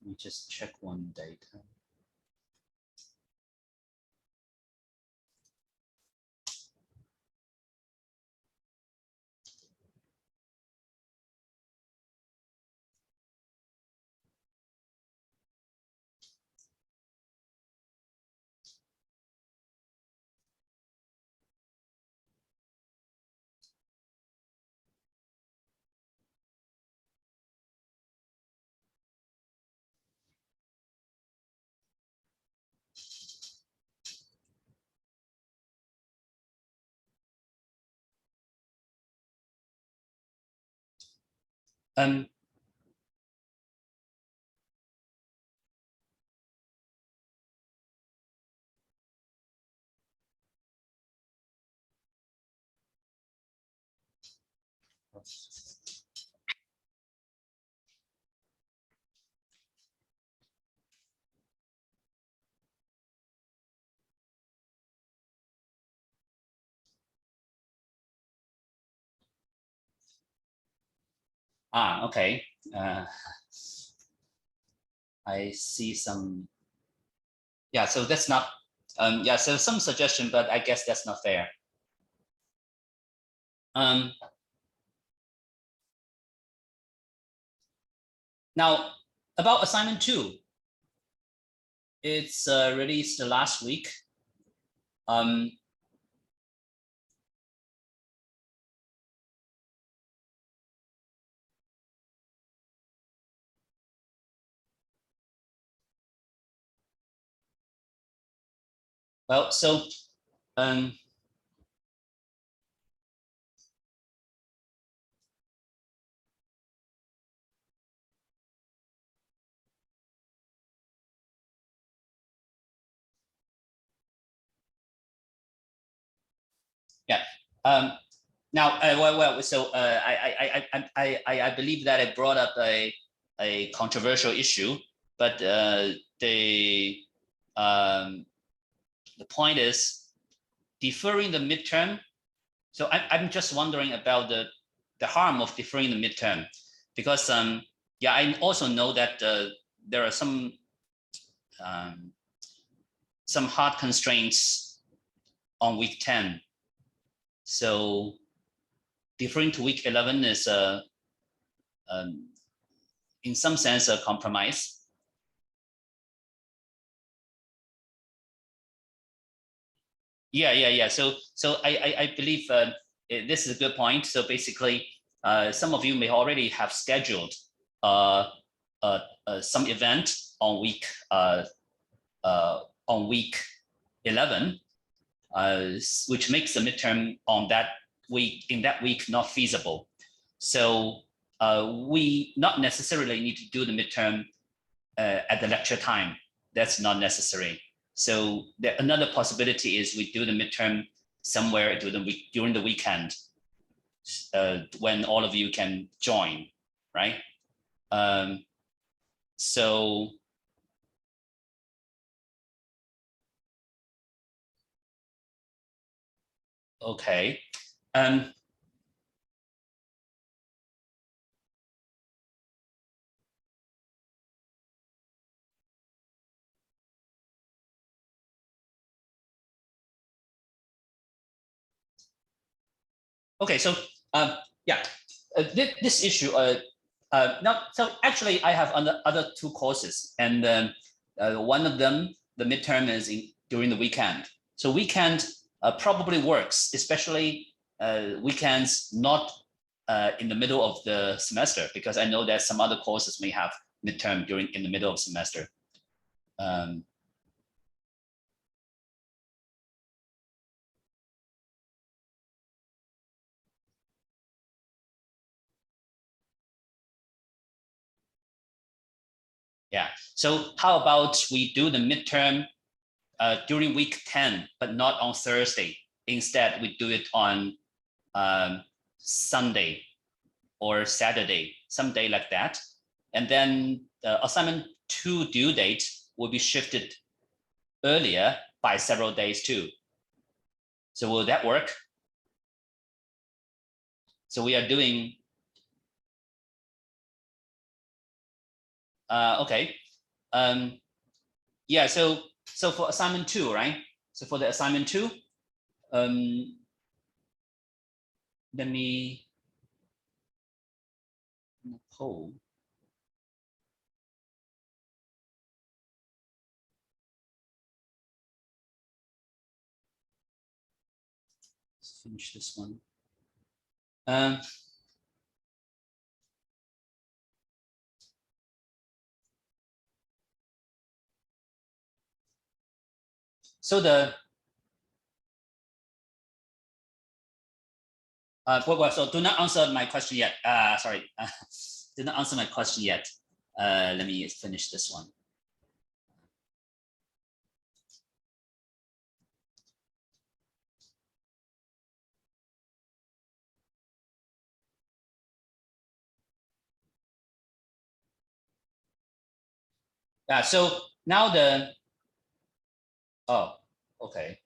me just check one data. Let okay. I see some. Yeah, so that's not. Yeah, so some suggestion, but I guess that's not fair. Now, about assignment 2, it's released last week. Well, so yeah. Now, so I believe that it brought up a controversial issue, but the point is deferring the midterm. So I'm just wondering about the harm of deferring the midterm, because yeah, I also know that there are some hard constraints on week 10. So deferring to week 11 is in some sense a compromise. Yeah. So I believe this is a good point. So basically, some of you may already have scheduled some event on week 11, which makes the midterm on that week not feasible. So we not necessarily need to do the midterm at the lecture time. That's not necessary. So another possibility is we do the midterm somewhere during the weekend when all of you can join, right? So okay. Okay, so yeah, this issue. Now, so actually, I have other 2 courses, and one of them, the midterm, is during the weekend. So weekend probably works, especially weekends not in the middle of the semester, because I know that some other courses may have midterm in the middle of semester. Yeah. So how about we do the midterm during week 10, but not on Thursday. Instead, we do it on Sunday or Saturday, some day like that. And then the assignment 2 due date will be shifted earlier by several days too. So will that work? So we are doing, okay. Yeah, so for assignment 2, right? So for the assignment 2, let me poll. Let's finish this one. So the so do not answer my question yet. Sorry, did not answer my question yet. Let me finish this one. Yeah, so now the, oh, okay.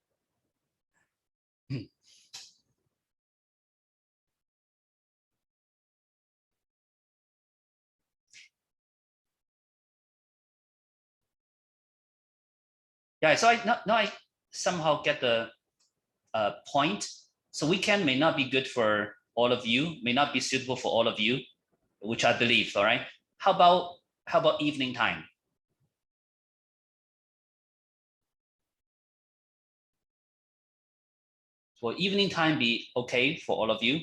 Yeah, so now I somehow get the point. So weekend may not be good for all of you, may not be suitable for all of you, which I believe, all right? How about evening time? Will evening time be okay for all of you?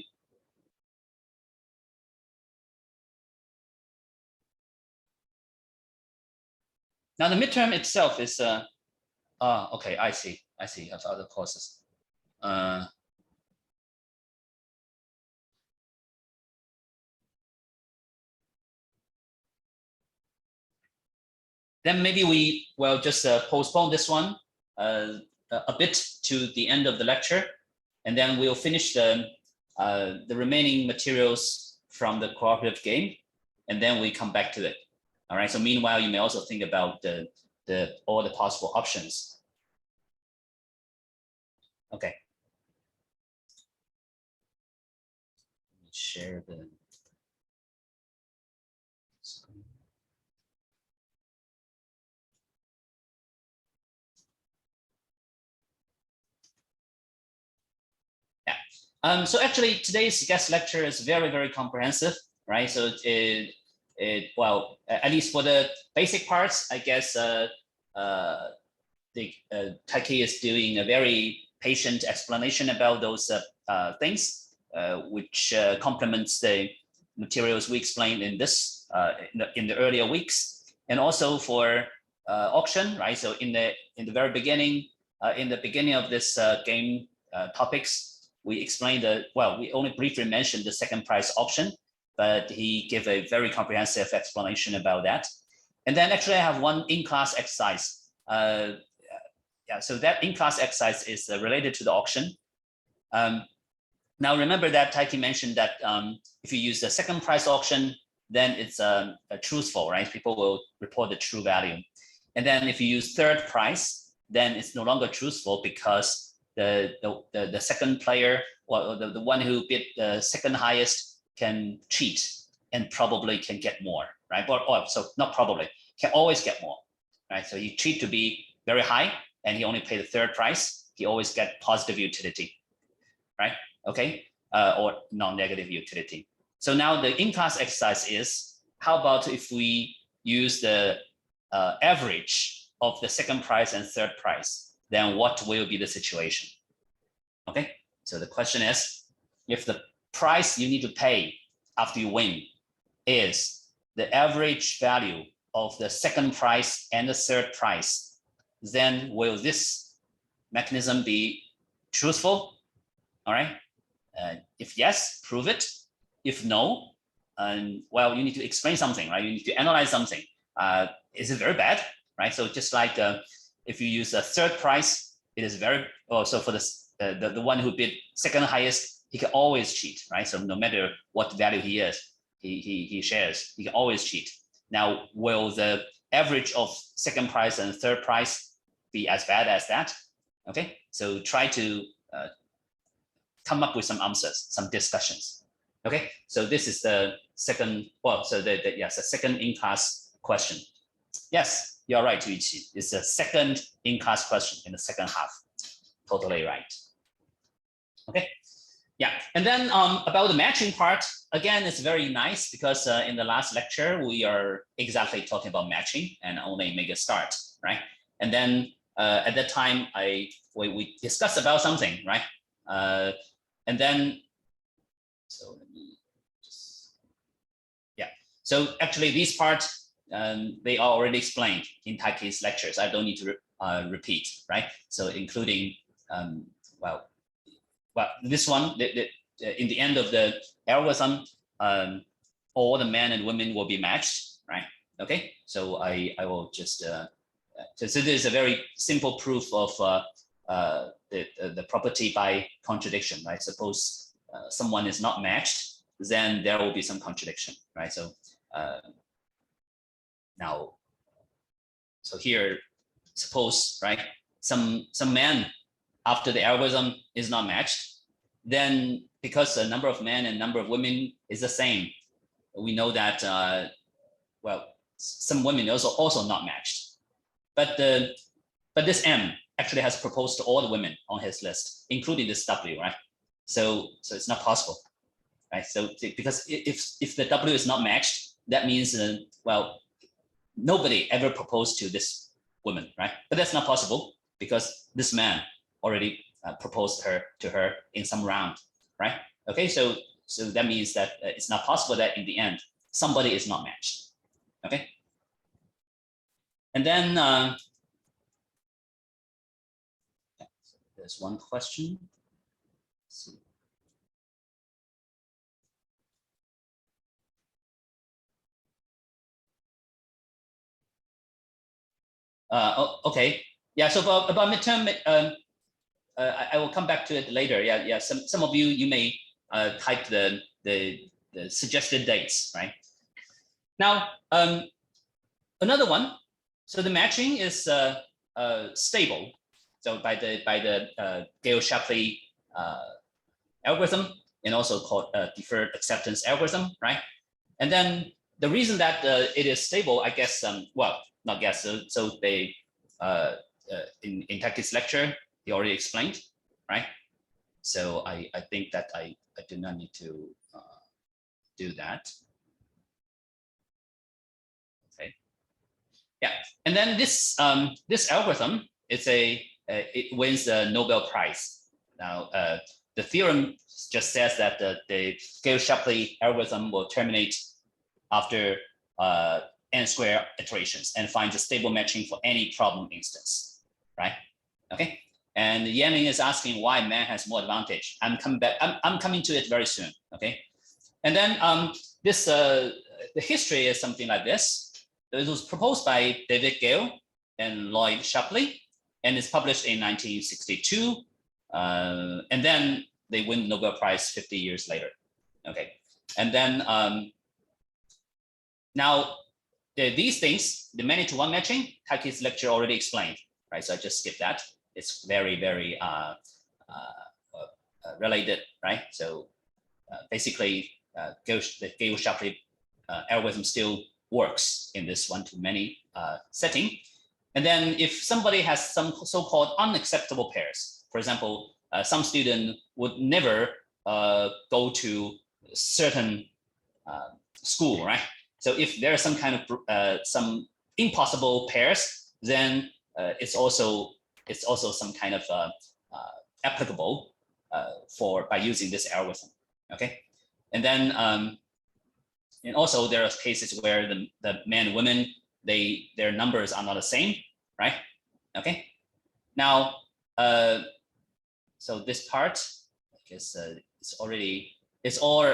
Now the midterm itself is, okay, I see, of other courses. Then maybe we will just postpone this one a bit to the end of the lecture, and then we'll finish the remaining materials from the cooperative game, and then we come back to it. All right. So meanwhile, you may also think about all the possible options. Okay. Let me share the screen. Yeah. So actually, today's guest lecture is very, very comprehensive, right? So well, at least for the basic parts, I guess Taiki is doing a very patient explanation about those things, which complements the materials we explained in this in the earlier weeks, and also for auction, right? So in the very beginning, in the beginning of this game topics, we explained we only briefly mentioned the second price option, but he gave a very comprehensive explanation about that. And then actually I have one in-class exercise. Yeah, so that in-class exercise is related to the auction. Now remember that Taiki mentioned that if you use the second price auction, then it's truthful, right? People will report the true value. And then if you use third price, then it's no longer truthful because the second player or the one who bid the second highest can cheat and probably can get more, right? Or so not probably, can always get more, right? So you cheat to be very high and he only paid the third price, he always get positive utility, right? Okay, or non-negative utility. So now the in-class exercise is, how about if we use the average of the second price and third price, then what will be the situation? Okay, so the question is, if the price you need to pay after you win is the average value of the second price and the third price, then will this mechanism be truthful? All right. If yes, prove it. If no, well, you need to explain something, right? You need to analyze something. is it very bad, right? So just like if you use a third price, it is very, so for the one who bid second highest, he can always cheat, right? So no matter what value he shares, he can always cheat. Now, will the average of second price and third price be as bad as that? Okay, so try to come up with some answers, some discussions. Okay, so this is the second, well, so yes, the second in-class question. Yes, you're right, Yuichi. It's the second in-class question in the second half. Totally right. Okay, yeah, and then about the matching part, again, it's very nice because in the last lecture, we are exactly talking about matching and only make a start, right? And then at that time, we discussed about something, right? And then, so let me just, yeah. So actually these parts, they are already explained in Taki's lectures. I don't need to repeat, right? So including, well, this one, in the end of the algorithm, all the men and women will be matched, right? Okay, so I will just, so this is a very simple proof of the property by contradiction, right? Suppose someone is not matched, then there will be some contradiction, right? So now, so here, suppose, right, some man after the algorithm is not matched, then because the number of men and number of women is the same, we know that well, some women also not matched, but this M actually has proposed to all the women on his list, including this W, right? So it's not possible, right? So because if the W is not matched, that means well, nobody ever proposed to this woman, right? But that's not possible because this man already proposed to her in some round, right? Okay, so that means that it's not possible that in the end somebody is not matched. Okay, and then there's one question. Let's see. Okay, yeah. So about midterm, I will come back to it later. Yeah. Some of you may type the suggested dates, right? Now, another one. So the matching is stable. So by the Gale-Shapley algorithm, and also called deferred acceptance algorithm, right? And then the reason that it is stable, I guess, well, not guess. So they in Taki's lecture, he already explained, right? So I think that I do not need to do that. Okay. Yeah, and then this this algorithm is it wins the Nobel Prize. Now the theorem just says that the Gale-Shapley algorithm will terminate after n square iterations and finds a stable matching for any problem instance, right? Okay. And Yanning is asking why man has more advantage. I'm coming back. I'm coming to it very soon. Okay. And then this the history is something like this. It was proposed by David Gale and Lloyd Shapley, and it's published in 1962. And then they win the Nobel Prize 50 years later. Okay. And then now these things, the many-to-one matching, Taki's lecture already explained, right? So I just skip that. It's very, very related, right? So basically, the Gale-Shapley algorithm still works in this one-to-many setting. And then if somebody has some so-called unacceptable pairs, for example, some student would never go to a certain school, right? So if there are some kind of some impossible pairs, then it's also some kind of applicable by using this algorithm. Okay, and then and also there are cases where the men and women their numbers are not the same, right? Okay, now so this part, I guess it's all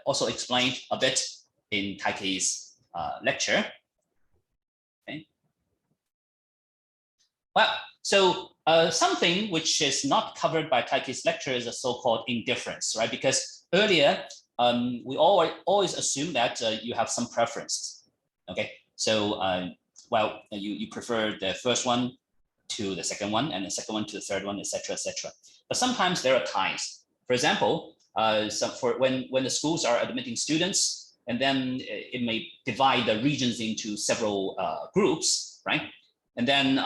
also explained a bit in Taki's lecture. Well, so something which is not covered by Taiki's lecture is a so-called indifference, right? Because earlier we always assume that you have some preferences. Okay, so well, you prefer the first one to the second one, and the second one to the third one, etc., etc. But sometimes there are ties. For example, when the schools are admitting students, and then it may divide the regions into several groups, right? And then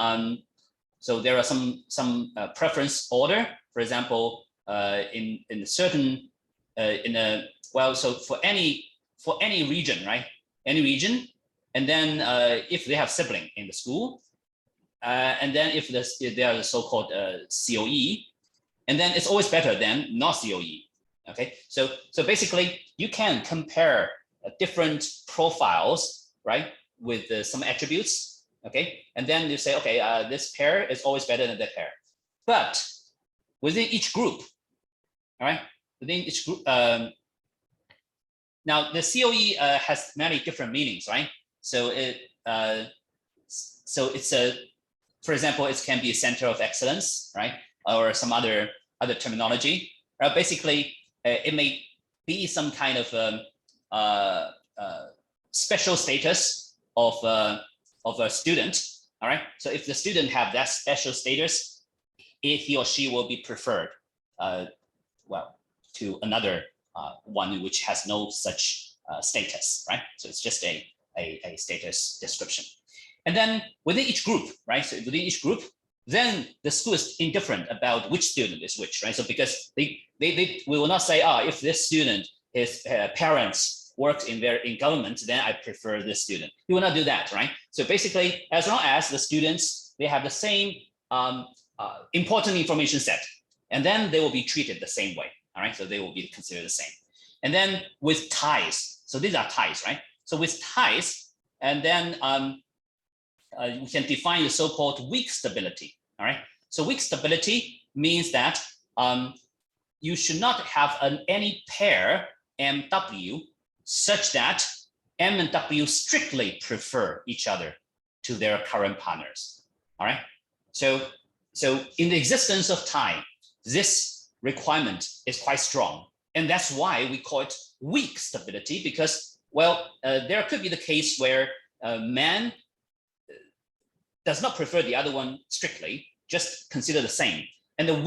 so there are some preference order. For example, in a certain well, so for any region, right? Any region, and then if they have sibling in the school, and then if they are the so-called COE, and then it's always better than not COE. Okay, so basically you can compare different profiles, right, with some attributes. Okay, and then you say, okay, this pair is always better than that pair. But within each group, all right, within each group, now the COE has many different meanings, right? So it's a, for example, it can be a center of excellence, right, or some other terminology. Basically, it may be some kind of special status of a student. All right. So if the student have that special status, he or she will be preferred, well, to another one which has no such status, right? So it's just a status description. And then within each group, right? So within each group, then the school is indifferent about which student is which, right? So because we will not say, if this student, his parents works in government, then I prefer this student. You will not do that, right? So basically, as long as the students, they have the same important information set, and then they will be treated the same way, all right? So they will be considered the same. And then with ties, so these are ties, right? So with ties, and then we can define the so-called weak stability, all right? So weak stability means that you should not have any pair MW such that M and W strictly prefer each other to their current partners, all right? So in the existence of tie, this requirement is quite strong. And that's why we call it weak stability, because, well, there could be the case where man does not prefer the other one strictly, just consider the same. And the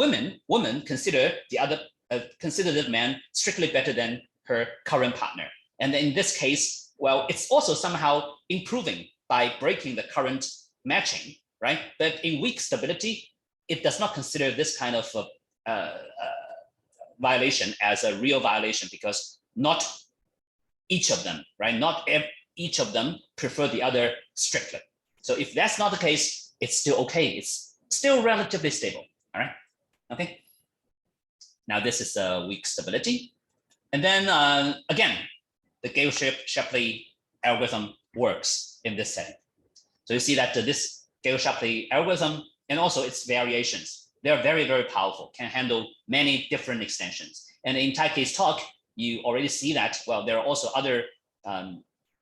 woman consider the man strictly better than her current partner. And in this case, well, it's also somehow improving by breaking the current matching, right? But in weak stability, it does not consider this kind of violation as a real violation, because not each of them, right? Not each of them prefer the other strictly. So if that's not the case, it's still okay. It's still relatively stable, all right? Okay. Now this is weak stability. And then again, the Gale-Shapley algorithm works in this setting. So you see that this Gale-Shapley algorithm and also its variations, they're very, very powerful, can handle many different extensions. And in Taiki's talk, you already see that, well, there are also other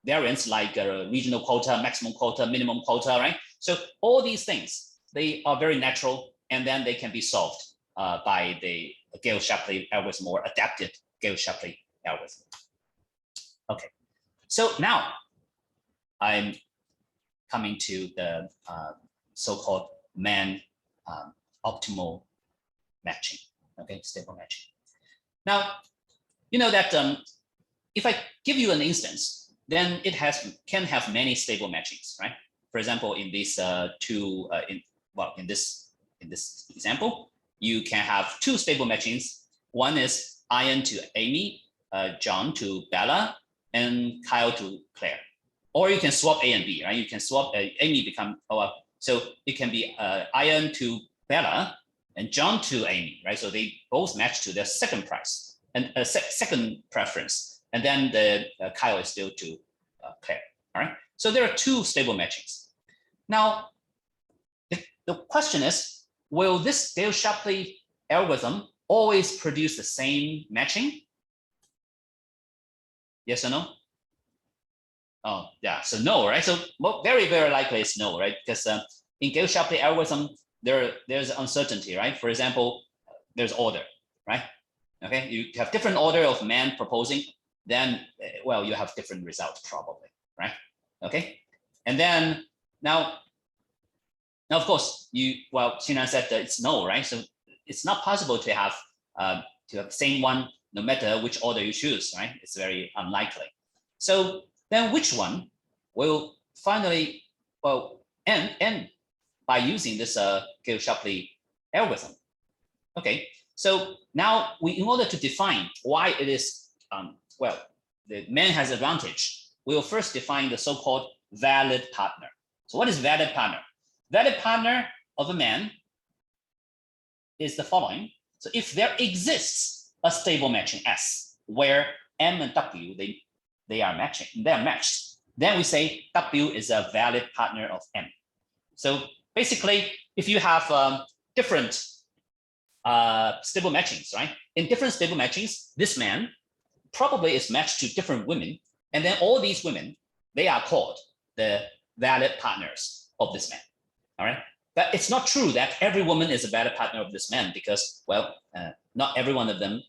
variants like regional quota, maximum quota, minimum quota, right? So all these things, they are very natural, and then they can be solved by the Gale-Shapley algorithm or adapted Gale-Shapley algorithm. Okay, so now I'm coming to the so-called man optimal matching, okay, stable matching. Now, you know that if I give you an instance, then it can have many stable matchings, right? For example, in these in this example, you can have two stable matchings. One is Ian to Amy, John to Bella, and Kyle to Claire. Or you can swap A and B, right? You can swap Amy become, so it can be Ian to Bella and John to Amy, right? So they both match to their second price and second preference. And then the Kyle is still to Claire, all right? So there are two stable matchings. Now, the question is, will this Gale-Shapley algorithm always produce the same matching? Yes or no? Oh, yeah, so no, right? So very, very likely it's no, right? Because in Gale-Shapley algorithm, there's uncertainty, right? For example, there's order, right? Okay, you have different order of men proposing, then, well, you have different results probably, right? Okay, and then now of course, Xinan said that it's no, right? So it's not possible to have the same one no matter which order you choose, right? It's very unlikely. So then which one will finally, end by using this Gale-Shapley algorithm? Okay, so now in order to define why it is, the man has advantage, we will first define the so-called valid partner. So what is valid partner? Valid partner of a man is the following. So if there exists a stable matching S where M and W, they are matched, then we say W is a valid partner of M. So basically, if you have different stable matchings, right? In different stable matchings, this man probably is matched to different women, and then all these women, they are called the valid partners of this man. All right, but it's not true that every woman is a valid partner of this man because, not every one of them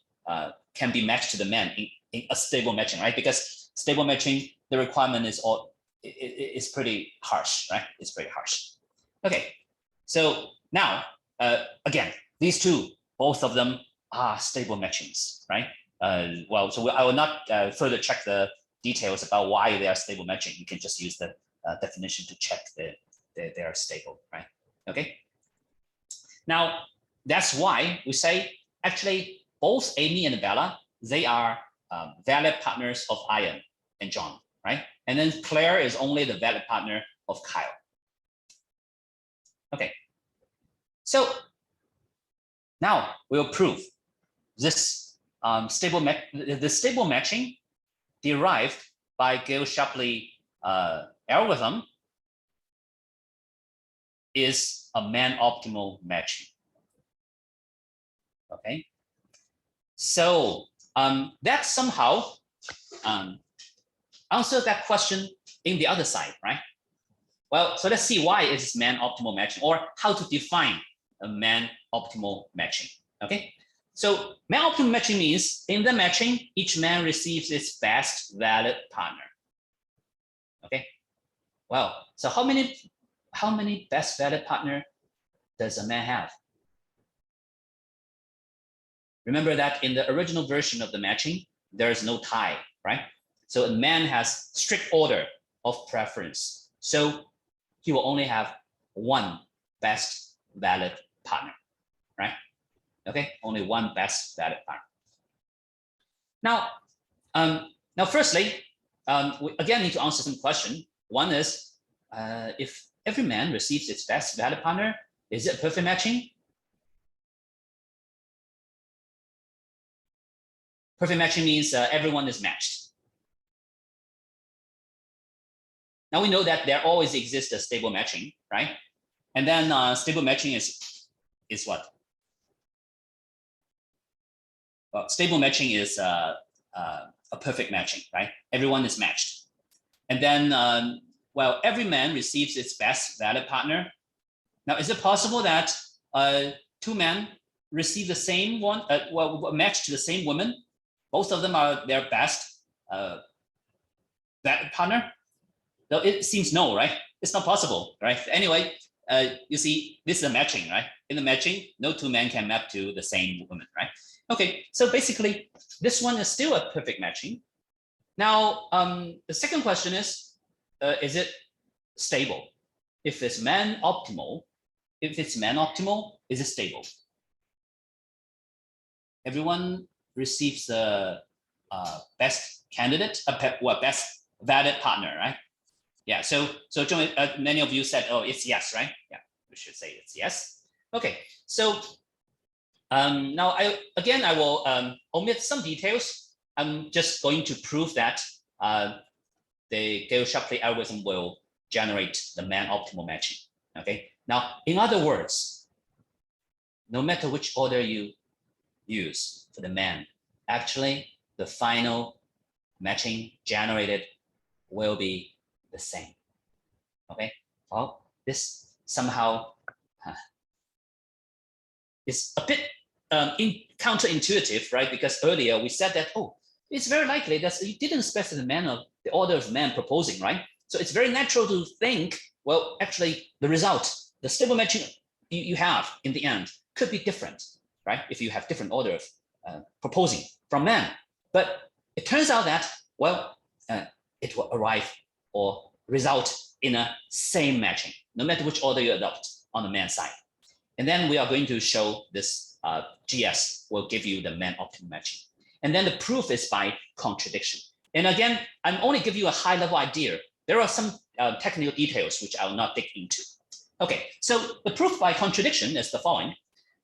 can be matched to the man in a stable matching, right? Because stable matching, the requirement is pretty harsh, right? It's pretty harsh. Okay, so now again, these two, both of them are stable matchings, right? So I will not further check the details about why they are stable matching. You can just use the definition to check they are stable, right? Okay. Now that's why we say actually both Amy and Bella, they are valid partners of Ian and John, right? And then Claire is only the valid partner of Kyle. Okay. So now we'll prove this stable matching derived by Gale-Shapley algorithm is a man-optimal matching. Okay, so that somehow answers that question in the other side, right? Well, so let's see why it is man-optimal matching, or how to define a man-optimal matching. Okay, so man-optimal matching means in the matching, each man receives its best valid partner. Okay, well, so how many best valid partner does a man have? Remember that in the original version of the matching, there is no tie, right? So a man has strict order of preference. So he will only have one best valid partner, right? Okay, only one best valid partner. Now, firstly, we again need to answer some question. One is, if every man receives its best valid partner, is it a perfect matching? Perfect matching means everyone is matched. Now we know that there always exists a stable matching, right? And then stable matching is what? Well, stable matching is a perfect matching, right? Everyone is matched. And then, every man receives its best valid partner. Now, is it possible that two men receive the same one, matched to the same woman? Both of them are their best valid partner? No, it seems no, right? It's not possible, right? Anyway, you see, this is a matching, right? In the matching, no two men can map to the same woman, right? Okay, so basically, this one is still a perfect matching. Now, the second question is it stable? If it's man optimal, is it stable? Everyone receives the best candidate, best valid partner, right? Yeah. So many of you said, oh, it's yes, right? Yeah, we should say it's yes. Okay. So now I will omit some details. I'm just going to prove that the Gale-Shapley algorithm will generate the man optimal matching. Okay. Now, in other words, no matter which order you use for the man, actually the final matching generated will be the same. Okay. Well, this somehow is a bit counterintuitive, right? Because earlier we said that, oh, it's very likely that you didn't specify the order of man proposing, right? So it's very natural to think, well, actually the result, the stable matching you have in the end could be different, right? If you have different order of proposing from man. But it turns out that, well, it will arrive or result in a same matching, no matter which order you adopt on the man side. And then we are going to show this GS will give you the man optimal matching. And then the proof is by contradiction. And again, I'm only giving you a high level idea. There are some technical details which I will not dig into. Okay, so the proof by contradiction is the following.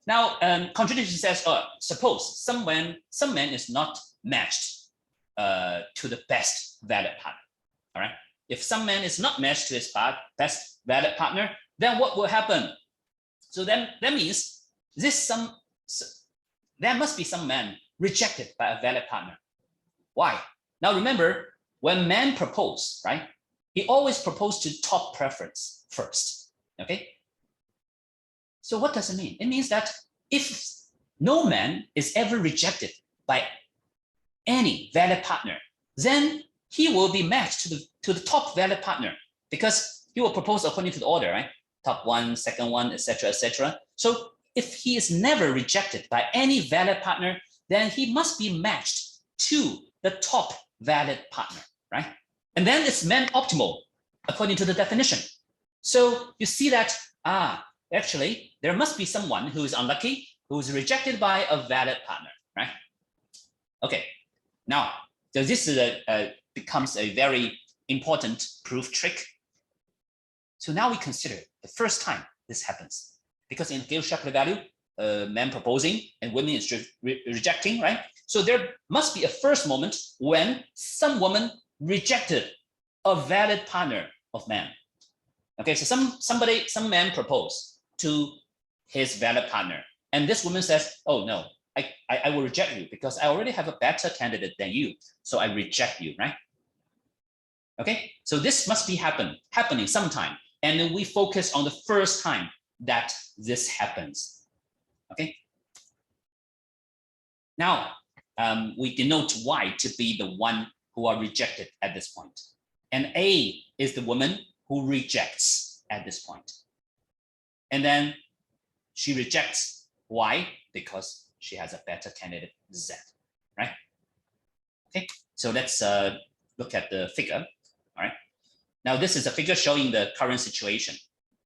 Now, contradiction says, suppose some man is not matched to the best valid partner. All right. If some man is not matched to his best valid partner, then what will happen? So then that means there must be some man rejected by a valid partner. Why? Now remember, when man propose, right? He always propose to top preference first. Okay. So what does it mean? It means that if no man is ever rejected by any valid partner, then he will be matched to the top valid partner because he will propose according to the order, right? Top one, second one, etc., etc. So if he is never rejected by any valid partner, then he must be matched to the top valid partner, right? And then it's man optimal according to the definition. So you see that, actually, there must be someone who is unlucky, who is rejected by a valid partner, right? Okay, now, so this is becomes a very important proof trick. So now we consider the first time this happens, because in Gale-Shapley value, men proposing and women is rejecting, right? So there must be a first moment when some woman rejected a valid partner of man. Okay, so some man proposed to his valid partner, and this woman says, "Oh no, I will reject you because I already have a better candidate than you, so I reject you," right? Okay, so this must be happening sometime, and then we focus on the first time that this happens. Okay. Now we denote Y to be the one who are rejected at this point, and A is the woman who rejects at this point, and then she rejects Y because she has a better candidate Z, right? Okay, so let's look at the figure. All right, now this is a figure showing the current situation.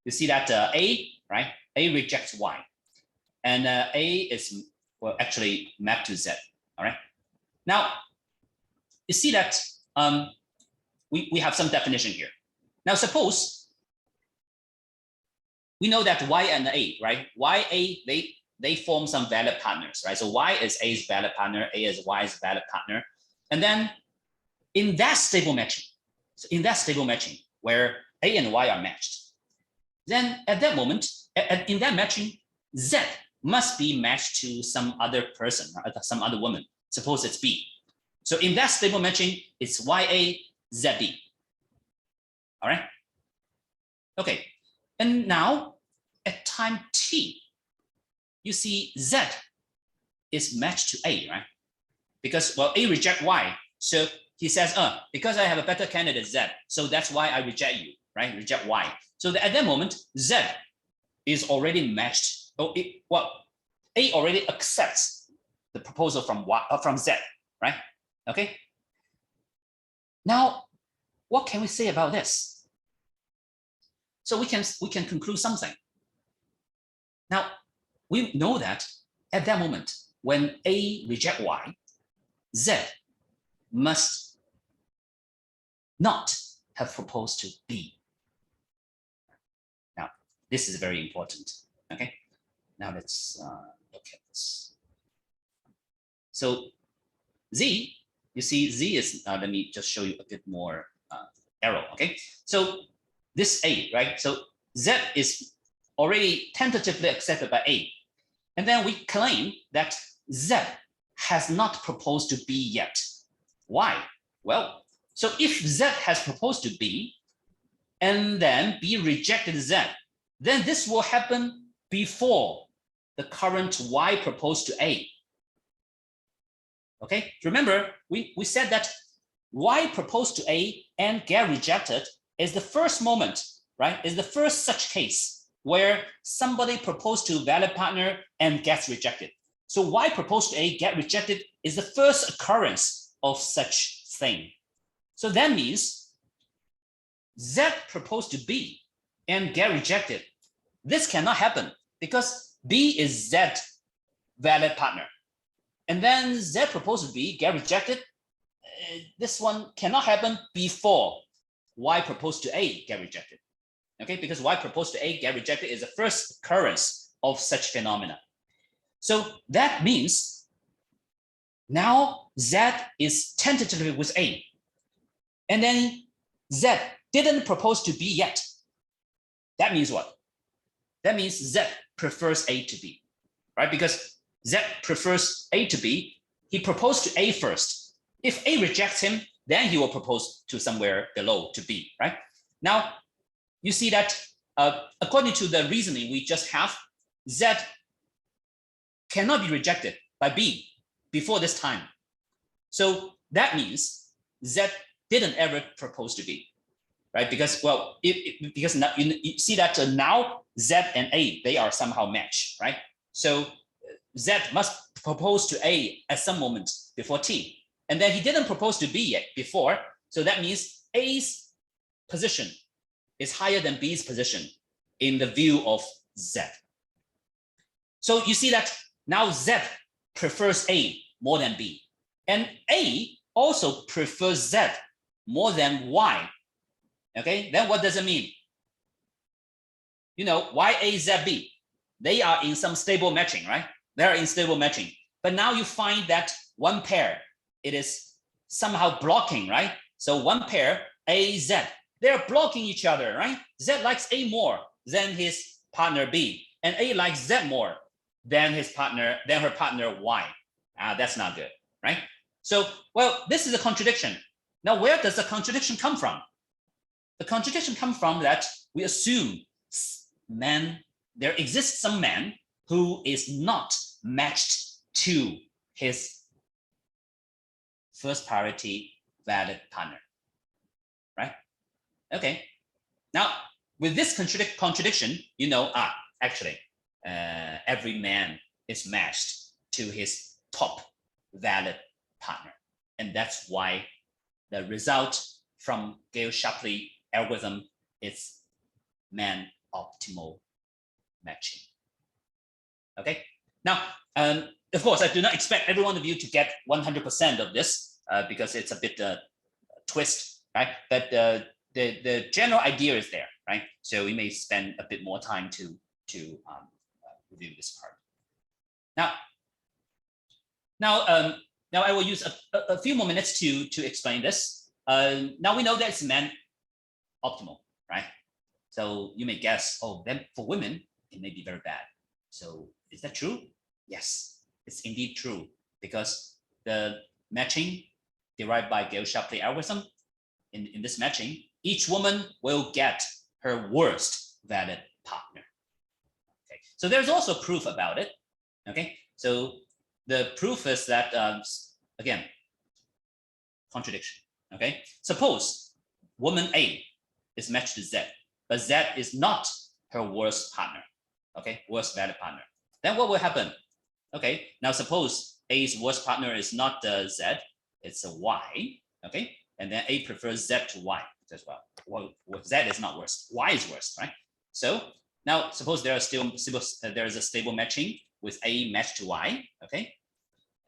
You see that A, right? A rejects Y, and A is, well, actually mapped to Z. All right, now you see that we have some definition here. Now suppose we know that Y and A, right? Y, A, they form some valid partners, right? So Y is A's valid partner, A is Y's valid partner. And then in that stable matching, where A and Y are matched, then at that moment, in that matching, Z must be matched to some other person, some other woman. Suppose it's B. So in that stable matching, it's YA, ZB. All right? Okay. And now at time T, you see Z is matched to A, right? Because, well, A reject Y. So he says, because I have a better candidate Z, so that's why I reject you, right? Reject Y. So at that moment, Z is already matched. Well, A already accepts the proposal from Z, right? Okay. Now, what can we say about this? So we can conclude something. Now, we know that at that moment, when A reject Y, Z must not have proposed to B. Now, this is very important. Okay. Now let's look at this. So Z, you see, Z is, let me just show you a bit more arrow. Okay. So this A, right? So Z is already tentatively accepted by A. And then we claim that Z has not proposed to B yet. Why? Well, so if Z has proposed to B, and then B rejected Z, then this will happen before the current Y proposed to A. Okay, remember, we said that Y proposed to A and get rejected is the first moment, right? Is the first such case where somebody proposed to valid partner and gets rejected. So Y proposed to A, get rejected is the first occurrence of such thing. So that means Z proposed to B and get rejected. This cannot happen because B is Z valid partner. And then Z proposed to B, get rejected. This one cannot happen before Y proposed to A, get rejected. Okay, because Y proposed to A, get rejected is the first occurrence of such phenomena. So that means now Z is tentatively with A. And then Z didn't propose to B yet. That means what? That means Z prefers A to B, right? Because Z prefers A to B, he proposed to A first. If A rejects him, then he will propose to somewhere below to B, right? Now, you see that according to the reasoning we just have, Z cannot be rejected by B before this time. So that means Z didn't ever propose to B, right? Because, well, because now, you see that now Z and A, they are somehow matched, right? So Z must propose to A at some moment before T. And then he didn't propose to B yet before. So that means A's position is higher than B's position in the view of Z. So you see that now Z prefers A more than B. And A also prefers Z more than Y. Okay, then what does it mean? You know, Y, A, Z, B, they are in some stable matching, right? They are in stable matching. But now you find that one pair, it is somehow blocking, right? So one pair, A, Z, they're blocking each other, right? Z likes A more than his partner B, and A likes Z more than her partner Y. That's not good, right? So, well, this is a contradiction. Now, where does the contradiction come from? The contradiction comes from that we assume there exists some man who is not matched to his first priority valid partner, right? Okay. Now, with this contradiction, you know, actually, every man is matched to his top valid partner. And that's why the result from Gale-Shapley algorithm is man optimal matching. Okay. Now, of course, I do not expect every one of you to get 100% of this because it's a bit twist, right? But the general idea is there, right? So we may spend a bit more time to review this part. Now I will use a few more minutes to explain this. Now we know that it's man optimal, right? So you may guess, oh, then for women, it may be very bad. So is that true? Yes, it's indeed true because the matching derived by Gale-Shapley algorithm, in this matching, each woman will get her worst valid partner. Okay, so there's also proof about it. Okay, so the proof is that, again, contradiction. Okay, suppose woman A is matched to Z, but Z is not her worst partner. Okay, worst valid partner. Then what will happen? Okay, now suppose A's worst partner is not Z, it's a Y. Okay, and then A prefers Z to Y as well. Well, Z is not worst, Y is worst, right? So now suppose there is a stable matching with A matched to Y. Okay,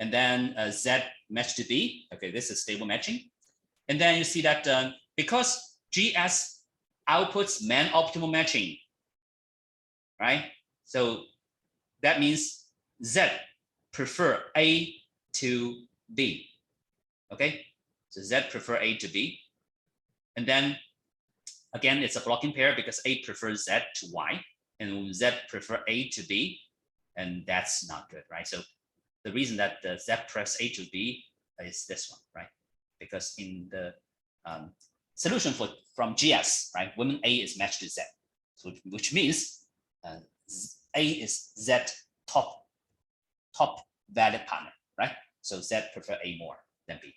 and then Z matched to B. Okay, this is stable matching. And then you see that because GS outputs man optimal matching, right? So that means Z prefer A to B. Okay, so Z prefer A to B. And then again, it's a blocking pair because A prefers Z to Y and Z prefer A to B. And that's not good, right? So the reason that the Z prefers A to B is this one, right? Because in the solution from GS, right, woman A is matched to Z. So which means A is Z top valid partner, right? So Z prefer A more than B.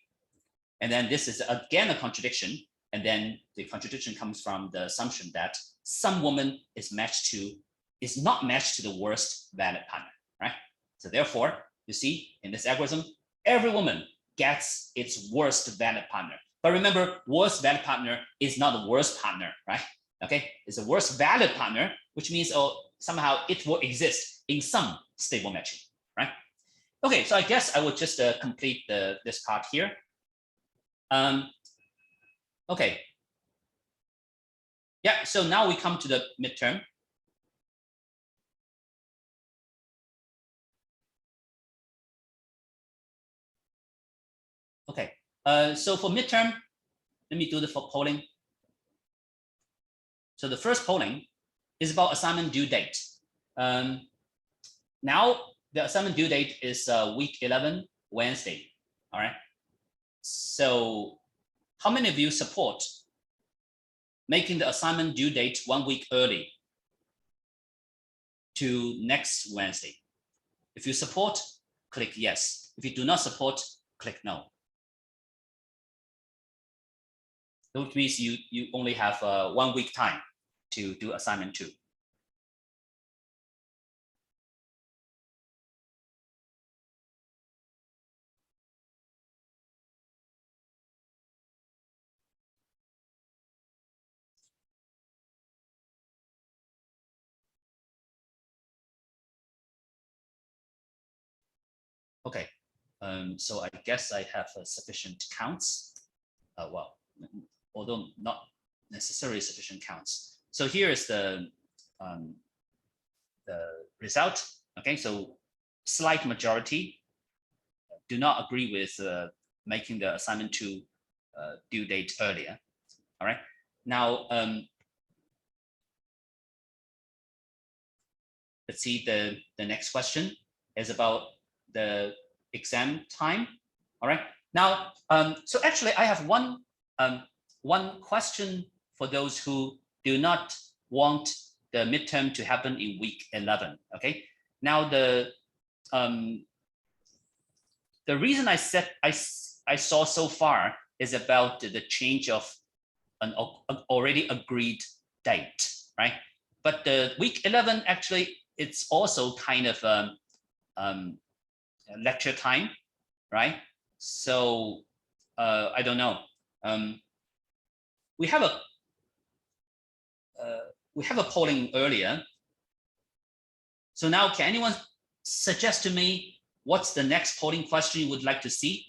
And then this is again a contradiction. And then the contradiction comes from the assumption that some woman is not matched to the worst valid partner, right? So therefore, you see in this algorithm, every woman gets its worst valid partner. But remember, worst valid partner is not the worst partner, right? Okay, it's a worst valid partner, which means somehow it will exist in some stable matching, right? Okay, so I guess I would just complete this part here. Okay. Yeah, so now we come to the midterm. Okay, so for midterm, let me do the polling. So the first polling is about assignment due date. Now the assignment due date is week 11, Wednesday. All right. So how many of you support making the assignment due date 1 week early to next Wednesday? If you support, click yes. If you do not support, click no. Which means you only have 1 week time to do assignment 2. Okay, so I guess I have sufficient counts. Well, although not necessarily sufficient counts. So here is the result. Okay, so slight majority do not agree with making the assignment 2 due date earlier. All right, now let's see the next question is about the exam time. All right, now so actually I have one question for those who do not want the midterm to happen in week 11. Okay, now the reason I said I saw so far is about the change of an already agreed date, right? But the week 11 actually it's also kind of lecture time, right? So I don't know. We have a polling earlier. So now can anyone suggest to me what's the next polling question you would like to see?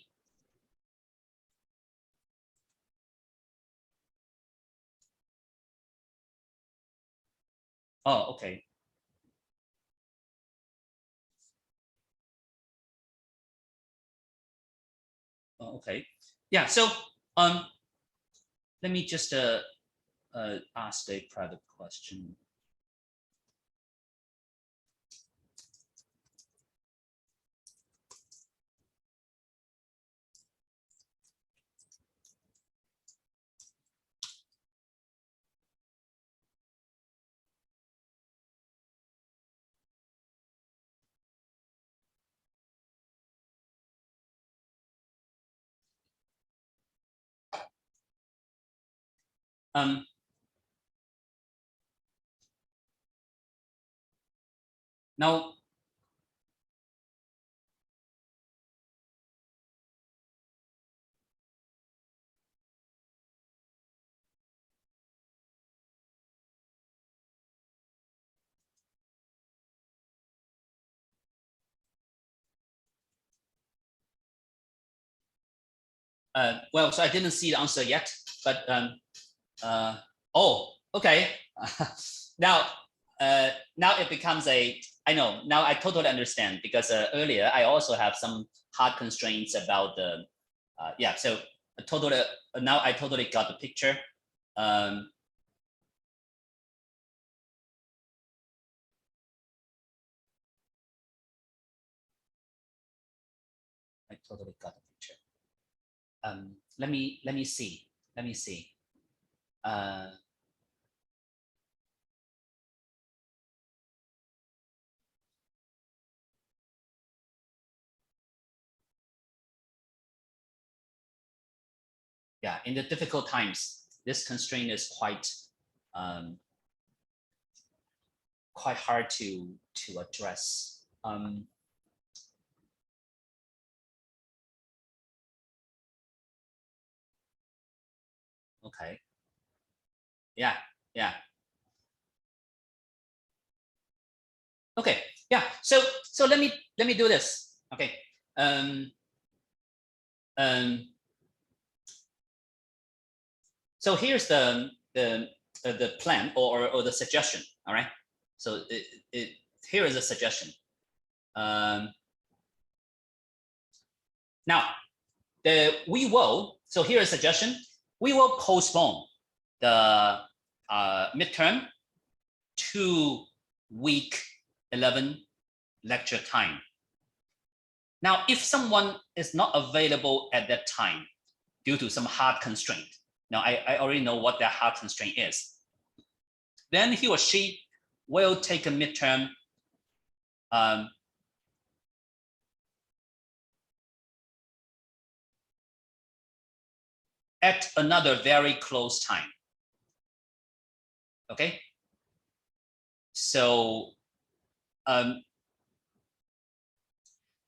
Oh, okay. Oh, okay. Yeah, so let me just ask a private question. Now, well, so I didn't see the answer yet, but oh, okay. Now, now it becomes I know, now I totally understand because earlier I also have some hard constraints about the, yeah, so now I totally got the picture. I totally got the picture. Let me see. yeah, in the difficult times, this constraint is quite hard to address. Okay. Yeah. Okay. Yeah. So let me do this. Okay. So here's the plan or the suggestion. All right. So here is a suggestion. Now we will. So here is a suggestion. We will postpone the midterm to week 11 lecture time. Now, if someone is not available at that time due to some hard constraint, now I already know what that hard constraint is, then he or she will take a midterm at another very close time. Okay. So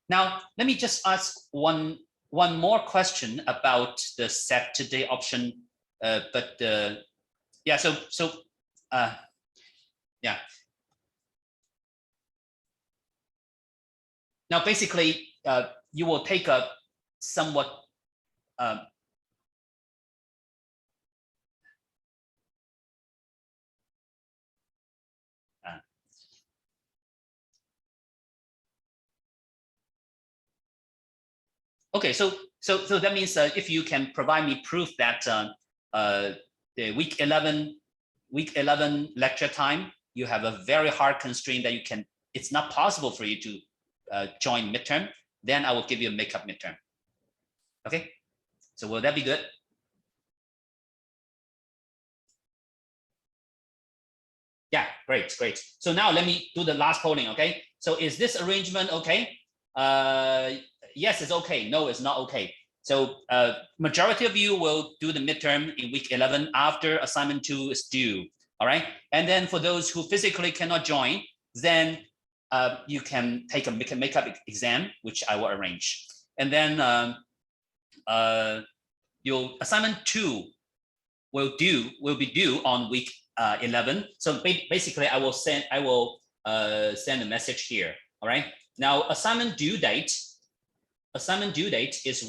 now let me just ask one more question about the Saturday option. Yeah. Yeah. Now basically, you will take a somewhat okay, so that means if you can provide me proof that the week 11 lecture time, you have a very hard constraint that it's not possible for you to join midterm, then I will give you a makeup midterm. Okay, so will that be good? Yeah, great. So now let me do the last polling. Okay, so is this arrangement okay? Yes, it's okay. No, it's not okay. So majority of you will do the midterm in week 11 after assignment 2 is due. All right. And then for those who physically cannot join, then you can take a makeup exam, which I will arrange. And then your assignment 2 will be due on week 11. So basically, I will send a message here. All right. Now assignment due date is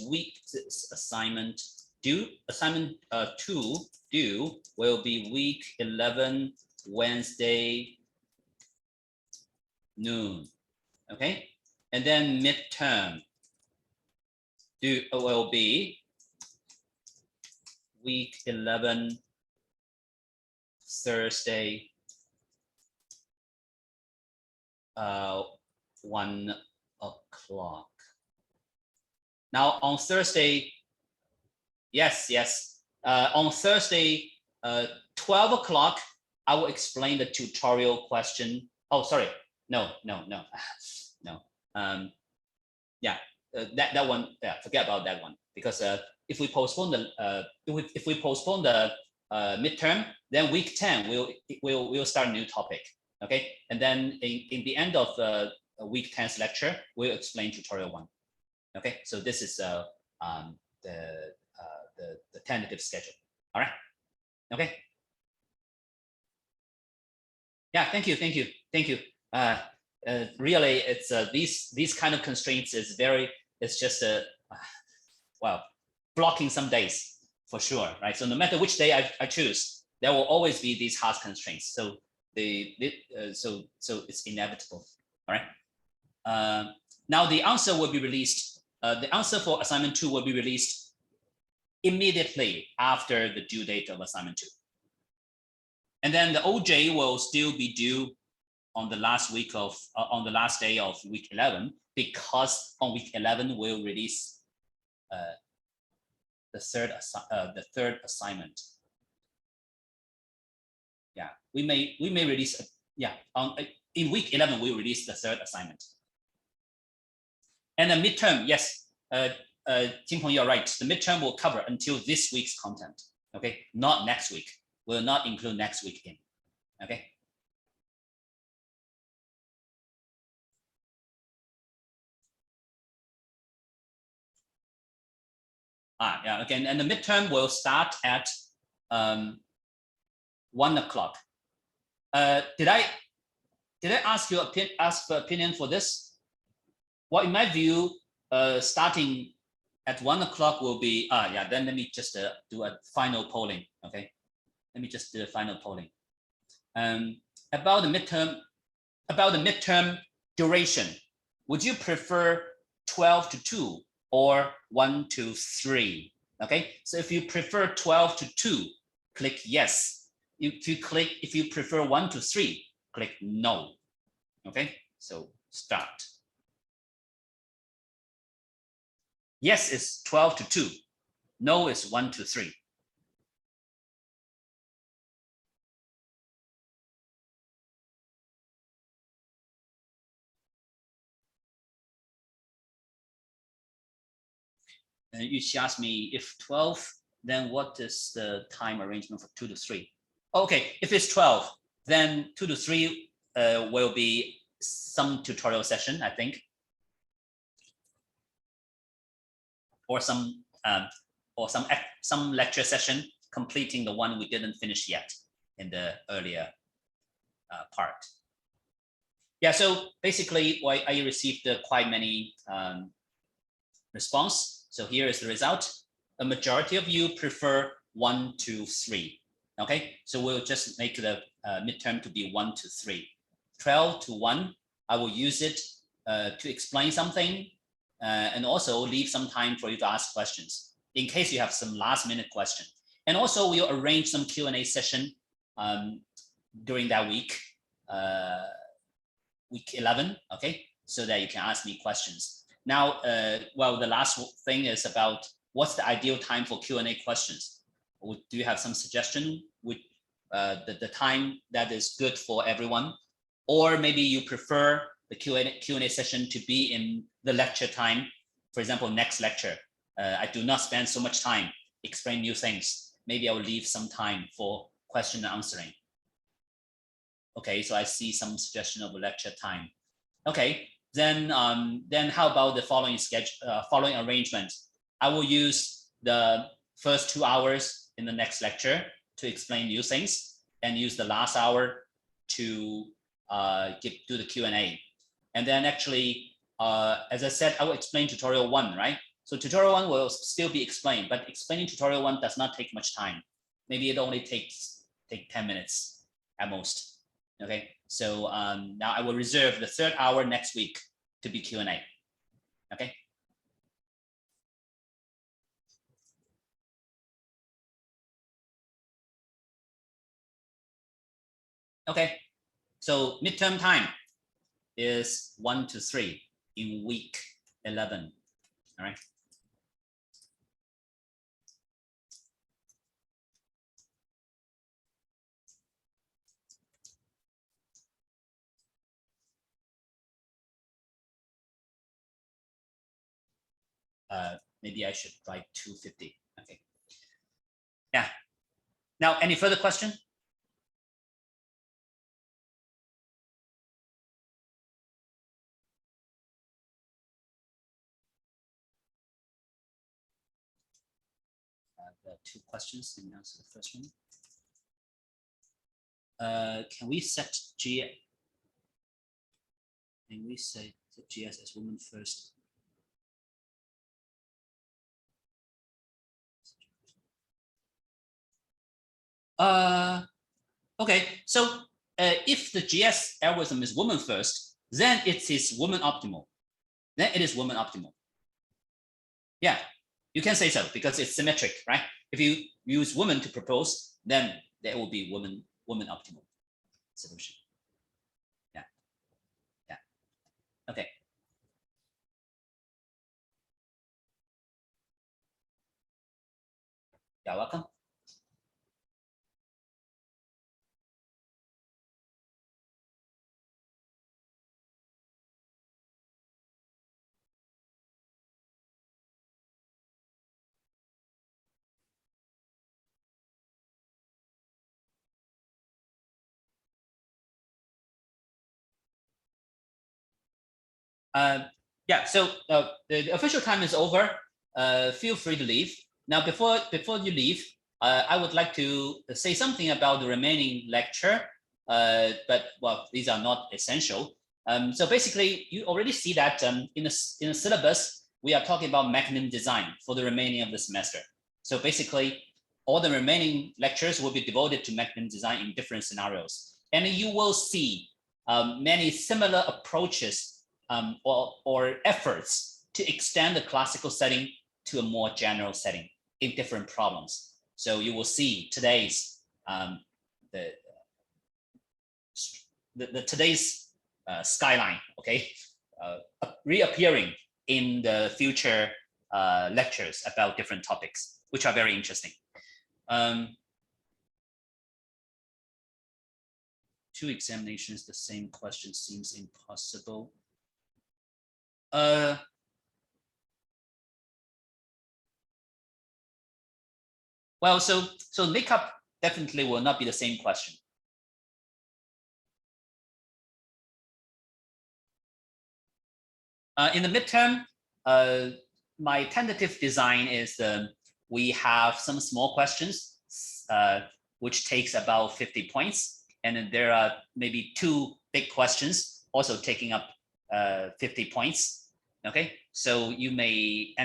assignment 2 due will be week 11 Wednesday noon. Okay, and then midterm due will be week 11 Thursday 1 o'clock. Now on Thursday, yes. On Thursday, 12 o'clock, I will explain the tutorial question. Oh, sorry, no. Yeah, that one. Yeah, forget about that one, because if we postpone the midterm, then week 10 we'll start a new topic. Okay, and then in the end of week 10's lecture, we'll explain tutorial 1. Okay, so this is the tentative schedule. All right. Okay. Yeah. Thank you. Really, it's these kind of constraints is it's just well, blocking some days for sure, right? So no matter which day I choose, there will always be these hard constraints. So so it's inevitable. All right. Now the answer will be released. The answer for assignment 2 will be released immediately after the due date of assignment 2. And then the OJ will still be due on the last day of week 11, because on week 11 we'll release the third assignment. Yeah, we may release in week 11 we'll release the third assignment. And the midterm, yes, Tim, you're right. The midterm will cover until this week's content. Okay, not next week. We'll not include next week in. Okay. Yeah. Again, and the midterm will start at 1 o'clock. Did I ask you ask for opinion for this? Well, in my view, starting at 1 o'clock will be yeah. Then let me just do a final polling. Okay, let me just do a final polling. About the midterm duration. Would you prefer 12 to 2 or 1 to 3? Okay, so if you prefer 12 to 2, click yes. If you prefer 1 to 3, click no. Okay, so start. Yes is 12 to 2. No is 1 to 3. And she asked me if 12, then what is the time arrangement for 2 to 3? Okay, if it's 12, then 2 to 3 will be some tutorial session, I think, or some lecture session completing the one we didn't finish yet in the earlier part. Yeah, so basically, I received quite many response. So here is the result. A majority of you prefer 1 to 3. Okay, so we'll just make the midterm to be 1 to 3. 12 to 1, I will use it to explain something and also leave some time for you to ask questions in case you have some last minute question. And also we'll arrange some Q&A session during that week, week 11, okay, so that you can ask me questions. Now, well, the last thing is about what's the ideal time for Q&A questions? Do you have some suggestion with the time that is good for everyone? Or maybe you prefer the Q&A session to be in the lecture time. For example, next lecture, I do not spend so much time explaining new things. Maybe I will leave some time for question and answering. Okay, so I see some suggestion of a lecture time. Okay, then how about the following following arrangement? I will use the first 2 hours in the next lecture to explain new things, and use the last hour to do the Q&A. And then actually, as I said, I will explain tutorial 1, right? So tutorial 1 will still be explained, but explaining tutorial 1 does not take much time. Maybe it only takes 10 minutes at most. Okay, so now I will reserve the 3rd hour next week to be Q&A. Okay. Okay, so midterm time is 1 to 3 in week 11. All right. Maybe I should write 250. Okay. Yeah. Now, any further question? The 2 questions. Let me answer the first one. Can we set Can we say GS as women first? Okay, so if the GS algorithm is woman first, then it is woman optimal. Then it is woman optimal. Yeah, you can say so because it's symmetric, right? If you use woman to propose, then there will be woman optimal solution. Yeah, yeah. Okay. You're welcome. Yeah, so the official time is over. Feel free to leave. Now, before you leave, I would like to say something about the remaining lecture, but well, these are not essential. So basically, you already see that in the syllabus, we are talking about mechanism design for the remaining of the semester. So basically, all the remaining lectures will be devoted to mechanism design in different scenarios. And you will see many similar approaches or efforts to extend the classical setting to a more general setting in different problems. So you will see today's today's skyline, okay, reappearing in the future lectures about different topics, which are very interesting. Two examinations, the same question seems impossible. Well, so makeup definitely will not be the same question. In the midterm, my tentative design is we have some small questions, which takes about 50 points. And then there are maybe 2 big questions also taking up 50 points. Okay, so you may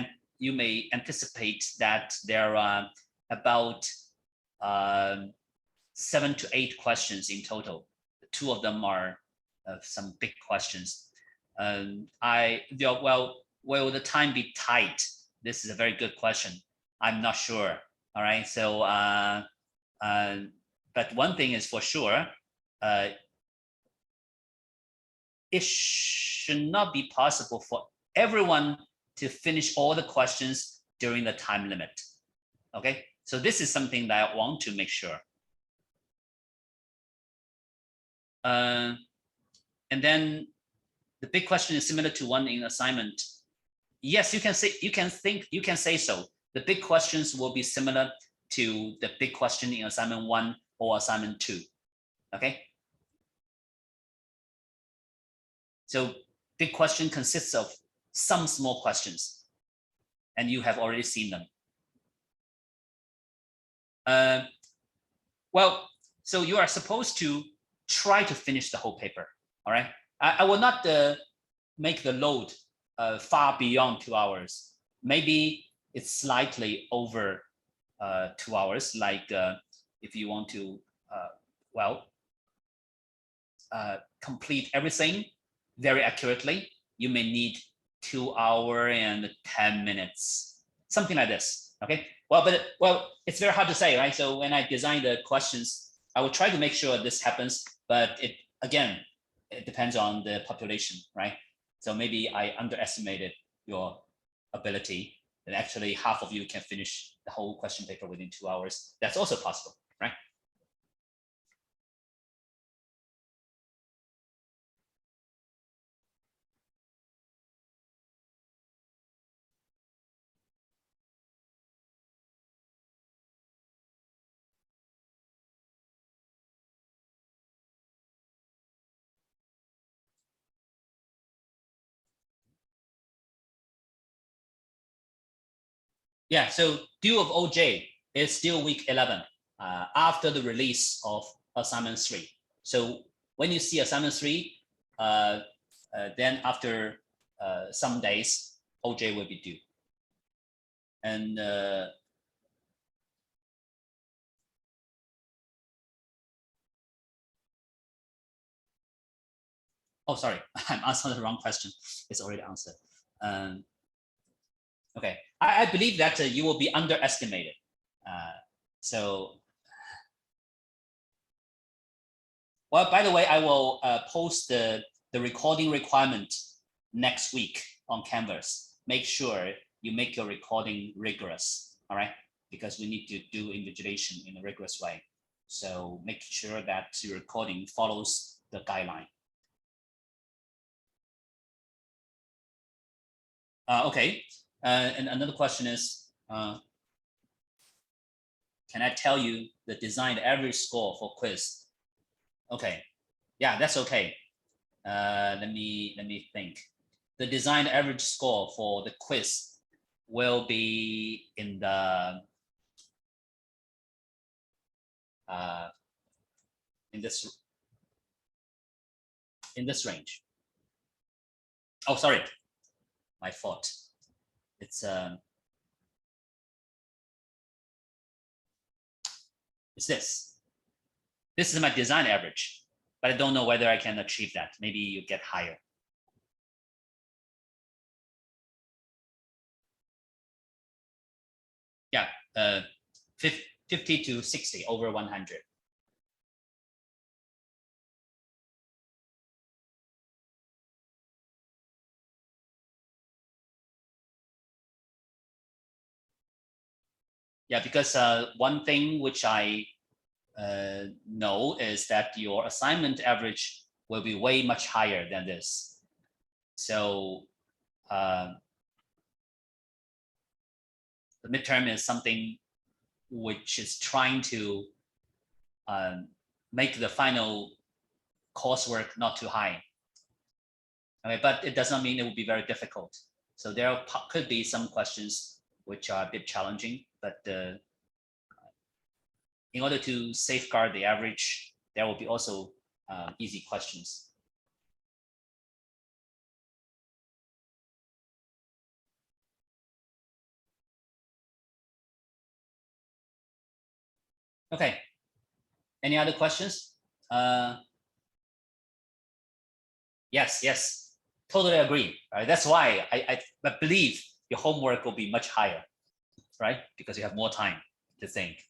anticipate that there are about 7 to 8 questions in total. 2 of them are some big questions. Will the time be tight? This is a very good question. I'm not sure. All right. So, but one thing is for sure, it should not be possible for everyone to finish all the questions during the time limit. Okay. So this is something that I want to make sure. And then the big question is similar to one in assignment. Yes, you can say so. The big questions will be similar to the big question in assignment 1 or assignment 2. Okay. So big question consists of some small questions, and you have already seen them. Well, so you are supposed to try to finish the whole paper. All right. I will not make the load far beyond 2 hours. Maybe it's slightly over 2 hours. Like if you want to, complete everything very accurately, you may need 2 hours and 10 minutes, something like this. Okay. Well, it's very hard to say, right? So when I design the questions, I will try to make sure this happens, but it depends on the population, right? So maybe I underestimated your ability, and actually half of you can finish the whole question paper within 2 hours. That's also possible, right? Yeah, so due of OJ is still week 11 after the release of assignment 3. So when you see assignment 3, then after some days, OJ will be due. And oh, sorry, I'm answering the wrong question. It's already answered. Okay, I believe that you will be underestimated. Well, by the way, I will post the recording requirement next week on Canvas. Make sure you make your recording rigorous, all right? Because we need to do invigilation in a rigorous way. So make sure that your recording follows the guideline. Okay, and another question is, can I tell you the designed average score for quiz? Okay, yeah, that's okay. Let me think. the design average score for the quiz will be in the in this range. Oh, sorry, my fault. It's this. This is my design average, but I don't know whether I can achieve that. Maybe you get higher. Yeah, 50 to 60 over 100. Yeah, because one thing which I know is that your assignment average will be way much higher than this. So the midterm is something which is trying to make the final coursework not too high. Okay, but it does not mean it will be very difficult. So there could be some questions which are a bit challenging, but in order to safeguard the average, there will be also easy questions. Okay, any other questions? Yes, totally agree. Right? That's why I believe your homework will be much higher, right? Because you have more time to think.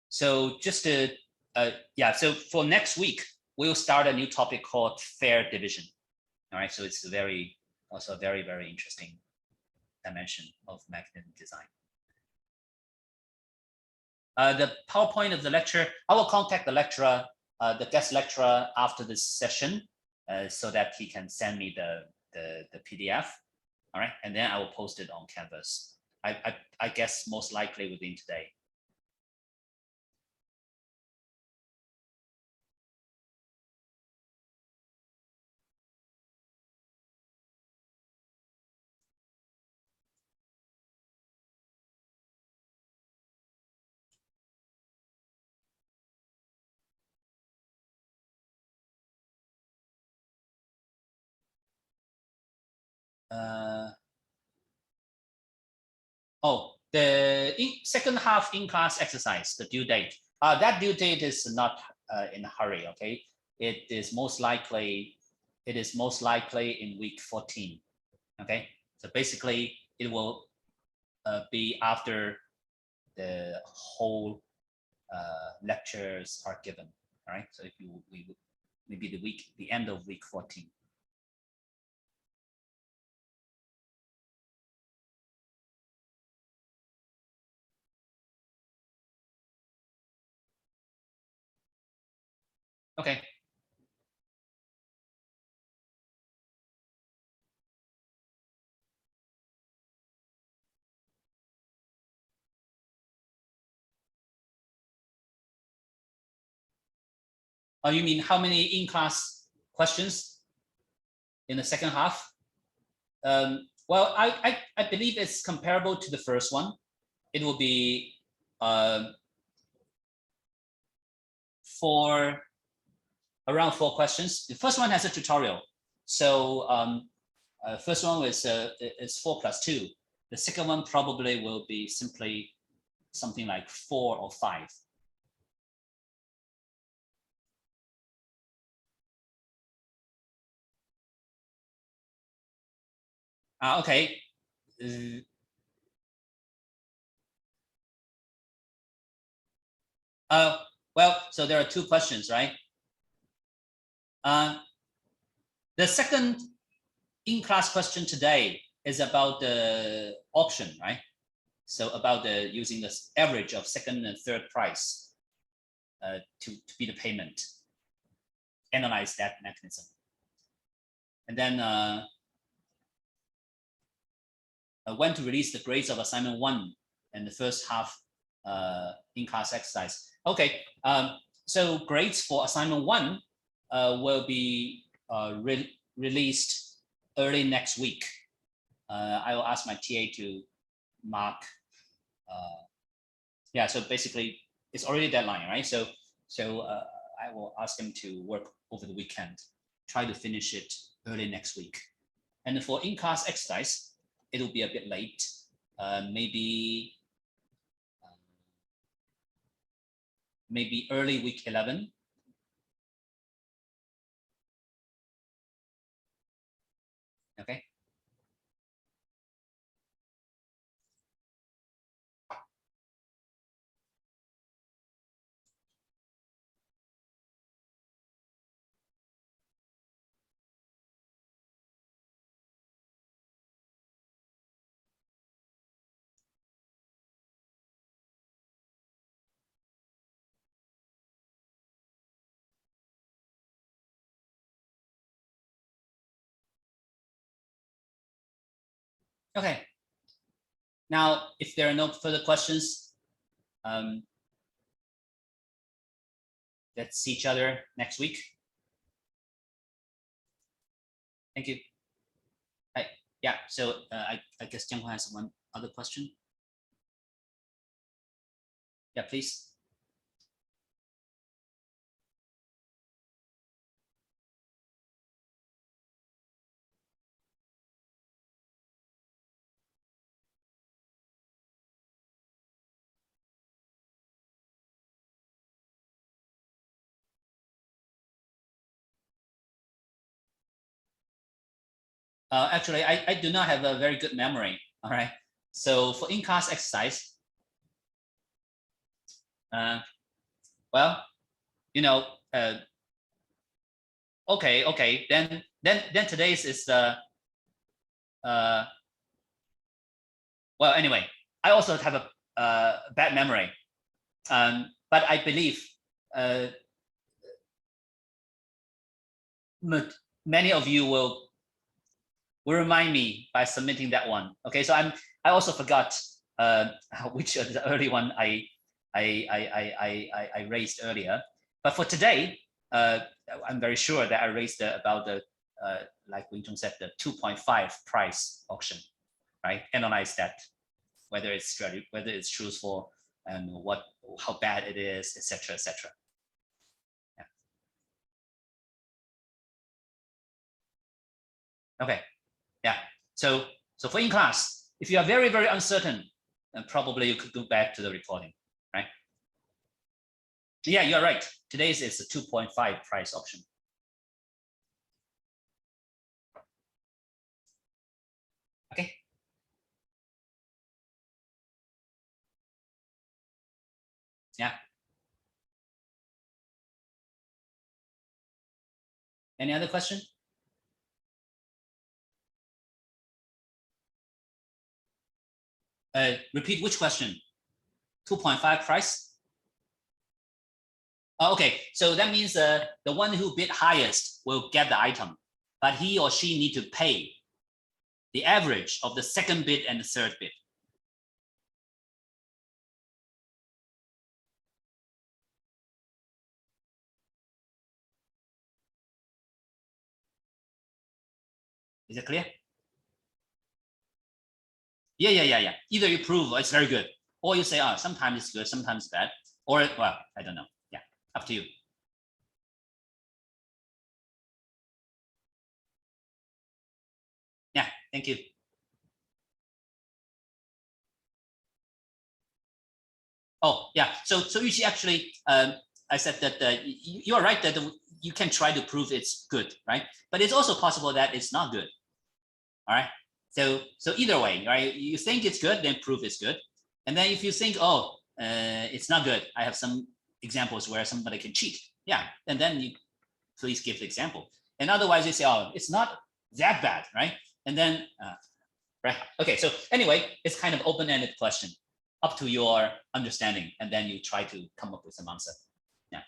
So just to, yeah, so for next week, we'll start a new topic called fair division. All right, so it's also a very, very interesting dimension of mechanism design. The PowerPoint of the lecture, I will contact the lecturer, the guest lecturer after this session so that he can send me the PDF. All right, and then I will post it on Canvas. I guess most likely within today. Oh, the second half in-class exercise, the due date. That due date is not in a hurry. Okay, it is most likely in week 14. Okay, so basically it will be after the whole lectures are given. All right, so if maybe the end of week 14. Okay. Oh, you mean how many in-class questions in the second half? Well, I believe it's comparable to the first one. It will be around 4 questions. The first one has a tutorial. So first one is 4 plus 2. The second one probably will be simply something like 4 or 5. Okay. Well, so there are 2 questions, right? The second in-class question today is about the option, right? So about using the average of second and third price to be the payment. Analyze that mechanism. And then when to release the grades of assignment 1 and the first half in-class exercise. Okay, so grades for assignment 1 will be released early next week. I will ask my TA to mark. Yeah, so basically it's already deadline, right? So I will ask them to work over the weekend, try to finish it early next week. And for in-class exercise, it will be a bit late, maybe early week 11. Okay. Okay. Now, if there are no further questions, let's see each other next week. Thank you. Hi. Yeah, so I guess Jianghua has one other question. Yeah, please. Actually, I do not have a very good memory. All right. So for in-class exercise, well, you know, okay. Then today's is well, anyway, I also have a bad memory, but I believe many of you will remind me by submitting that one. Okay, so I also forgot which of the early one I raised earlier, but for today, I'm very sure that I raised about the like Wing Chun said, the 2.5 price auction, right? Analyze that, whether it's strategy, whether it's truthful, and how bad it is, etc., etc. Yeah. Okay. Yeah. So for in class, if you are very, very uncertain, then probably you could go back to the recording, right? Yeah, you're right. Today's is a 2.5 price option. Okay. Yeah. Any other question? Repeat which question? 2.5 price? Oh, okay, so that means the one who bid highest will get the item, but he or she need to pay the average of the second bid and the third bid. Is it clear? Yeah. Either you prove it's very good, or you say, oh, sometimes it's good, sometimes bad, or, well, I don't know. Yeah, up to you. Yeah, thank you. Oh, yeah. So Yuqi, actually, I said that you are right that you can try to prove it's good, right? But it's also possible that it's not good. All right. So either way, right? You think it's good, then prove it's good. And then if you think, oh, it's not good, I have some examples where somebody can cheat. Yeah, and then you please give the example. And otherwise, you say, oh, it's not that bad, right? And then, right? Okay. So anyway, it's kind of open-ended question, up to your understanding, and then you try to come up with some answer. Yeah.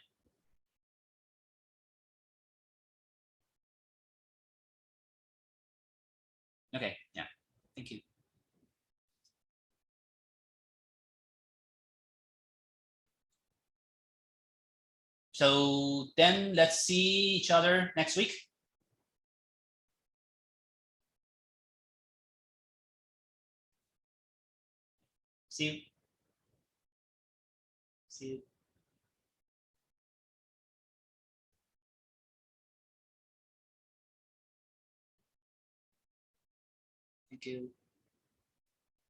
Okay. Yeah. Thank you. So then let's see each other next week. See you. See you. Thank you.